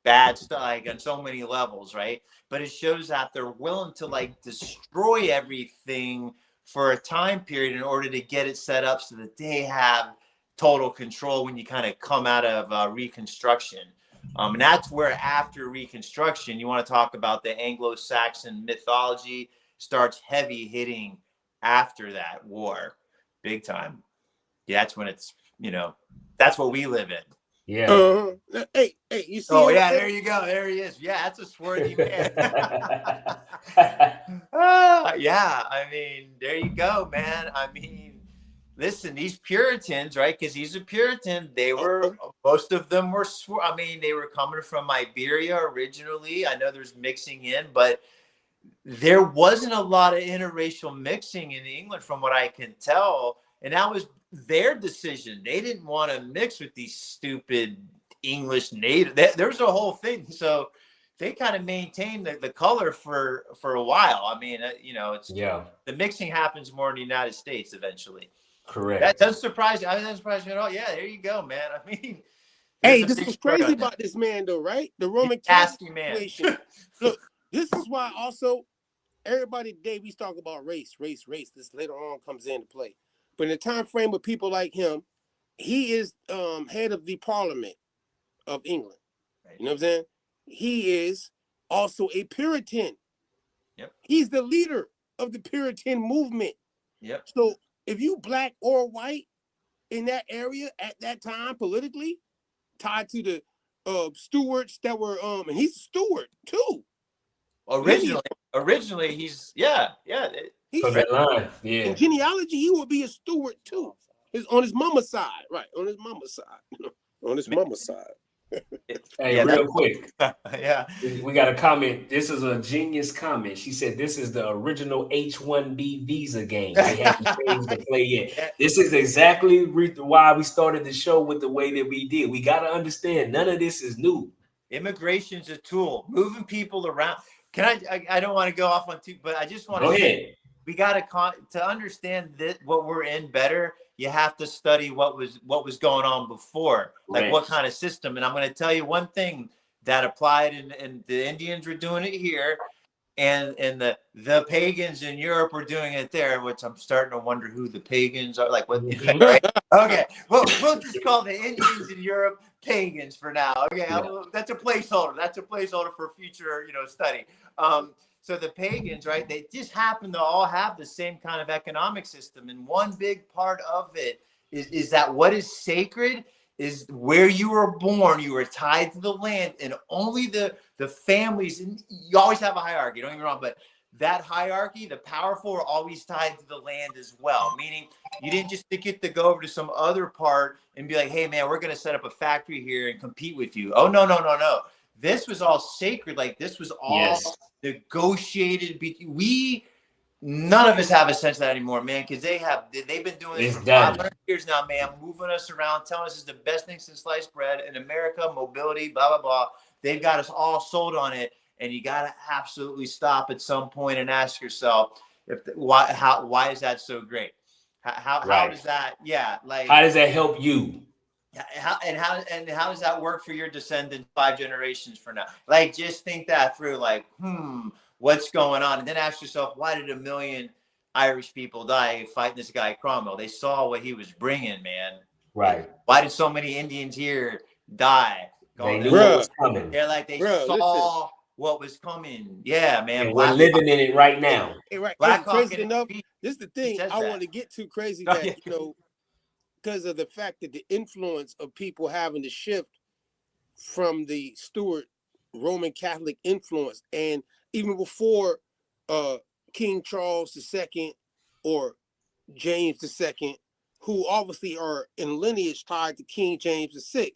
Speaker 12: bad stuff, like on so many levels, right? But it shows that they're willing to like destroy everything for a time period in order to get it set up so that they have total control when you kind of come out of Reconstruction. And that's where after Reconstruction, you want to talk about the Anglo-Saxon mythology starts heavy hitting after that war, big time. Yeah, that's when it's, that's what we live in.
Speaker 5: Yeah.
Speaker 13: Hey, you see?
Speaker 12: Oh, yeah, there you go. There he is. Yeah, that's a swarthy man. Yeah, I mean, there you go, man. I mean, listen, these Puritans, right? Because he's a Puritan. They were, most of them were, they were coming from Iberia originally. I know there's mixing in, but there wasn't a lot of interracial mixing in England from what I can tell. And that was their decision. They didn't want to mix with these stupid English native. There's a whole thing. So they kind of maintained the color for a while. I mean, it's the mixing happens more in the United States eventually.
Speaker 5: Correct.
Speaker 12: That doesn't surprise you. I doesn't surprise you at all. Yeah, there you go, man. I mean,
Speaker 13: hey, this is crazy about this man, though, right? The Roman Catholic situation. Look, this is why also everybody today we talk about race. This later on comes into play. But in the time frame of people like him, he is head of the Parliament of England. You know what I'm saying? He is also a Puritan.
Speaker 12: Yep.
Speaker 13: He's the leader of the Puritan movement.
Speaker 12: Yep.
Speaker 13: So if you black or white in that area at that time politically, tied to the stewards that were and he's a steward too.
Speaker 12: Originally he's
Speaker 13: He's
Speaker 5: from that line. Yeah.
Speaker 13: in genealogy, he will be a steward too. On his mama's side, right? On his mama's side. On his mama's side.
Speaker 5: Hey, real quick.
Speaker 12: Yeah.
Speaker 5: We got a comment. This is a genius comment. She said this is the original H-1B visa game. They haven't changed the play yet. This is exactly why we started the show with the way that we did. We got to understand none of this is new.
Speaker 12: Immigration's a tool. Moving people around. Can I don't want to go off on but I just want to
Speaker 5: say
Speaker 12: we got to understand that what we're in better. You have to study what was going on before, like what kind of system. And I'm going to tell you one thing that applied, and the Indians were doing it here, and the pagans in Europe were doing it there. Which I'm starting to wonder who the pagans are. Like what? Right? Okay, well, we'll just call the Indians in Europe pagans for now. Okay, that's a placeholder. That's a placeholder for future, study. So the pagans, right, they just happen to all have the same kind of economic system. And one big part of it is that what is sacred is where you were born, you were tied to the land, and only the families, and you always have a hierarchy, don't get me wrong, but that hierarchy, the powerful are always tied to the land as well. Meaning you didn't just get to go over to some other part and be like, hey man, we're going to set up a factory here and compete with you. Oh, no. This was all sacred. Like this was all negotiated. None of us have a sense of that anymore, man, because they've been doing this for 500 years now, man, moving us around, telling us it's the best thing since sliced bread in America, mobility, blah, blah, blah. They've got us all sold on it. And you got to absolutely stop at some point and ask yourself, why is that so great? How does that, how
Speaker 5: does that help you?
Speaker 12: How does that work for your descendants 5 generations from now? Like, just think that through. Like, what's going on? And then ask yourself, why did 1 million Irish people die fighting this guy Cromwell? They saw what he was bringing, man.
Speaker 5: Right.
Speaker 12: Why did so many Indians here die?
Speaker 5: They knew what was coming.
Speaker 12: They're like saw what was coming. Yeah, man.
Speaker 5: And we're living in it right now.
Speaker 13: Right. Crazy enough. This is the thing I want to get to. Crazy that because of the fact that the influence of people having to shift from the Stuart Roman Catholic influence, and even before King Charles II or James II, who obviously are in lineage tied to King James VI,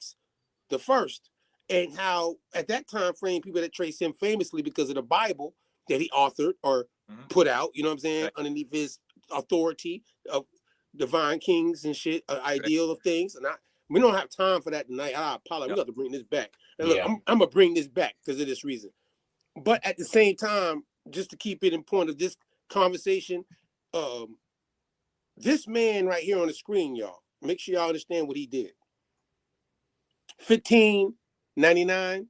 Speaker 13: the first, and how at that time frame people that trace him famously because of the Bible that he authored or put out, you know what I'm saying, underneath his authority of divine kings and shit, ideal of things. And we don't have time for that tonight. I apologize. We got to bring this back. And look, I'm gonna bring this back because of this reason. But at the same time, just to keep it in point of this conversation, this man right here on the screen, y'all, make sure y'all understand what he did. 1599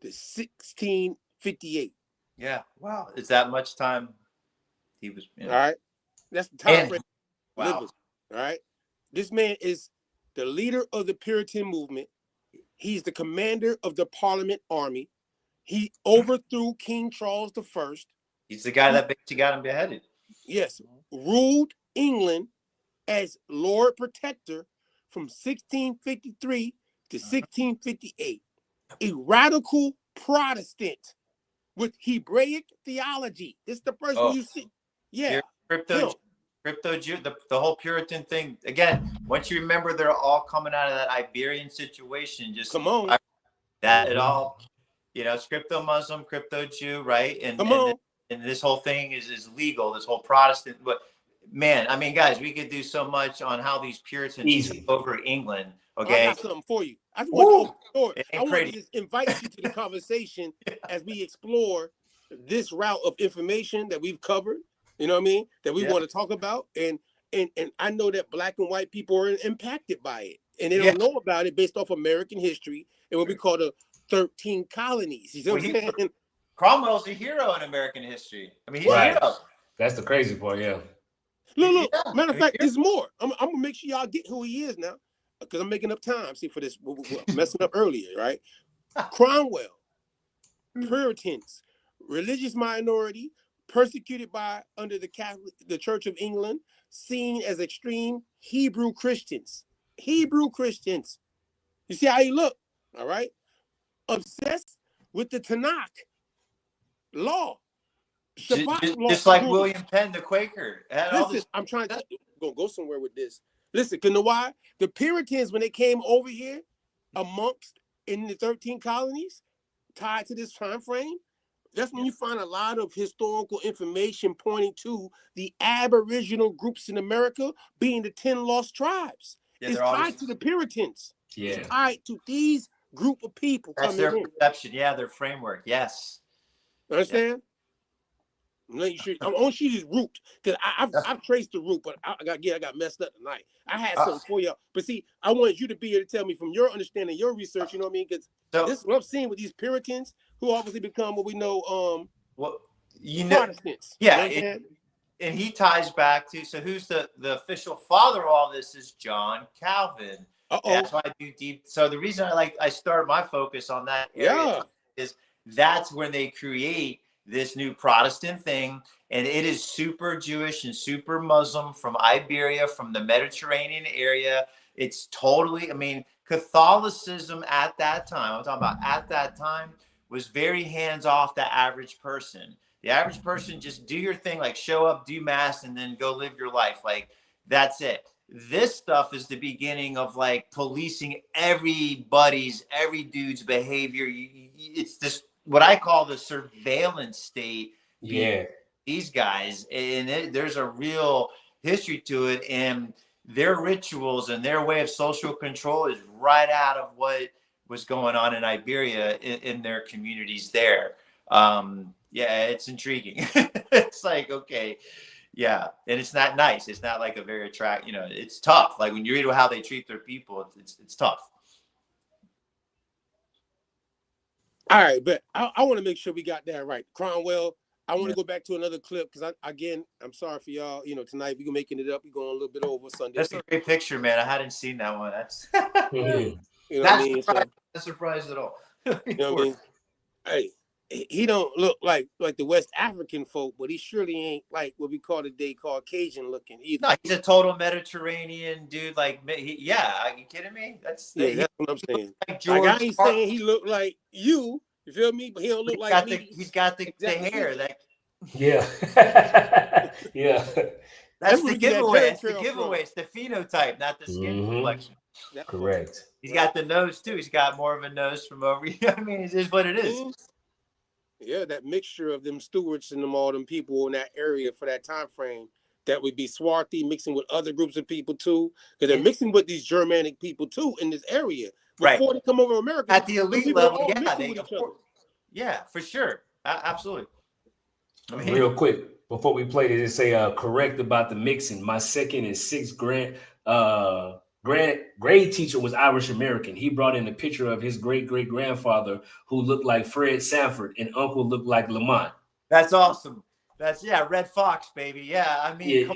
Speaker 13: to 1658.
Speaker 12: Yeah. Wow. Is that much time he was?
Speaker 13: All right. That's the time frame. Wow. All right. This man is the leader of the Puritan movement. He's the commander of the Parliament Army. He overthrew King Charles I.
Speaker 12: He's the guy that basically got him beheaded.
Speaker 13: Yes. Ruled England as Lord Protector from 1653 to 1658. A radical Protestant with Hebraic theology. This is the person you see. Yeah.
Speaker 12: Crypto Jew, the whole Puritan thing. Again, once you remember they're all coming out of that Iberian situation, just
Speaker 13: come on.
Speaker 12: That it all, crypto Muslim, crypto Jew, right? And this whole thing is legal, this whole Protestant. But man, I mean, guys, we could do so much on how these Puritans took over England. Okay.
Speaker 13: I got something for you. I just want to just invite you to the conversation as we explore this route of information that we've covered. You know what I mean? That we want to talk about. And I know that Black and white people are impacted by it. And they don't know about it based off American history and what we call the 13 colonies. You know what I'm saying?
Speaker 12: Cromwell's a hero in American history. I mean, he's a hero.
Speaker 5: That's the crazy part,
Speaker 13: Look. Matter of fact, there's more. I'm going to make sure y'all get who he is now. Because I'm making up time. See, for this, we're messing up earlier, right? Cromwell, Puritans, religious minority, persecuted by under the Church of England, seen as extreme Hebrew Christians. Hebrew Christians. You see how he look, all right? Obsessed with the Tanakh law. Shabbat law.
Speaker 12: Just like William Penn, the Quaker.
Speaker 13: Listen, I'm trying to go somewhere with this. Listen, you know why? The Puritans, when they came over here amongst in the 13 colonies, tied to this time frame, that's when you find a lot of historical information pointing to the Aboriginal groups in America being the 10 lost tribes. It's tied to the Puritans.
Speaker 5: Yeah.
Speaker 13: It's tied to these group of people.
Speaker 12: That's their perception. Yeah, their framework. Yes.
Speaker 13: Understand? I'm on Sheedy's root because I've traced the root, but I got messed up tonight. I had something for you, but see, I wanted you to be here to tell me from your understanding, your research. You know what I mean? Because this is what I'm seeing with these Puritans, who obviously become what we know, Protestants.
Speaker 12: Yeah,
Speaker 13: you know
Speaker 12: and he ties back to, so who's the official father of all this is John Calvin. That's why I do deep. So the reason I started my focus on that area is that's when they create this new Protestant thing, and it is super Jewish and super Muslim from Iberia, from the Mediterranean area. It's totally, I mean, Catholicism at that time, I'm talking about at that time, was very hands off the average person. The average person just do your thing, like show up, do mass, and then go live your life. Like, that's it. This stuff is the beginning of like policing every dude's behavior. It's this, what I call the surveillance state.
Speaker 5: Yeah.
Speaker 12: These guys, and there's a real history to it, and their rituals and their way of social control is right out of what was going on in Iberia in their communities there. Yeah, it's intriguing. It's like, okay, yeah, and it's not nice. It's not like a very attractive, it's tough. Like when you read how they treat their people, it's tough.
Speaker 13: All right, but I want to make sure we got that right. Cromwell, I want to go back to another clip because I'm sorry for y'all. Tonight we're making it up. We're going a little bit over Sunday.
Speaker 12: That's a great picture, man. I hadn't seen that one. That's
Speaker 13: not
Speaker 12: surprised at all.
Speaker 13: You know what I mean? Hey, he don't look like the West African folk, but he surely ain't like what we call today Caucasian looking either.
Speaker 12: No, he's a total Mediterranean dude. Like, are you kidding me? That's
Speaker 13: what I'm saying.
Speaker 12: Like
Speaker 13: I ain't saying he look like you. You feel me? But he don't look like me.
Speaker 12: He's got the hair.
Speaker 5: Yeah. Yeah.
Speaker 12: That's the giveaway. It's the giveaway. It's the phenotype, not the skin complexion.
Speaker 5: Correct.
Speaker 12: He's got the nose too. He's got more of a nose from over here. I mean, it is what it is.
Speaker 13: Yeah, that mixture of them stewards and all them people in that area for that time frame. That would be Swarthy mixing with other groups of people too, because they're mixing with these Germanic people too in this area. Before they come over to America,
Speaker 12: at the elite level, yeah, for sure, absolutely.
Speaker 5: Real quick, before we play this, say correct about the mixing. My second and sixth grade teacher was Irish American. He brought in a picture of his great grandfather who looked like Fred Sanford, and uncle looked like Lamont.
Speaker 12: That's awesome. That's Red Fox, baby. Yeah, I mean,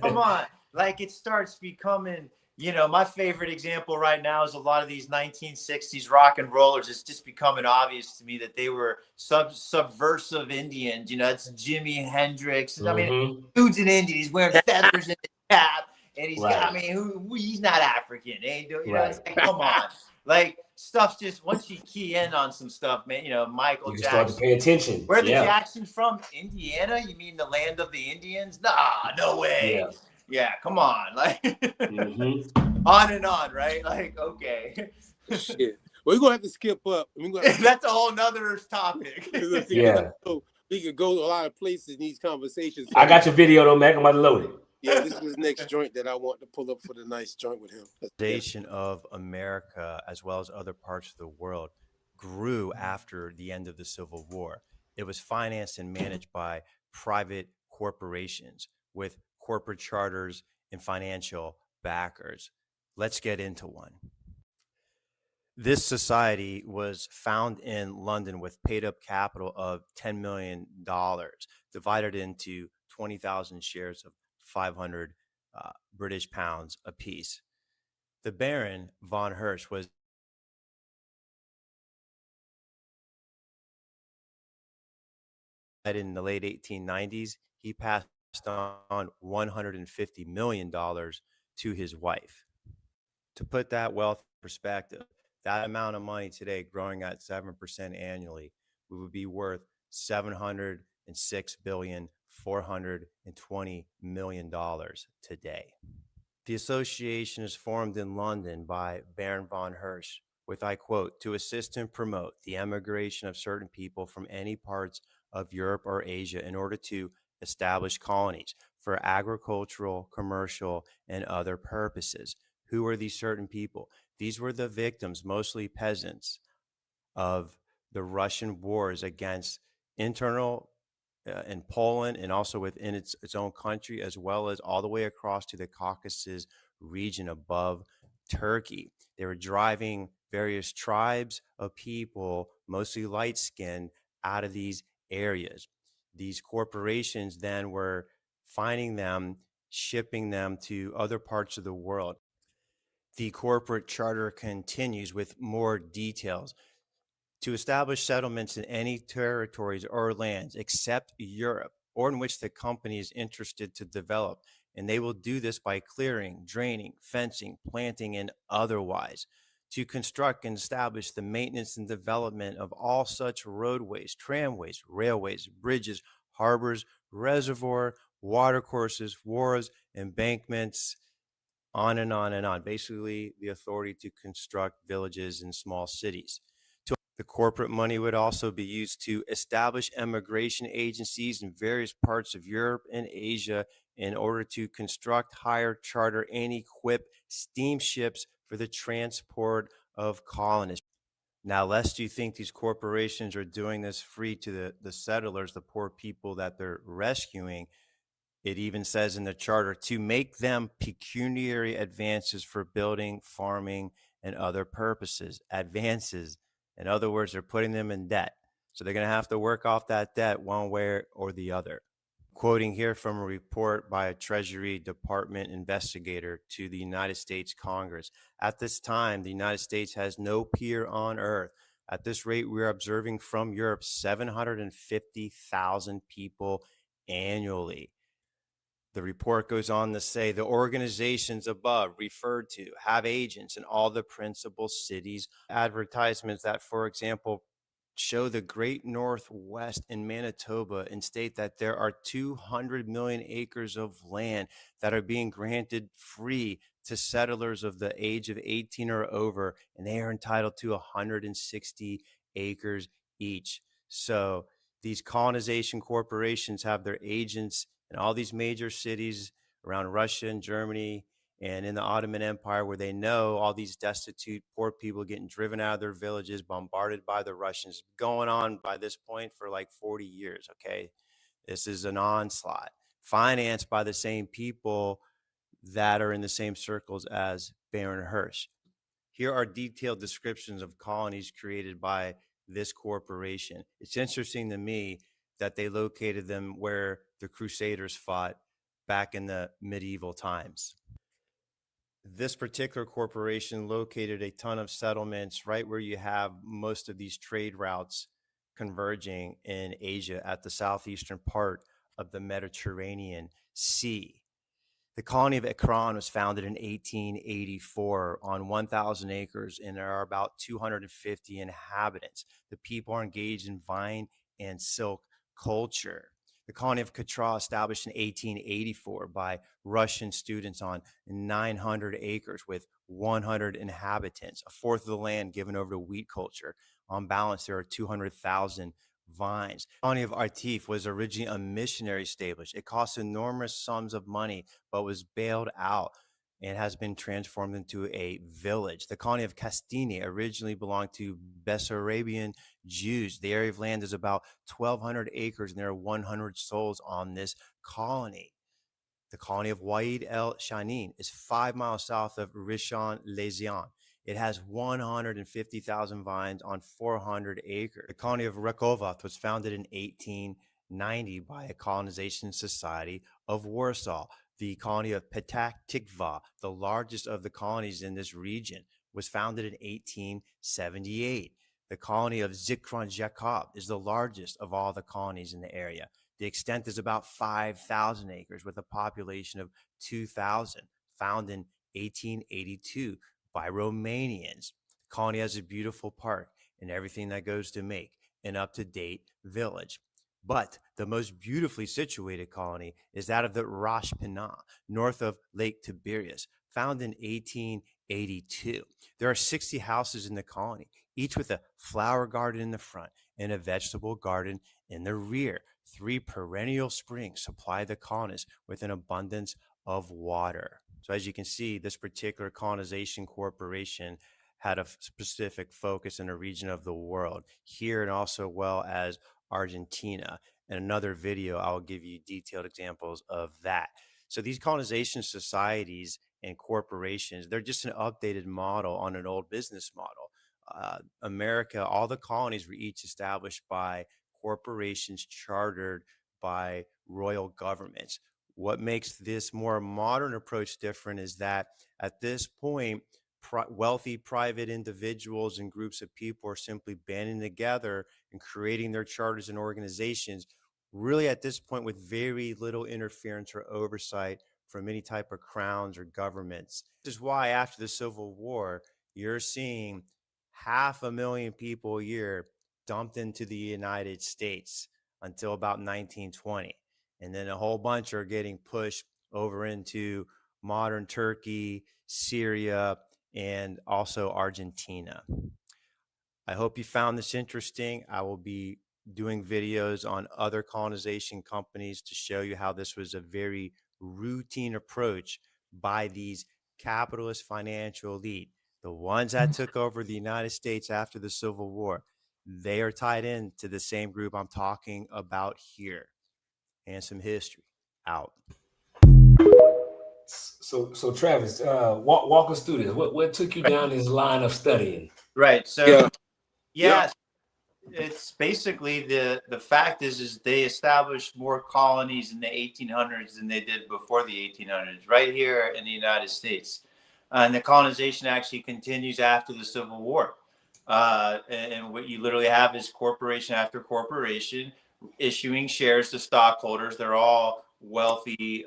Speaker 12: come on. Like, it starts becoming, my favorite example right now is a lot of these 1960s rock and rollers. It's just becoming obvious to me that they were subversive Indians. It's Jimi Hendrix. I mean, dude's an Indian. He's wearing feathers in his cap, and he's got, he's not African. It's like, come on. Like, stuff's just, once you key in on some stuff, man, Michael Jackson.
Speaker 5: Start to pay attention.
Speaker 12: Where the Jackson from? Indiana? You mean the land of the Indians? Nah, no way. Yeah, come on. Like, on and on, right? Like, okay.
Speaker 13: Shit. Well, we're going to have to skip up.
Speaker 12: That's a whole nother topic.
Speaker 13: We could go to a lot of places in these conversations.
Speaker 5: I got your video, though, Mac. I'm about to load it.
Speaker 13: Yeah, this is his next joint that I want to pull up for the nice joint with him.
Speaker 15: The foundation of America, as well as other parts of the world, grew after the end of the Civil War. It was financed and managed by private corporations with corporate charters and financial backers. Let's get into one. This society was found in London with paid up capital of $10 million, divided into 20,000 shares of 500 British pounds apiece. The Baron von Hirsch was
Speaker 16: in the late 1890s, he passed on $150 million to his wife. To put that wealth in perspective, that amount of money today growing at 7% annually, we would be worth $706,420,000,000 today. The association is formed in London by Baron von Hirsch with, I quote, to assist and promote the emigration of certain people from any parts of Europe or Asia in order to establish colonies for agricultural, commercial, and other purposes. Who were these certain people? These were the victims, mostly peasants, of the Russian wars against internal in Poland and also within its own country, as well as all the way across to the Caucasus region above Turkey. They were driving various tribes of people, mostly light-skinned, out of these areas. These corporations then were finding them, shipping them to other parts of the world. The corporate charter continues with more details. To establish settlements in any territories or lands except Europe, or in which the company is interested to develop, and they will do this by clearing, draining, fencing, planting, and otherwise. To construct and establish the maintenance and development of all such roadways, tramways, railways, bridges, harbors, reservoir, watercourses, wharves, embankments, on and on and on. Basically, the authority to construct villages and small cities. The corporate money would also be used to establish immigration agencies in various parts of Europe and Asia in order to construct, hire, charter, and equip steamships for the transport of colonists. Now, lest you think these corporations are doing this free to the settlers, the poor people that they're rescuing, it even says in the charter to make them pecuniary advances for building, farming, and other purposes. Advances. In other words, they're putting them in debt. So they're going to have to work off that debt one way or the other. Quoting here from a report by a Treasury Department investigator to the United States Congress. At this time, the United States has no peer on earth. At this rate, we're observing from Europe 750,000 people annually. The report goes on to say the organizations above referred to have agents in all the principal cities. Advertisements that, for example, show the Great Northwest in Manitoba and state that there are 200 million acres of land that are being granted free to settlers of the age of 18 or over, and they are entitled to 160 acres each. So these colonization corporations have their agents in all these major cities around Russia and Germany and in the Ottoman Empire, where they know all these destitute, poor people getting driven out of their villages, bombarded by the Russians, going on by this point for like 40 years, okay? This is an onslaught, financed by the same people that are in the same circles as Baron Hirsch. Here are detailed descriptions of colonies created by this corporation. It's interesting to me that they located them where the Crusaders fought back in the medieval times. This particular corporation located a ton of settlements right where you have most of these trade routes converging in Asia at the southeastern part of the Mediterranean Sea. The colony of Ekron was founded in 1884 on 1,000 acres, and there are about 250 inhabitants. The people are engaged in vine and silk culture. The colony of Katra, established in 1884 by Russian students on 900 acres with 100 inhabitants, a fourth of the land given over to wheat culture. On balance, there are 200,000 vines. The colony of Artif was originally a missionary established. It cost enormous sums of money, but was bailed out and has been transformed into a village. The colony of Castine originally belonged to Bessarabian Jews. The area of land is about 1,200 acres, and there are 100 souls on this colony. The colony of Wa'id el Shanin is 5 miles south of Rishon LeZion. It has 150,000 vines on 400 acres. The colony of Rekovath was founded in 1890 by a colonization society of Warsaw. The colony of Petah Tikva, the largest of the colonies in this region, was founded in 1878 The colony of Zikron Jacob is the largest of all the colonies in the area. The extent is about 5,000 acres with a population of 2,000, found in 1882 by Romanians. The colony has a beautiful park and everything that goes to make an up-to-date village. But the most beautifully situated colony is that of the Rosh Pinah, north of Lake Tiberias, found in 1882. There are 60 houses in the colony, each with a flower garden in the front and a vegetable garden in the rear. 3 perennial springs supply the colonists with an abundance of water. So as you can see, this particular colonization corporation had a specific focus in a region of the world, here and also well as Argentina. In another video, I'll give you detailed examples of that. So these colonization societies and corporations, they're just an updated model on an old business model. America, all the colonies were each established by corporations chartered by royal governments. What makes this more modern approach different is that at this point, wealthy private individuals and groups of people are simply banding together and creating their charters and organizations, really at this point with very little interference or oversight from any type of crowns or governments. This is why after the Civil War, you're seeing 500,000 people a year dumped into the United States until about 1920. And then a whole bunch are getting pushed over into modern Turkey, Syria, and also Argentina. I hope you found this interesting. I will be doing videos on other colonization companies to show you how this was a very routine approach by these capitalist financial elite. The ones that took over the United States after the Civil War, they are tied into the same group I'm talking about here. And some history out.
Speaker 5: So Travis, walk us through this. What took you down this line of studying?
Speaker 12: Right. So, yeah. It's basically the fact is they established more colonies in the 1800s than they did before the 1800s, right here in the United States. And the colonization actually continues after the Civil War. And what you literally have is corporation after corporation issuing shares to stockholders. They're all wealthy,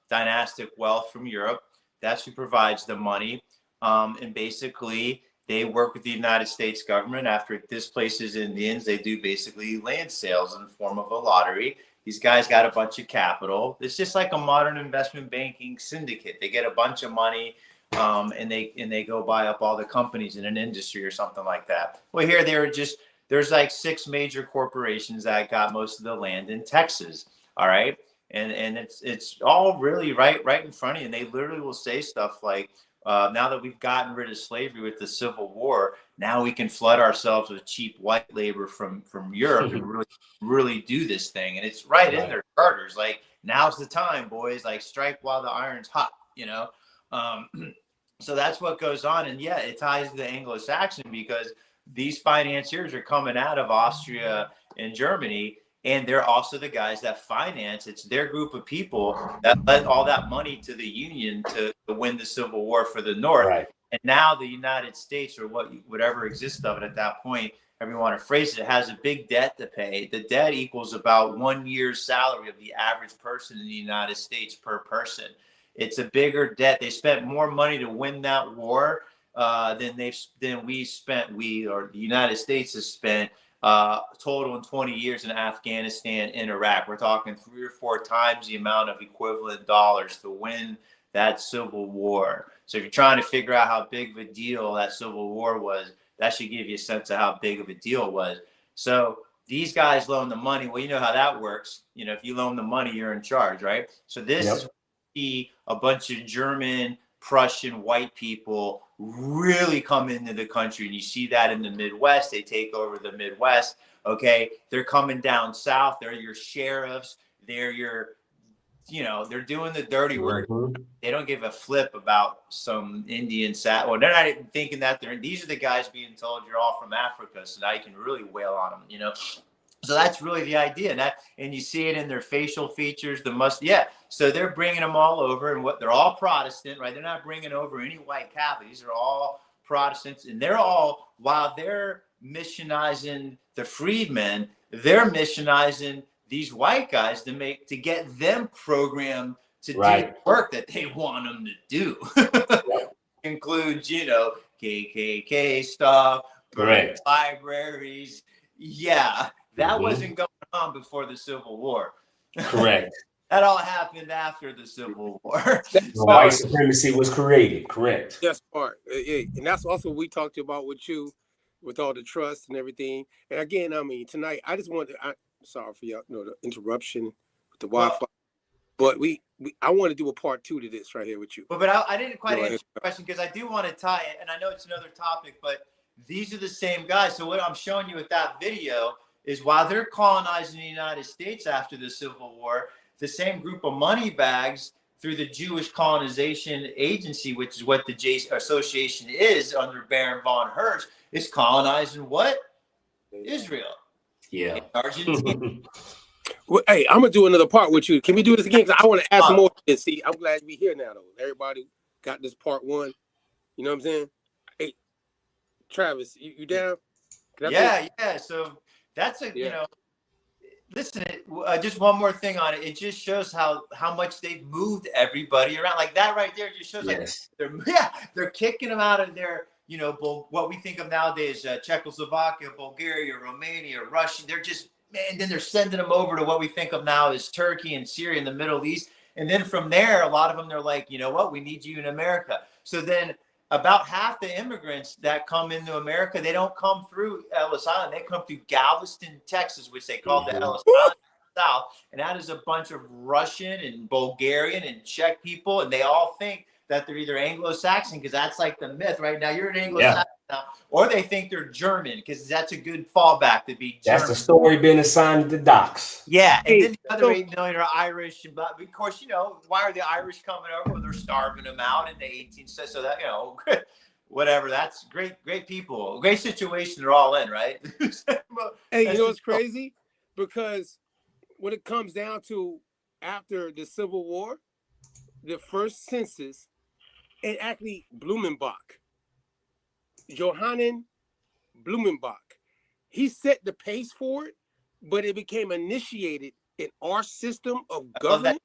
Speaker 12: dynastic wealth from Europe. That's who provides the money. And basically, they work with the United States government. After it displaces Indians, they do basically land sales in the form of a lottery. These guys got a bunch of capital. It's just like a modern investment banking syndicate. They get a bunch of money, and they go buy up all the companies in an industry or something like that. Well, here there's like 6 major corporations that got most of the land in Texas. All right, and it's all really right in front of you. And they literally will say stuff like, now that we've gotten rid of slavery with the Civil War, now we can flood ourselves with cheap white labor from Europe and really do this thing. And it's right in their charters. Like, now's the time, boys. Like, strike while the iron's hot, you know? So that's what goes on. And yeah, it ties to the Anglo-Saxon because these financiers are coming out of Austria and Germany. And they're also the guys that finance. It's their group of people that led all that money to the Union to win the Civil War for the North. Right. And now the United States, or whatever exists of it at that point, however you want to phrase it, has a big debt to pay. The debt equals about 1 year's salary of the average person in the United States per person. It's a bigger debt. They spent more money to win that war than the United States has spent total in 20 years in Afghanistan and Iraq. We're talking 3 or 4 times the amount of equivalent dollars to win that Civil War. So if you're trying to figure out how big of a deal that Civil War was, that should give you a sense of how big of a deal it was. So these guys loan the money. Well, you know how that works. You know, if you loan the money, you're in charge, right? So this is a bunch of German, Prussian, white people really come into the country. And you see that in the Midwest. They take over the Midwest. Okay. They're coming down south. They're your sheriffs. They're they're doing the dirty work. They don't give a flip about some Indian well, they're not even thinking that these are the guys being told you're all from Africa. So now you can really wail on them, you know? So that's really the idea. And you see it in their facial features, So they're bringing them all over, and they're all Protestant, right? They're not bringing over any white Catholics. These are all Protestants, and they're all, while they're missionizing the freedmen, they're missionizing these white guys to get them programmed to do the work that they want them to do. Includes, KKK stuff, libraries. Yeah, that wasn't going on before the Civil War.
Speaker 5: Correct.
Speaker 12: That all happened after the Civil War.
Speaker 5: White supremacy was created. Correct.
Speaker 13: That's part. And that's also what we talked about with you, with all the trust and everything. And again, I mean, tonight, I just wanted to, sorry for y'all, the interruption with the Wi-Fi. But I want to do a part 2 to this right here with you.
Speaker 12: But I didn't quite answer your question, because I do want to tie it, and I know it's another topic, but these are the same guys. So what I'm showing you with that video is, while they're colonizing the United States after the Civil War, the same group of money bags through the Jewish Colonization Agency, which is what the Association is under Baron von Hirsch, is colonizing what? Israel.
Speaker 5: Yeah.
Speaker 12: Argentina.
Speaker 13: Well, hey, I'm gonna do another part with you. Can we do this again? Because I want to add some more. See, I'm glad to be here now, though. Everybody got this part 1. You know what I'm saying? Hey, Travis, you down?
Speaker 12: Yeah. So that's listen, just one more thing on it. It just shows how much they've moved everybody around. Like that right there just shows they're kicking them out of their, what we think of nowadays, Czechoslovakia, Bulgaria, Romania, Russia. They're just, man, then they're sending them over to what we think of now as Turkey and Syria in the Middle East. And then from there, a lot of them, they're like, you know what, we need you in America. So then about half the immigrants that come into America, they don't come through Ellis Island. They come through Galveston, Texas, which they call the Ellis Island South. And that is a bunch of Russian and Bulgarian and Czech people. And they all think that they're either Anglo-Saxon, because that's like the myth right now. You're an Anglo-Saxon now. Or they think they're German, because that's a good fallback to be German.
Speaker 5: That's the story being assigned to the docks.
Speaker 12: Yeah, and then the other 8 million are Irish. And of course, why are the Irish coming over? Well, they're starving them out in the 18th century. So that, whatever. That's great people. Great situation they're all in, right?
Speaker 13: Hey, you know what's crazy? Because when it comes down to after the Civil War, the first census, and actually Blumenbach, Johannes Blumenbach, he set the pace for it, but it became initiated in our system of government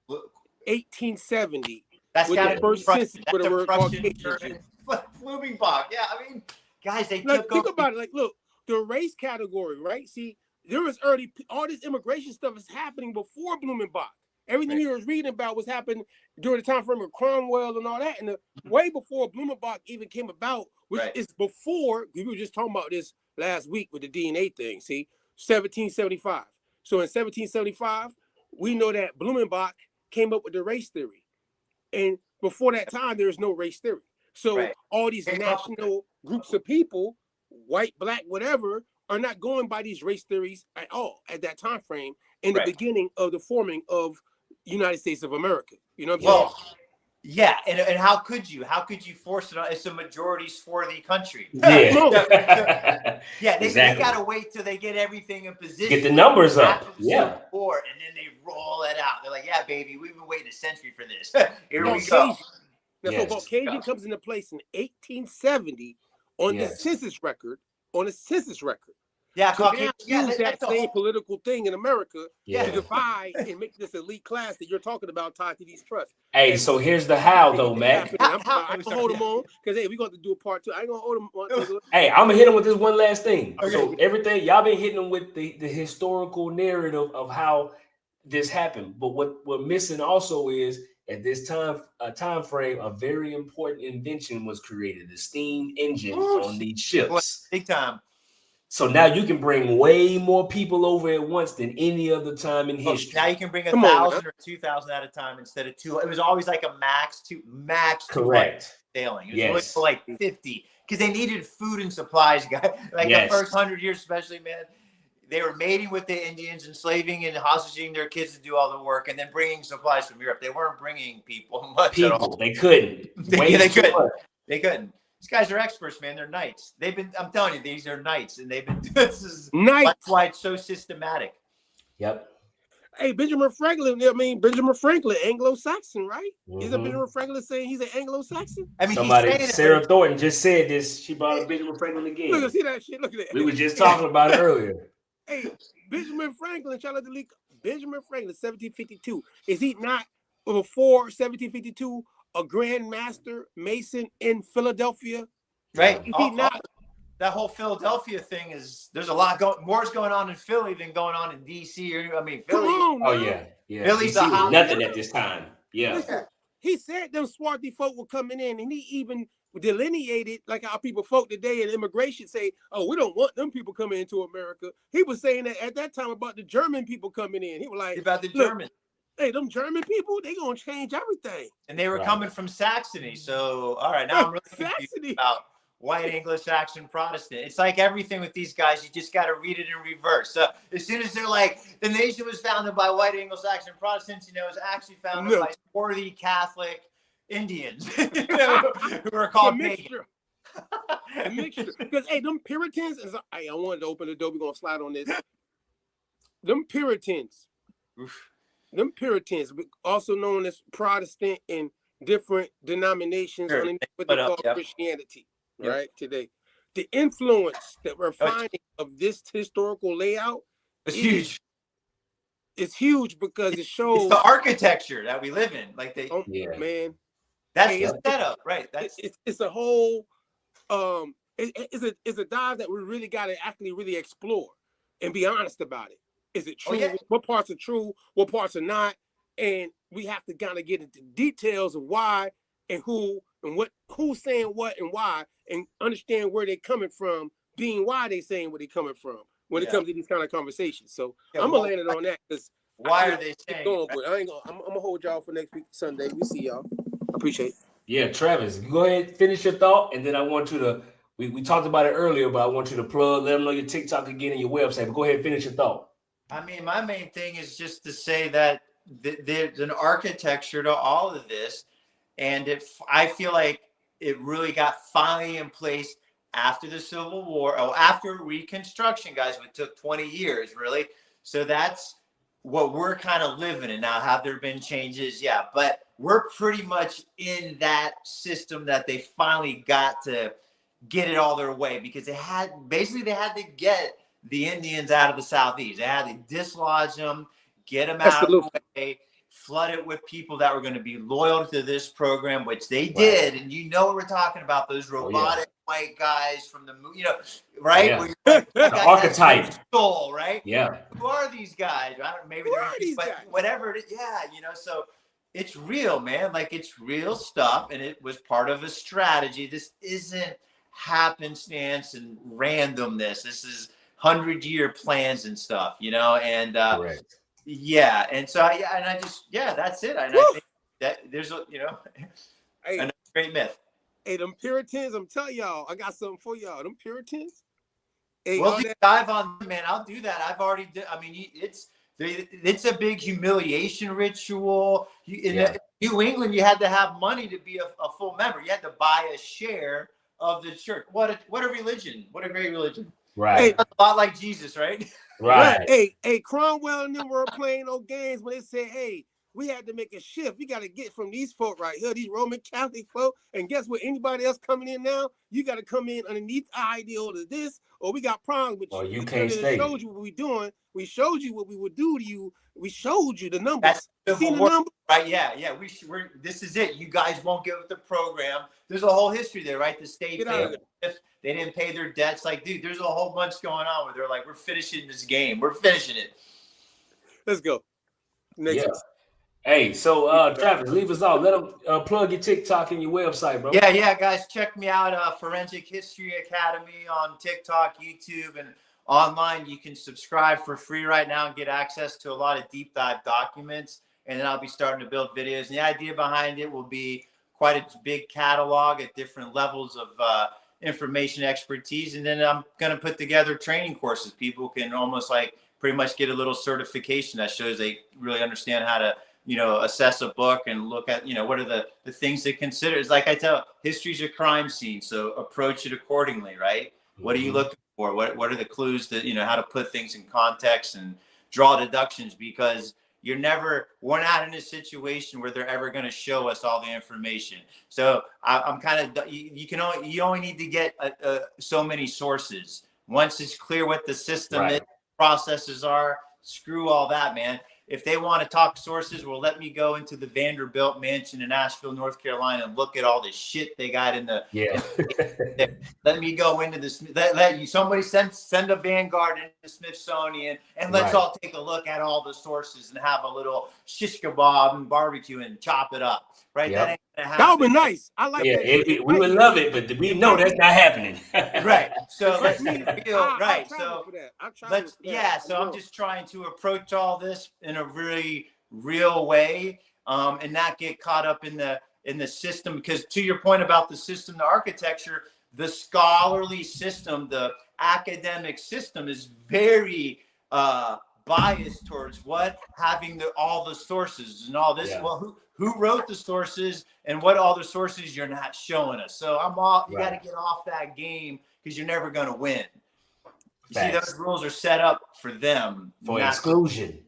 Speaker 13: 1870.
Speaker 12: That's
Speaker 13: with the first census with the word
Speaker 12: Caucasian. Blumenbach, yeah, I mean, guys, they
Speaker 13: think about it. Like, look, the race category, right? See, there was already all this immigration stuff is happening before Blumenbach. Everything you was reading about was happening during the time frame of Cromwell and all that, and way before Blumenbach even came about, which is before, we were just talking about this last week with the DNA thing, see, 1775. So in 1775, we know that Blumenbach came up with the race theory. And before that time, there was no race theory. So all these national groups of people, white, black, whatever, are not going by these race theories at all at that time frame in the beginning of the forming of United States of America. You know what I'm saying?
Speaker 12: Yeah, and how could you force it on? It's a majorities for the country.
Speaker 5: Yeah,
Speaker 12: they gotta wait till they get everything in position.
Speaker 5: Get the numbers up.
Speaker 12: And then they roll it out. They're like, yeah, baby, we've been waiting a century for this. Here we go.
Speaker 13: Now, so Caucasian comes into place in 1870 on the census record.
Speaker 12: Yeah,
Speaker 13: so they use that same political thing in America to divide and make this elite class that you're talking about tied to these trusts.
Speaker 5: Hey, so here's the how, though, man.
Speaker 13: I'm going to hold them on, because, hey, we're going to do a part 2. I ain't going to hold them on.
Speaker 5: Hey, I'm going to hit them with this one last thing. Okay. So everything, y'all been hitting them with the historical narrative of how this happened. But what we're missing also is, at this time frame, a very important invention was created, the steam engine on these ships.
Speaker 12: Big time.
Speaker 5: So now you can bring way more people over at once than any other time in history.
Speaker 12: Now you can bring 1,000 or 2,000 at a time instead of 2. It was always like a max
Speaker 5: correct
Speaker 12: sailing. It was like 50 because they needed food and supplies, guys. Like the first 100 years, especially, man. They were mating with the Indians, enslaving and hostage their kids to do all the work, and then bringing supplies from Europe. They weren't bringing people much at all.
Speaker 5: They couldn't.
Speaker 12: They couldn't. These guys are experts, man. They're knights. I'm telling you, these are knights, and they've been. This is
Speaker 13: knights.
Speaker 12: That's why it's so systematic.
Speaker 5: Yep.
Speaker 13: Hey, Benjamin Franklin. I mean, Benjamin Franklin, Anglo-Saxon, right? Isn't
Speaker 5: Mhm.
Speaker 13: Benjamin Franklin saying he's an Anglo-Saxon?
Speaker 12: I mean,
Speaker 5: Somebody, Sarah Thornton just said this. She brought up Benjamin Franklin again.
Speaker 13: Look, see that shit. Look at that.
Speaker 5: We were just talking about it earlier.
Speaker 13: Hey, Benjamin Franklin, shout out to Lee. Benjamin Franklin, 1752. Is he not before 1752 a Grand Master Mason in Philadelphia?
Speaker 12: Right.
Speaker 13: Is he not?
Speaker 12: That whole Philadelphia thing there's a lot more's going on in Philly than going on in DC. Or I mean, Philly.
Speaker 13: Come on,
Speaker 5: Oh
Speaker 13: man.
Speaker 5: yeah.
Speaker 12: Philly's
Speaker 5: DC
Speaker 12: a
Speaker 5: was
Speaker 12: hot
Speaker 5: nothing at this time. Yeah.
Speaker 13: Listen, he said them swarthy folk were coming in, and he even delineated like how people folk today in immigration say, "Oh, we don't want them people coming into America." He was saying that at that time about the German people coming in. He was like,
Speaker 12: about the Germans.
Speaker 13: Hey, them German people, they gonna change everything.
Speaker 12: And they were coming from Saxony. So, all right, now I'm really confused about white Anglo-Saxon Protestant. It's like everything with these guys, you just got to read it in reverse. So as soon as they're like, the nation was founded by white Anglo-Saxon Protestants, it was actually founded by swarthy Catholic Indians who are called
Speaker 13: mixture. A mixture. Because, hey, them Puritans, I wanted to open the door. We're going to slide on this. Them Puritans, also known as Protestant in different denominations on what they call Christianity, right, today. The influence that we're finding of this historical layout
Speaker 12: is huge.
Speaker 13: It's huge because it shows
Speaker 12: it's the architecture that we live in. Like
Speaker 13: man.
Speaker 12: That's the setup, right?
Speaker 13: It's a whole it's a dive that we really got to actually really explore and be honest about it. Is it true? What parts are true? What parts are not? And we have to kind of get into details of why and who and what, who's saying what and why, and understand where they're coming from, being why they're saying where they're coming from when it comes to these kind of conversations. So I'm gonna land it on that because
Speaker 12: why are they saying?
Speaker 13: I'm gonna hold y'all for next week Sunday. We see y'all. I appreciate it.
Speaker 5: Yeah, Travis, go ahead, finish your thought, and then I want you to. We talked about it earlier, but I want you to plug, let them know your TikTok again and your website. But go ahead and finish your thought.
Speaker 12: I mean, my main thing is just to say that there's an architecture to all of this, and I feel like it really got finally in place after the Civil War, after Reconstruction, guys. It took 20 years, really. So that's what we're kind of living in now. Have there been changes? Yeah, but we're pretty much in that system that they finally got to get it all their way, because they had to get the Indians out of the Southeast. They had to dislodge them, get them out of the way, flood it with people that were going to be loyal to this program, which they did. And you know what we're talking about, those robotic white guys from the movie, right?
Speaker 5: The archetype.
Speaker 12: Soul, right?
Speaker 5: Yeah.
Speaker 12: Who are these guys? I don't know, maybe they're these guys? Whatever it is. Yeah, so it's real, man. Like, it's real stuff, and it was part of a strategy. This isn't happenstance and randomness. This is 100-year plans and stuff, and and so that's it. And I think that there's a great myth.
Speaker 13: Hey, them Puritans, I'm telling y'all, I got something for y'all. Them Puritans. Hey,
Speaker 12: we'll dive on, man. I'll do that. I've already did. I mean, it's a big humiliation ritual. In New England, you had to have money to be a full member. You had to buy a share of the church. What a religion. What a great religion.
Speaker 5: Right.
Speaker 12: A lot like Jesus, right?
Speaker 5: Right.
Speaker 13: Hey, Cromwell and them were playing those games when they said, hey, we had to make a shift. We got to get from these folk right here, these Roman Catholic folk. And guess what? Anybody else coming in now, you got to come in underneath our ideal to this, or we got problems with you.
Speaker 5: Or you can't stay.
Speaker 13: We showed you what we're doing. We showed you what we would do to you. We showed you the numbers.
Speaker 12: Seen the numbers? Right, yeah. This is it. You guys won't get with the program. There's a whole history there, right? The state paid if they didn't pay their debts. Like, dude, there's a whole bunch going on where they're like, we're finishing this game. We're finishing it.
Speaker 13: Let's go. Next.
Speaker 5: Hey, so Travis, leave us off. Let them plug your TikTok and your website, bro.
Speaker 12: Yeah, guys, check me out. Forensic History Academy on TikTok, YouTube, and online. You can subscribe for free right now and get access to a lot of deep dive documents. And then I'll be starting to build videos. And the idea behind it will be quite a big catalog at different levels of information expertise. And then I'm going to put together training courses. People can almost like pretty much get a little certification that shows they really understand how to, assess a book and look at, what are the things to consider. It's like I tell, history's a crime scene. So approach it accordingly, right? What are you looking for? What are the clues that, how to put things in context and draw deductions? Because we're not in a situation where they're ever going to show us all the information. So I'm kind of, you only need to get so many sources. Once it's clear what the system is, processes are, screw all that, man. If they want to talk sources, well, let me go into the Vanderbilt mansion in Asheville, North Carolina, and look at all the shit they got in the.
Speaker 5: Yeah.
Speaker 12: Let me go into this. Somebody send a Vanguard into the Smithsonian, and let's all take a look at all the sources and have a little shish kebab and barbecue and chop it up. Right?
Speaker 5: Yep.
Speaker 12: That ain't gonna happen.
Speaker 13: That would be nice. I like that.
Speaker 5: We would love it, but we know that's not happening.
Speaker 12: Right. So let's
Speaker 13: me,
Speaker 12: feel right.
Speaker 13: So
Speaker 12: let's so I'm just trying to approach all this in a really real way, and not get caught up in the system, because to your point about the system, the architecture, the scholarly system, the academic system is very biased towards having all the sources and all this. Yeah. Well, who wrote the sources and what all the sources you're not showing us. So you got to get off that game, because you're never going to win. You see, those rules are set up for them.
Speaker 5: For exclusion.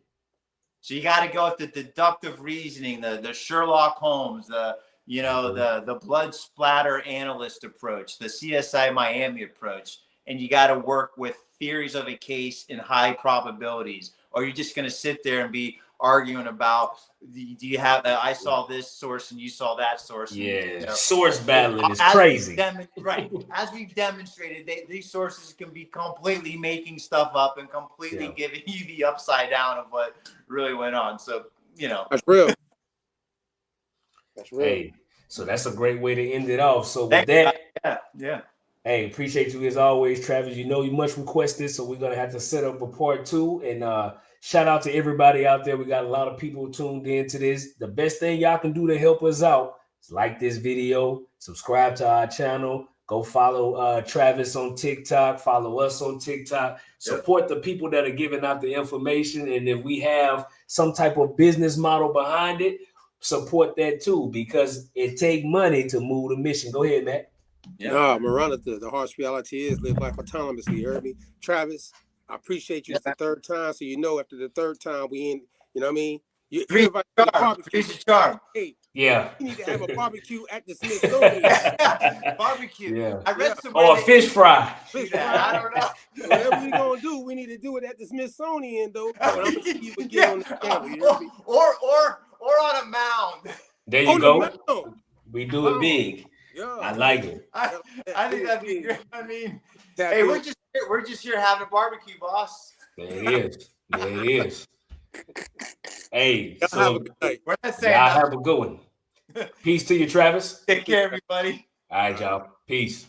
Speaker 12: So you got to go with the deductive reasoning, the Sherlock Holmes, the blood splatter analyst approach, the CSI Miami approach. And you got to work with theories of a case in high probabilities, or you're just going to sit there and be arguing about, do you have I saw this source and you saw that source.
Speaker 5: Yeah, source battling is crazy.
Speaker 12: As we've demonstrated, these sources can be completely making stuff up and completely giving you the upside down of what really went on. So,
Speaker 13: that's real.
Speaker 5: Hey, so that's a great way to end it off. So with that,
Speaker 12: yeah.
Speaker 5: Hey, appreciate you as always, Travis. You much requested, so we're gonna have to set up a part 2. And shout out to everybody out there. We got a lot of people tuned into this. The best thing y'all can do to help us out is like this video, subscribe to our channel, go follow Travis on TikTok, follow us on TikTok, support the people that are giving out the information. And if we have some type of business model behind it, support that too, because it take money to move the mission. Go ahead, Matt.
Speaker 13: No, Marana, the harsh reality is live life autonomously. You heard me? Travis, I appreciate you. It's the third time, so after the third time we in, you know what I mean? You invite me to barbecue. Hey,
Speaker 5: yeah.
Speaker 13: You need to have a barbecue at the Smithsonian.
Speaker 12: Barbecue.
Speaker 5: Yeah.
Speaker 12: I read some.
Speaker 5: Or a fish fry.
Speaker 12: I don't know.
Speaker 13: Whatever we gonna do, we need to do it at the Smithsonian, though. But I'm gonna see you again on the camera. You hear me?
Speaker 12: Or on a mound.
Speaker 5: There you go. We do it big.
Speaker 13: Yeah.
Speaker 5: I like it.
Speaker 12: I think that'd be good. I mean, hey, we're just here having a barbecue, boss.
Speaker 5: There it is. Hey, so
Speaker 12: we're not saying
Speaker 5: y'all have a good one. Peace to you, Travis.
Speaker 12: Take care, everybody.
Speaker 5: All right, y'all. Peace.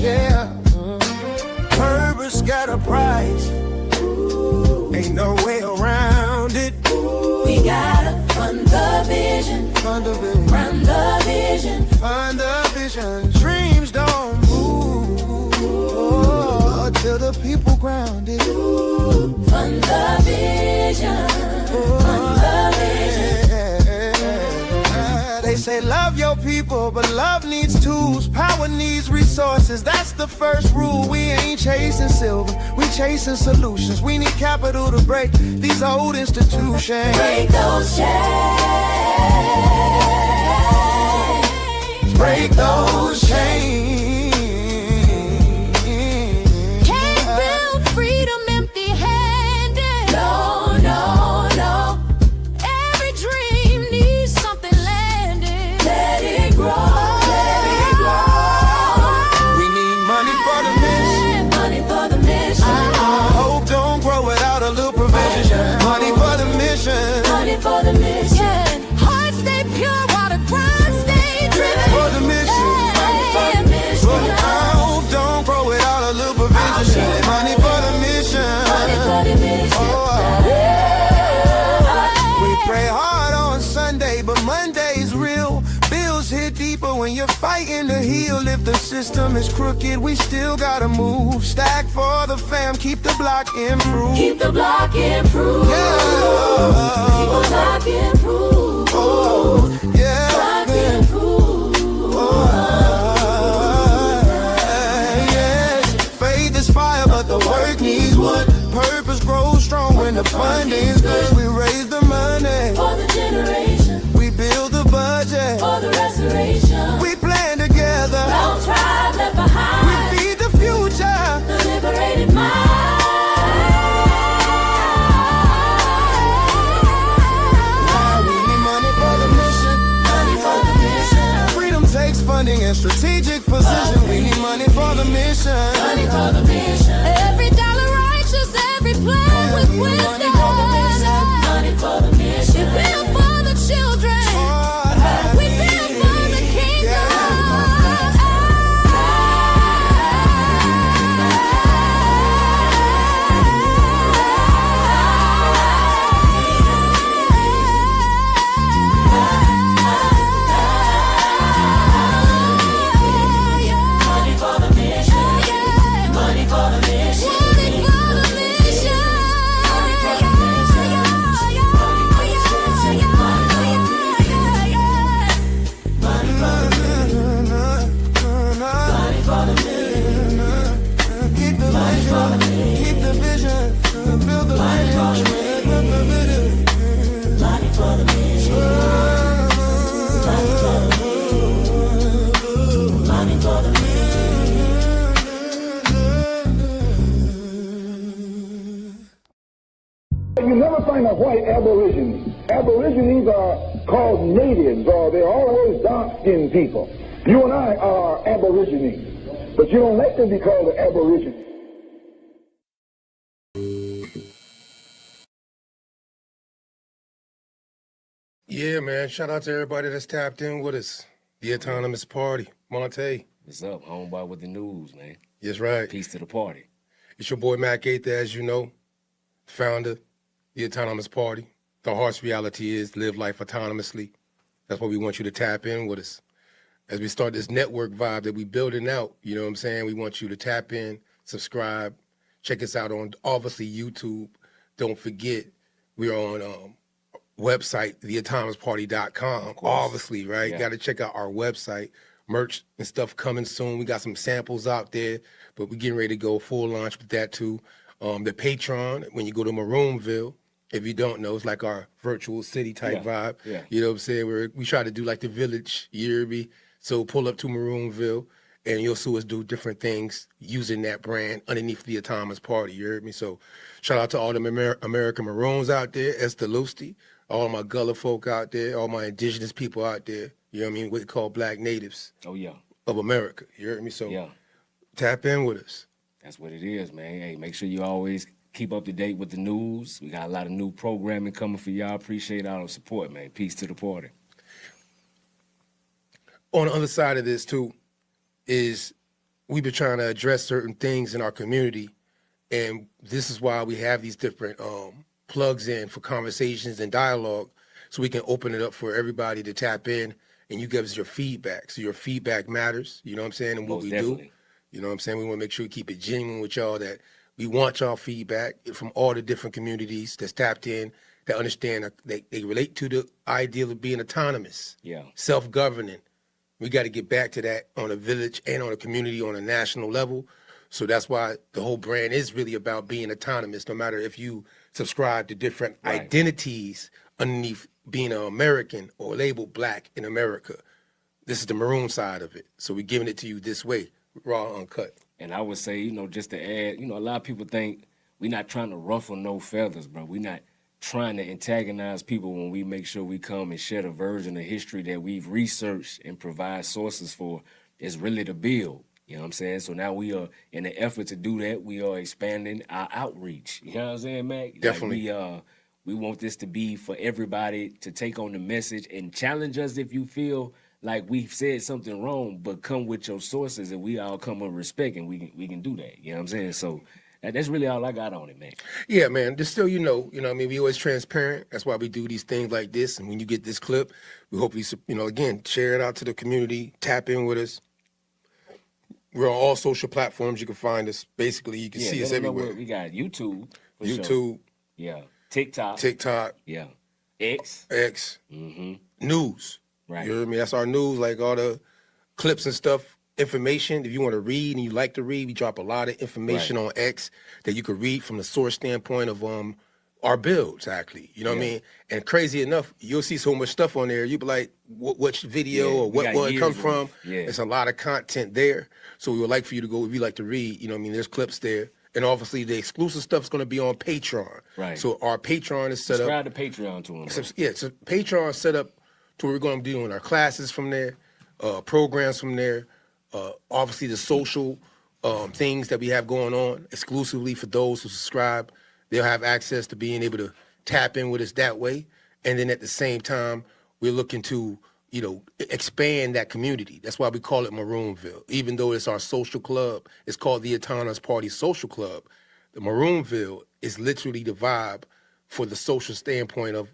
Speaker 9: Yeah, purpose got a price. Ain't no way around it.
Speaker 10: We gotta fund the vision.
Speaker 9: Fund the vision.
Speaker 10: Run the vision.
Speaker 9: Fund the vision. Dreams don't move till the people grounded.
Speaker 10: Fund the vision. Fund the vision.
Speaker 9: They say love your people, but love needs tools. Power needs resources. That's the first rule. We ain't chasing silver, we chasing solutions. We need capital to break these old institutions.
Speaker 10: Break those chains.
Speaker 9: Break those chains.
Speaker 10: Can't build freedom empty-handed. No, no, no. Every dream needs something landed. Let it grow. Let it grow.
Speaker 9: We need money for the mission.
Speaker 10: Money for the mission.
Speaker 9: Hope don't grow without a little provision. Money for the mission.
Speaker 10: Money for the mission. Heart stay pure while the grind stay driven.
Speaker 9: For the mission. Hope don't grow without a little provision. Money for the mission.
Speaker 10: Money for the mission.
Speaker 9: We pray hard on Sunday, but Monday's real. Bills hit deeper when you're fighting to heal. If the system is crooked, we still gotta move. Stack for the fam, keep the block improved.
Speaker 10: Keep the block improved.
Speaker 9: Yeah.
Speaker 10: Keep the block improved.
Speaker 9: Oh, yeah.
Speaker 10: Block improved.
Speaker 9: Yes. Faith is fire, but the work needs wood. Purpose grows strong when the funding's good. We raise the money
Speaker 10: For the generation.
Speaker 9: we build the budget.
Speaker 10: For the restoration.
Speaker 9: We plan together.
Speaker 10: No tribe left behind.
Speaker 9: We feed the future.
Speaker 10: The liberated mind.
Speaker 9: Now we need money for the mission.
Speaker 10: Money for the mission.
Speaker 9: Freedom takes funding and strategic position. We need money for the mission.
Speaker 10: Money for the mission. Every dollar righteous, every plan with wisdom. Money for the mission. We build for the children. We build for the kingdom. Money for the mission. Money for the mission. Money for the mission. Money for the mission.
Speaker 9: Keep the vision. Keep the vision. Build the vision.
Speaker 10: Money for the mission. Money for the mission.
Speaker 11: You never find a white aborigine. Aborigines are called natives, or they're always dark-skinned people. You and I are aborigines, but you don't like to be called an aborigine.
Speaker 13: Yeah, man. Shout out to everybody that's tapped in with us. The Autonomous Party. Monte.
Speaker 5: What's up, homeboy, with the news, man?
Speaker 13: Yes, right.
Speaker 5: Peace to the party.
Speaker 13: It's your boy Mac Gaither, as you know, founder, the Autonomous Party. The harsh reality is live life autonomously. That's why we want you to tap in with us. As we start this network vibe that we building out, you know what I'm saying? We want you to tap in, subscribe, check us out on, obviously, YouTube. Don't forget, we're on website, theautonomousparty.com, obviously, right?
Speaker 5: Yeah.
Speaker 13: Got to check out our website. Merch and stuff coming soon. We got some samples out there, but we're getting ready to go full launch with that too. The Patreon, when you go to Maroonville, if you don't know, it's like our virtual city type vibe.
Speaker 5: Yeah.
Speaker 13: You know what I'm saying? We try to do like the village, you hear me? So pull up to Maroonville and you'll see us do different things using that brand underneath the Autonomous Party, you heard me? So shout out to all them American Maroons out there, Esther Lusty, all my Gullah folk out there, all my indigenous people out there, you know what I mean? What we call black natives
Speaker 5: Oh, yeah.
Speaker 13: of America, you heard me? So
Speaker 5: Yeah.
Speaker 13: tap in with us.
Speaker 5: That's what it is, man. Hey, make sure you always keep up to date with the news. We got a lot of new programming coming for y'all. Appreciate all the support, man. Peace to the party.
Speaker 13: On the other side of this too is we've been trying to address certain things in our community, and this is why we have these different plugs in for conversations and dialogue, so we can open it up for everybody to tap in and you give us your feedback. So your feedback matters, you know what I'm saying, and what
Speaker 5: Most
Speaker 13: we
Speaker 5: definitely.
Speaker 13: do. You know what I'm saying? We want to make sure we keep it genuine with y'all, that we want y'all feedback from all the different communities that's tapped in, that understand that they relate to the ideal of being autonomous,
Speaker 5: Yeah.
Speaker 13: self-governing. We got to get back to that on a village and on a community on a national level. So that's why the whole brand is really about being autonomous, no matter if you subscribe to different identities underneath being an American or labeled black in America. This is the maroon side of it. So we're giving it to you this way, raw, uncut.
Speaker 5: And I would say, you know, just to add, you know, a lot of people think we're not trying to ruffle no feathers, bro. We're not trying to antagonize people when we make sure we come and share the version of history that we've researched and provide sources for. Is really to build. You know what I'm saying? So now we are, in the effort to do that, we are expanding our outreach. You know what I'm saying, Mac?
Speaker 13: Definitely.
Speaker 5: Like we want this to be for everybody to take on the message and challenge us if you feel like we've said something wrong, but come with your sources and we all come with respect and we can do that. You know what I'm saying? So That's really all I got on it, man.
Speaker 13: Yeah, man. Just still, what I mean, we always transparent. That's why we do these things like this. And when you get this clip, we hopefully, again, share it out to the community, tap in with us. We're on all social platforms. You can find us. Basically, you can see us everywhere.
Speaker 5: We got YouTube.
Speaker 13: YouTube.
Speaker 5: Sure. Yeah. TikTok. Yeah. X.
Speaker 13: News.
Speaker 5: Right.
Speaker 13: You hear me? That's our news, like all the clips and stuff. Information, if you want to read and you like to read, we drop a lot of information on X that you could read from the source standpoint of our builds, actually. You know what I mean? And crazy enough, you'll see so much stuff on there. You'll be like, which video or what one it come from?
Speaker 5: Yeah.
Speaker 13: There's a lot of content there. So we would like for you to go, if you like to read, there's clips there. And obviously the exclusive stuff is going to be on Patreon.
Speaker 5: Right.
Speaker 13: So our Patreon is set
Speaker 5: Subscribe
Speaker 13: up.
Speaker 5: to Patreon to them.
Speaker 13: So Patreon is set up to where we're going to be doing our classes from there, programs from there. Obviously the social things that we have going on exclusively for those who subscribe. They'll have access to being able to tap in with us that way. And then at the same time, we're looking to, expand that community. That's why we call it Maroonville. Even though it's our social club, it's called the Autonomous Party Social Club. The Maroonville is literally the vibe for the social standpoint of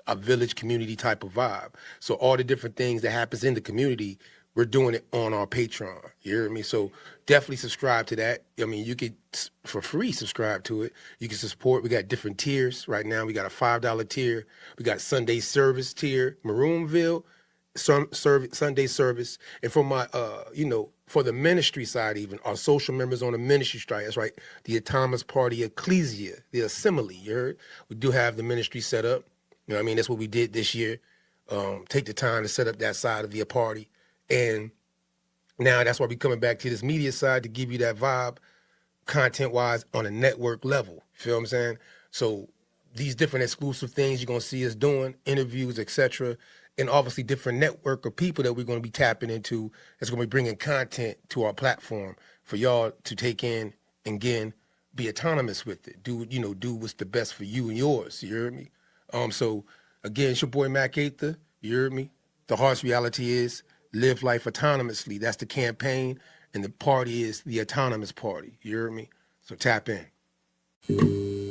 Speaker 13: a village community type of vibe. So all the different things that happens in the community, we're doing it on our Patreon. You hear me? So definitely subscribe to that. I mean, you could, for free, subscribe to it. You can support. We got different tiers right now. We got a $5 tier. We got Sunday service tier, Maroonville, Sunday service. And for my, for the ministry side even, our social members on the ministry side, that's right, the Autonomous Party Ecclesia, the Assembly, you heard? We do have the ministry set up. You know what I mean? That's what we did this year. Take the time to set up that side of the party. And now that's why we're coming back to this media side to give you that vibe, content-wise, on a network level. You feel what I'm saying? So these different exclusive things you're going to see us doing, interviews, etc., and obviously different network of people that we're going to be tapping into that's going to be bringing content to our platform for y'all to take in and, again, be autonomous with it. Do what's the best for you and yours. You heard me? So, again, it's your boy, Mac Aether. You heard me? The harsh reality is live life autonomously. That's the campaign, and the party is the Autonomous Party. You heard me? So tap in.